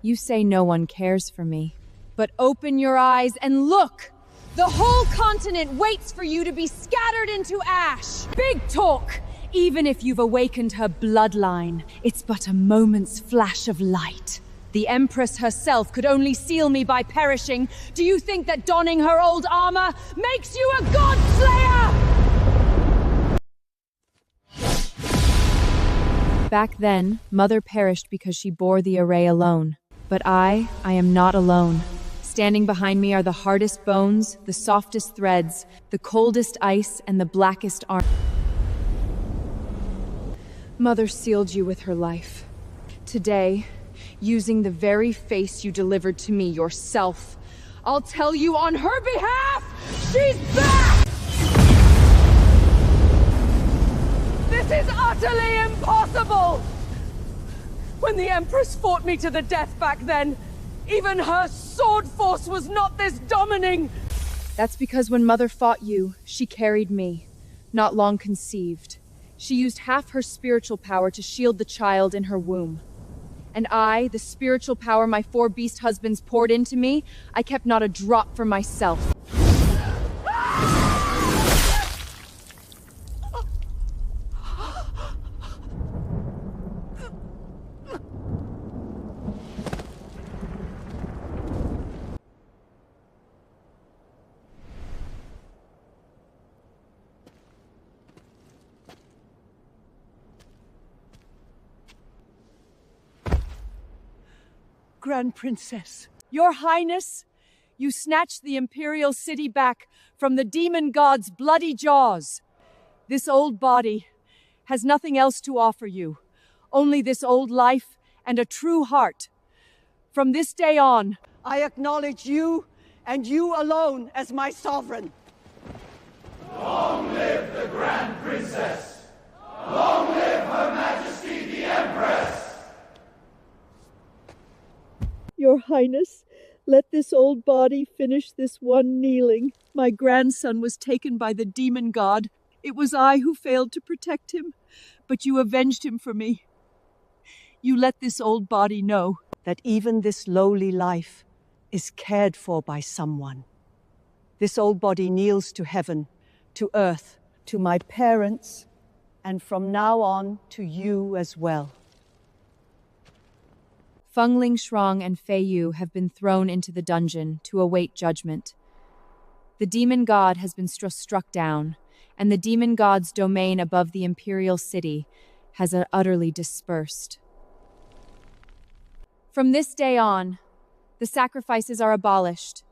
you say no one cares for me. But open your eyes and look! The whole continent waits for you to be scattered into ash! Big talk! Even if you've awakened her bloodline, it's but a moment's flash of light. The Empress herself could only seal me by perishing. Do you think that donning her old armor makes you a god slayer? Back then, Mother perished because she bore the array alone. But I am not alone. Standing behind me are the hardest bones, the softest threads, the coldest ice, and the blackest armor. Mother sealed you with her life. Today, using the very face you delivered to me yourself, I'll tell you on her behalf, she's back! This is utterly impossible! When the Empress fought me to the death back then, even her sword force was not this dominating! That's because when Mother fought you, she carried me, not long conceived. She used half her spiritual power to shield the child in her womb. And I, the spiritual power my 4 beast husbands poured into me, I kept not a drop for myself. Grand Princess, Your Highness, you snatched the Imperial City back from the demon god's bloody jaws. This old body has nothing else to offer you, only this old life and a true heart. From this day on, I acknowledge you, and you alone, as my sovereign. Long live the Grand Princess! Long live Her Majesty the Empress! Your Highness, let this old body finish this one kneeling. My grandson was taken by the demon god. It was I who failed to protect him, but you avenged him for me. You let this old body know that even this lowly life is cared for by someone. This old body kneels to heaven, to earth, to my parents, and from now on to you as well. Fengling Shuang and Fei Yu have been thrown into the dungeon to await judgment. The demon god has been struck down, and the demon god's domain above the imperial city has utterly dispersed. From this day on, the sacrifices are abolished,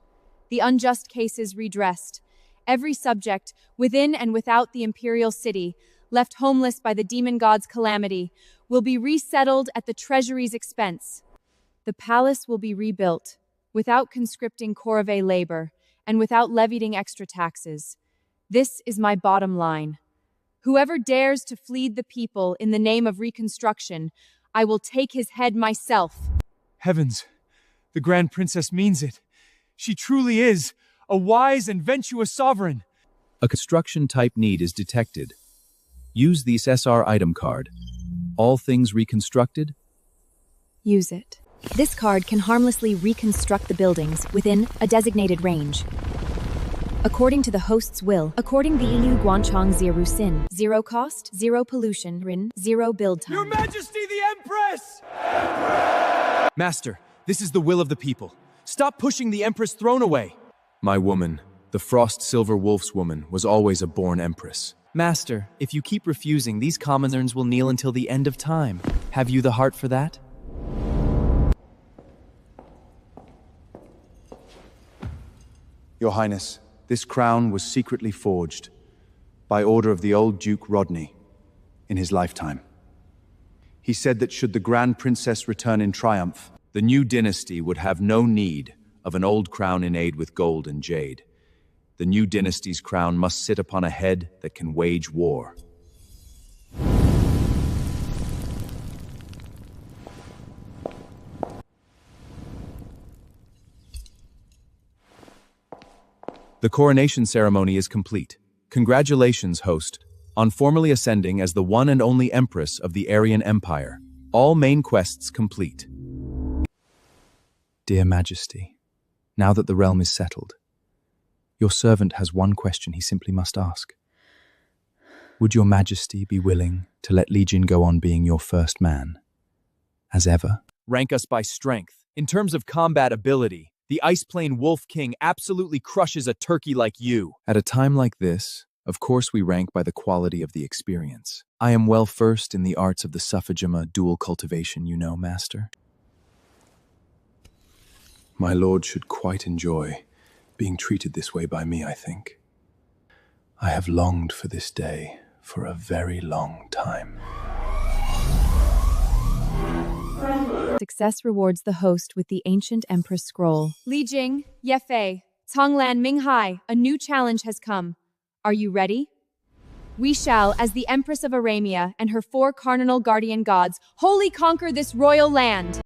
the unjust cases redressed, every subject, within and without the imperial city, left homeless by the demon god's calamity, will be resettled at the treasury's expense. The palace will be rebuilt, without conscripting corvée labor, and without levying extra taxes. This is my bottom line. Whoever dares to fleet the people in the name of reconstruction, I will take his head myself. Heavens, the Grand Princess means it. She truly is a wise and venturous sovereign. A construction type need is detected. Use the SR item card. All things reconstructed? Use it. This card can harmlessly reconstruct the buildings within a designated range. According to the host's will, according the Ilu Guanchong Ziru Sin, 0 cost, 0 pollution, Rin, 0 build time. Your Majesty the Empress! Master, this is the will of the people. Stop pushing the Empress throne away. My woman, the Frost Silver Wolf's woman, was always a born Empress. Master, if you keep refusing, these commoners will kneel until the end of time. Have you the heart for that? Your Highness, this crown was secretly forged by order of the old Duke Rodney in his lifetime. He said that should the Grand Princess return in triumph, The new dynasty would have no need of an old crown inlaid with gold and jade. The new dynasty's crown must sit upon a head that can wage war. The coronation ceremony is complete. Congratulations, host, on formally ascending as the one and only Empress of the Aryan Empire. All main quests complete. Dear Majesty, now that the realm is settled, your servant has one question he simply must ask. Would your Majesty be willing to let Legion go on being your first man, as ever? Rank us by strength. In terms of combat ability, the Ice Plane Wolf King absolutely crushes a turkey like you. At a time like this, of course we rank by the quality of the experience. I am well versed in the arts of the Suffragema dual cultivation, you know, Master. My lord should quite enjoy being treated this way by me, I think. I have longed for this day for a very long time. Success rewards the host with the ancient Empress Scroll. Li Jing, Ye Fei, Tonglan Minghai, a new challenge has come. Are you ready? We shall, as the Empress of Aramea and her 4 cardinal guardian gods, wholly conquer this royal land.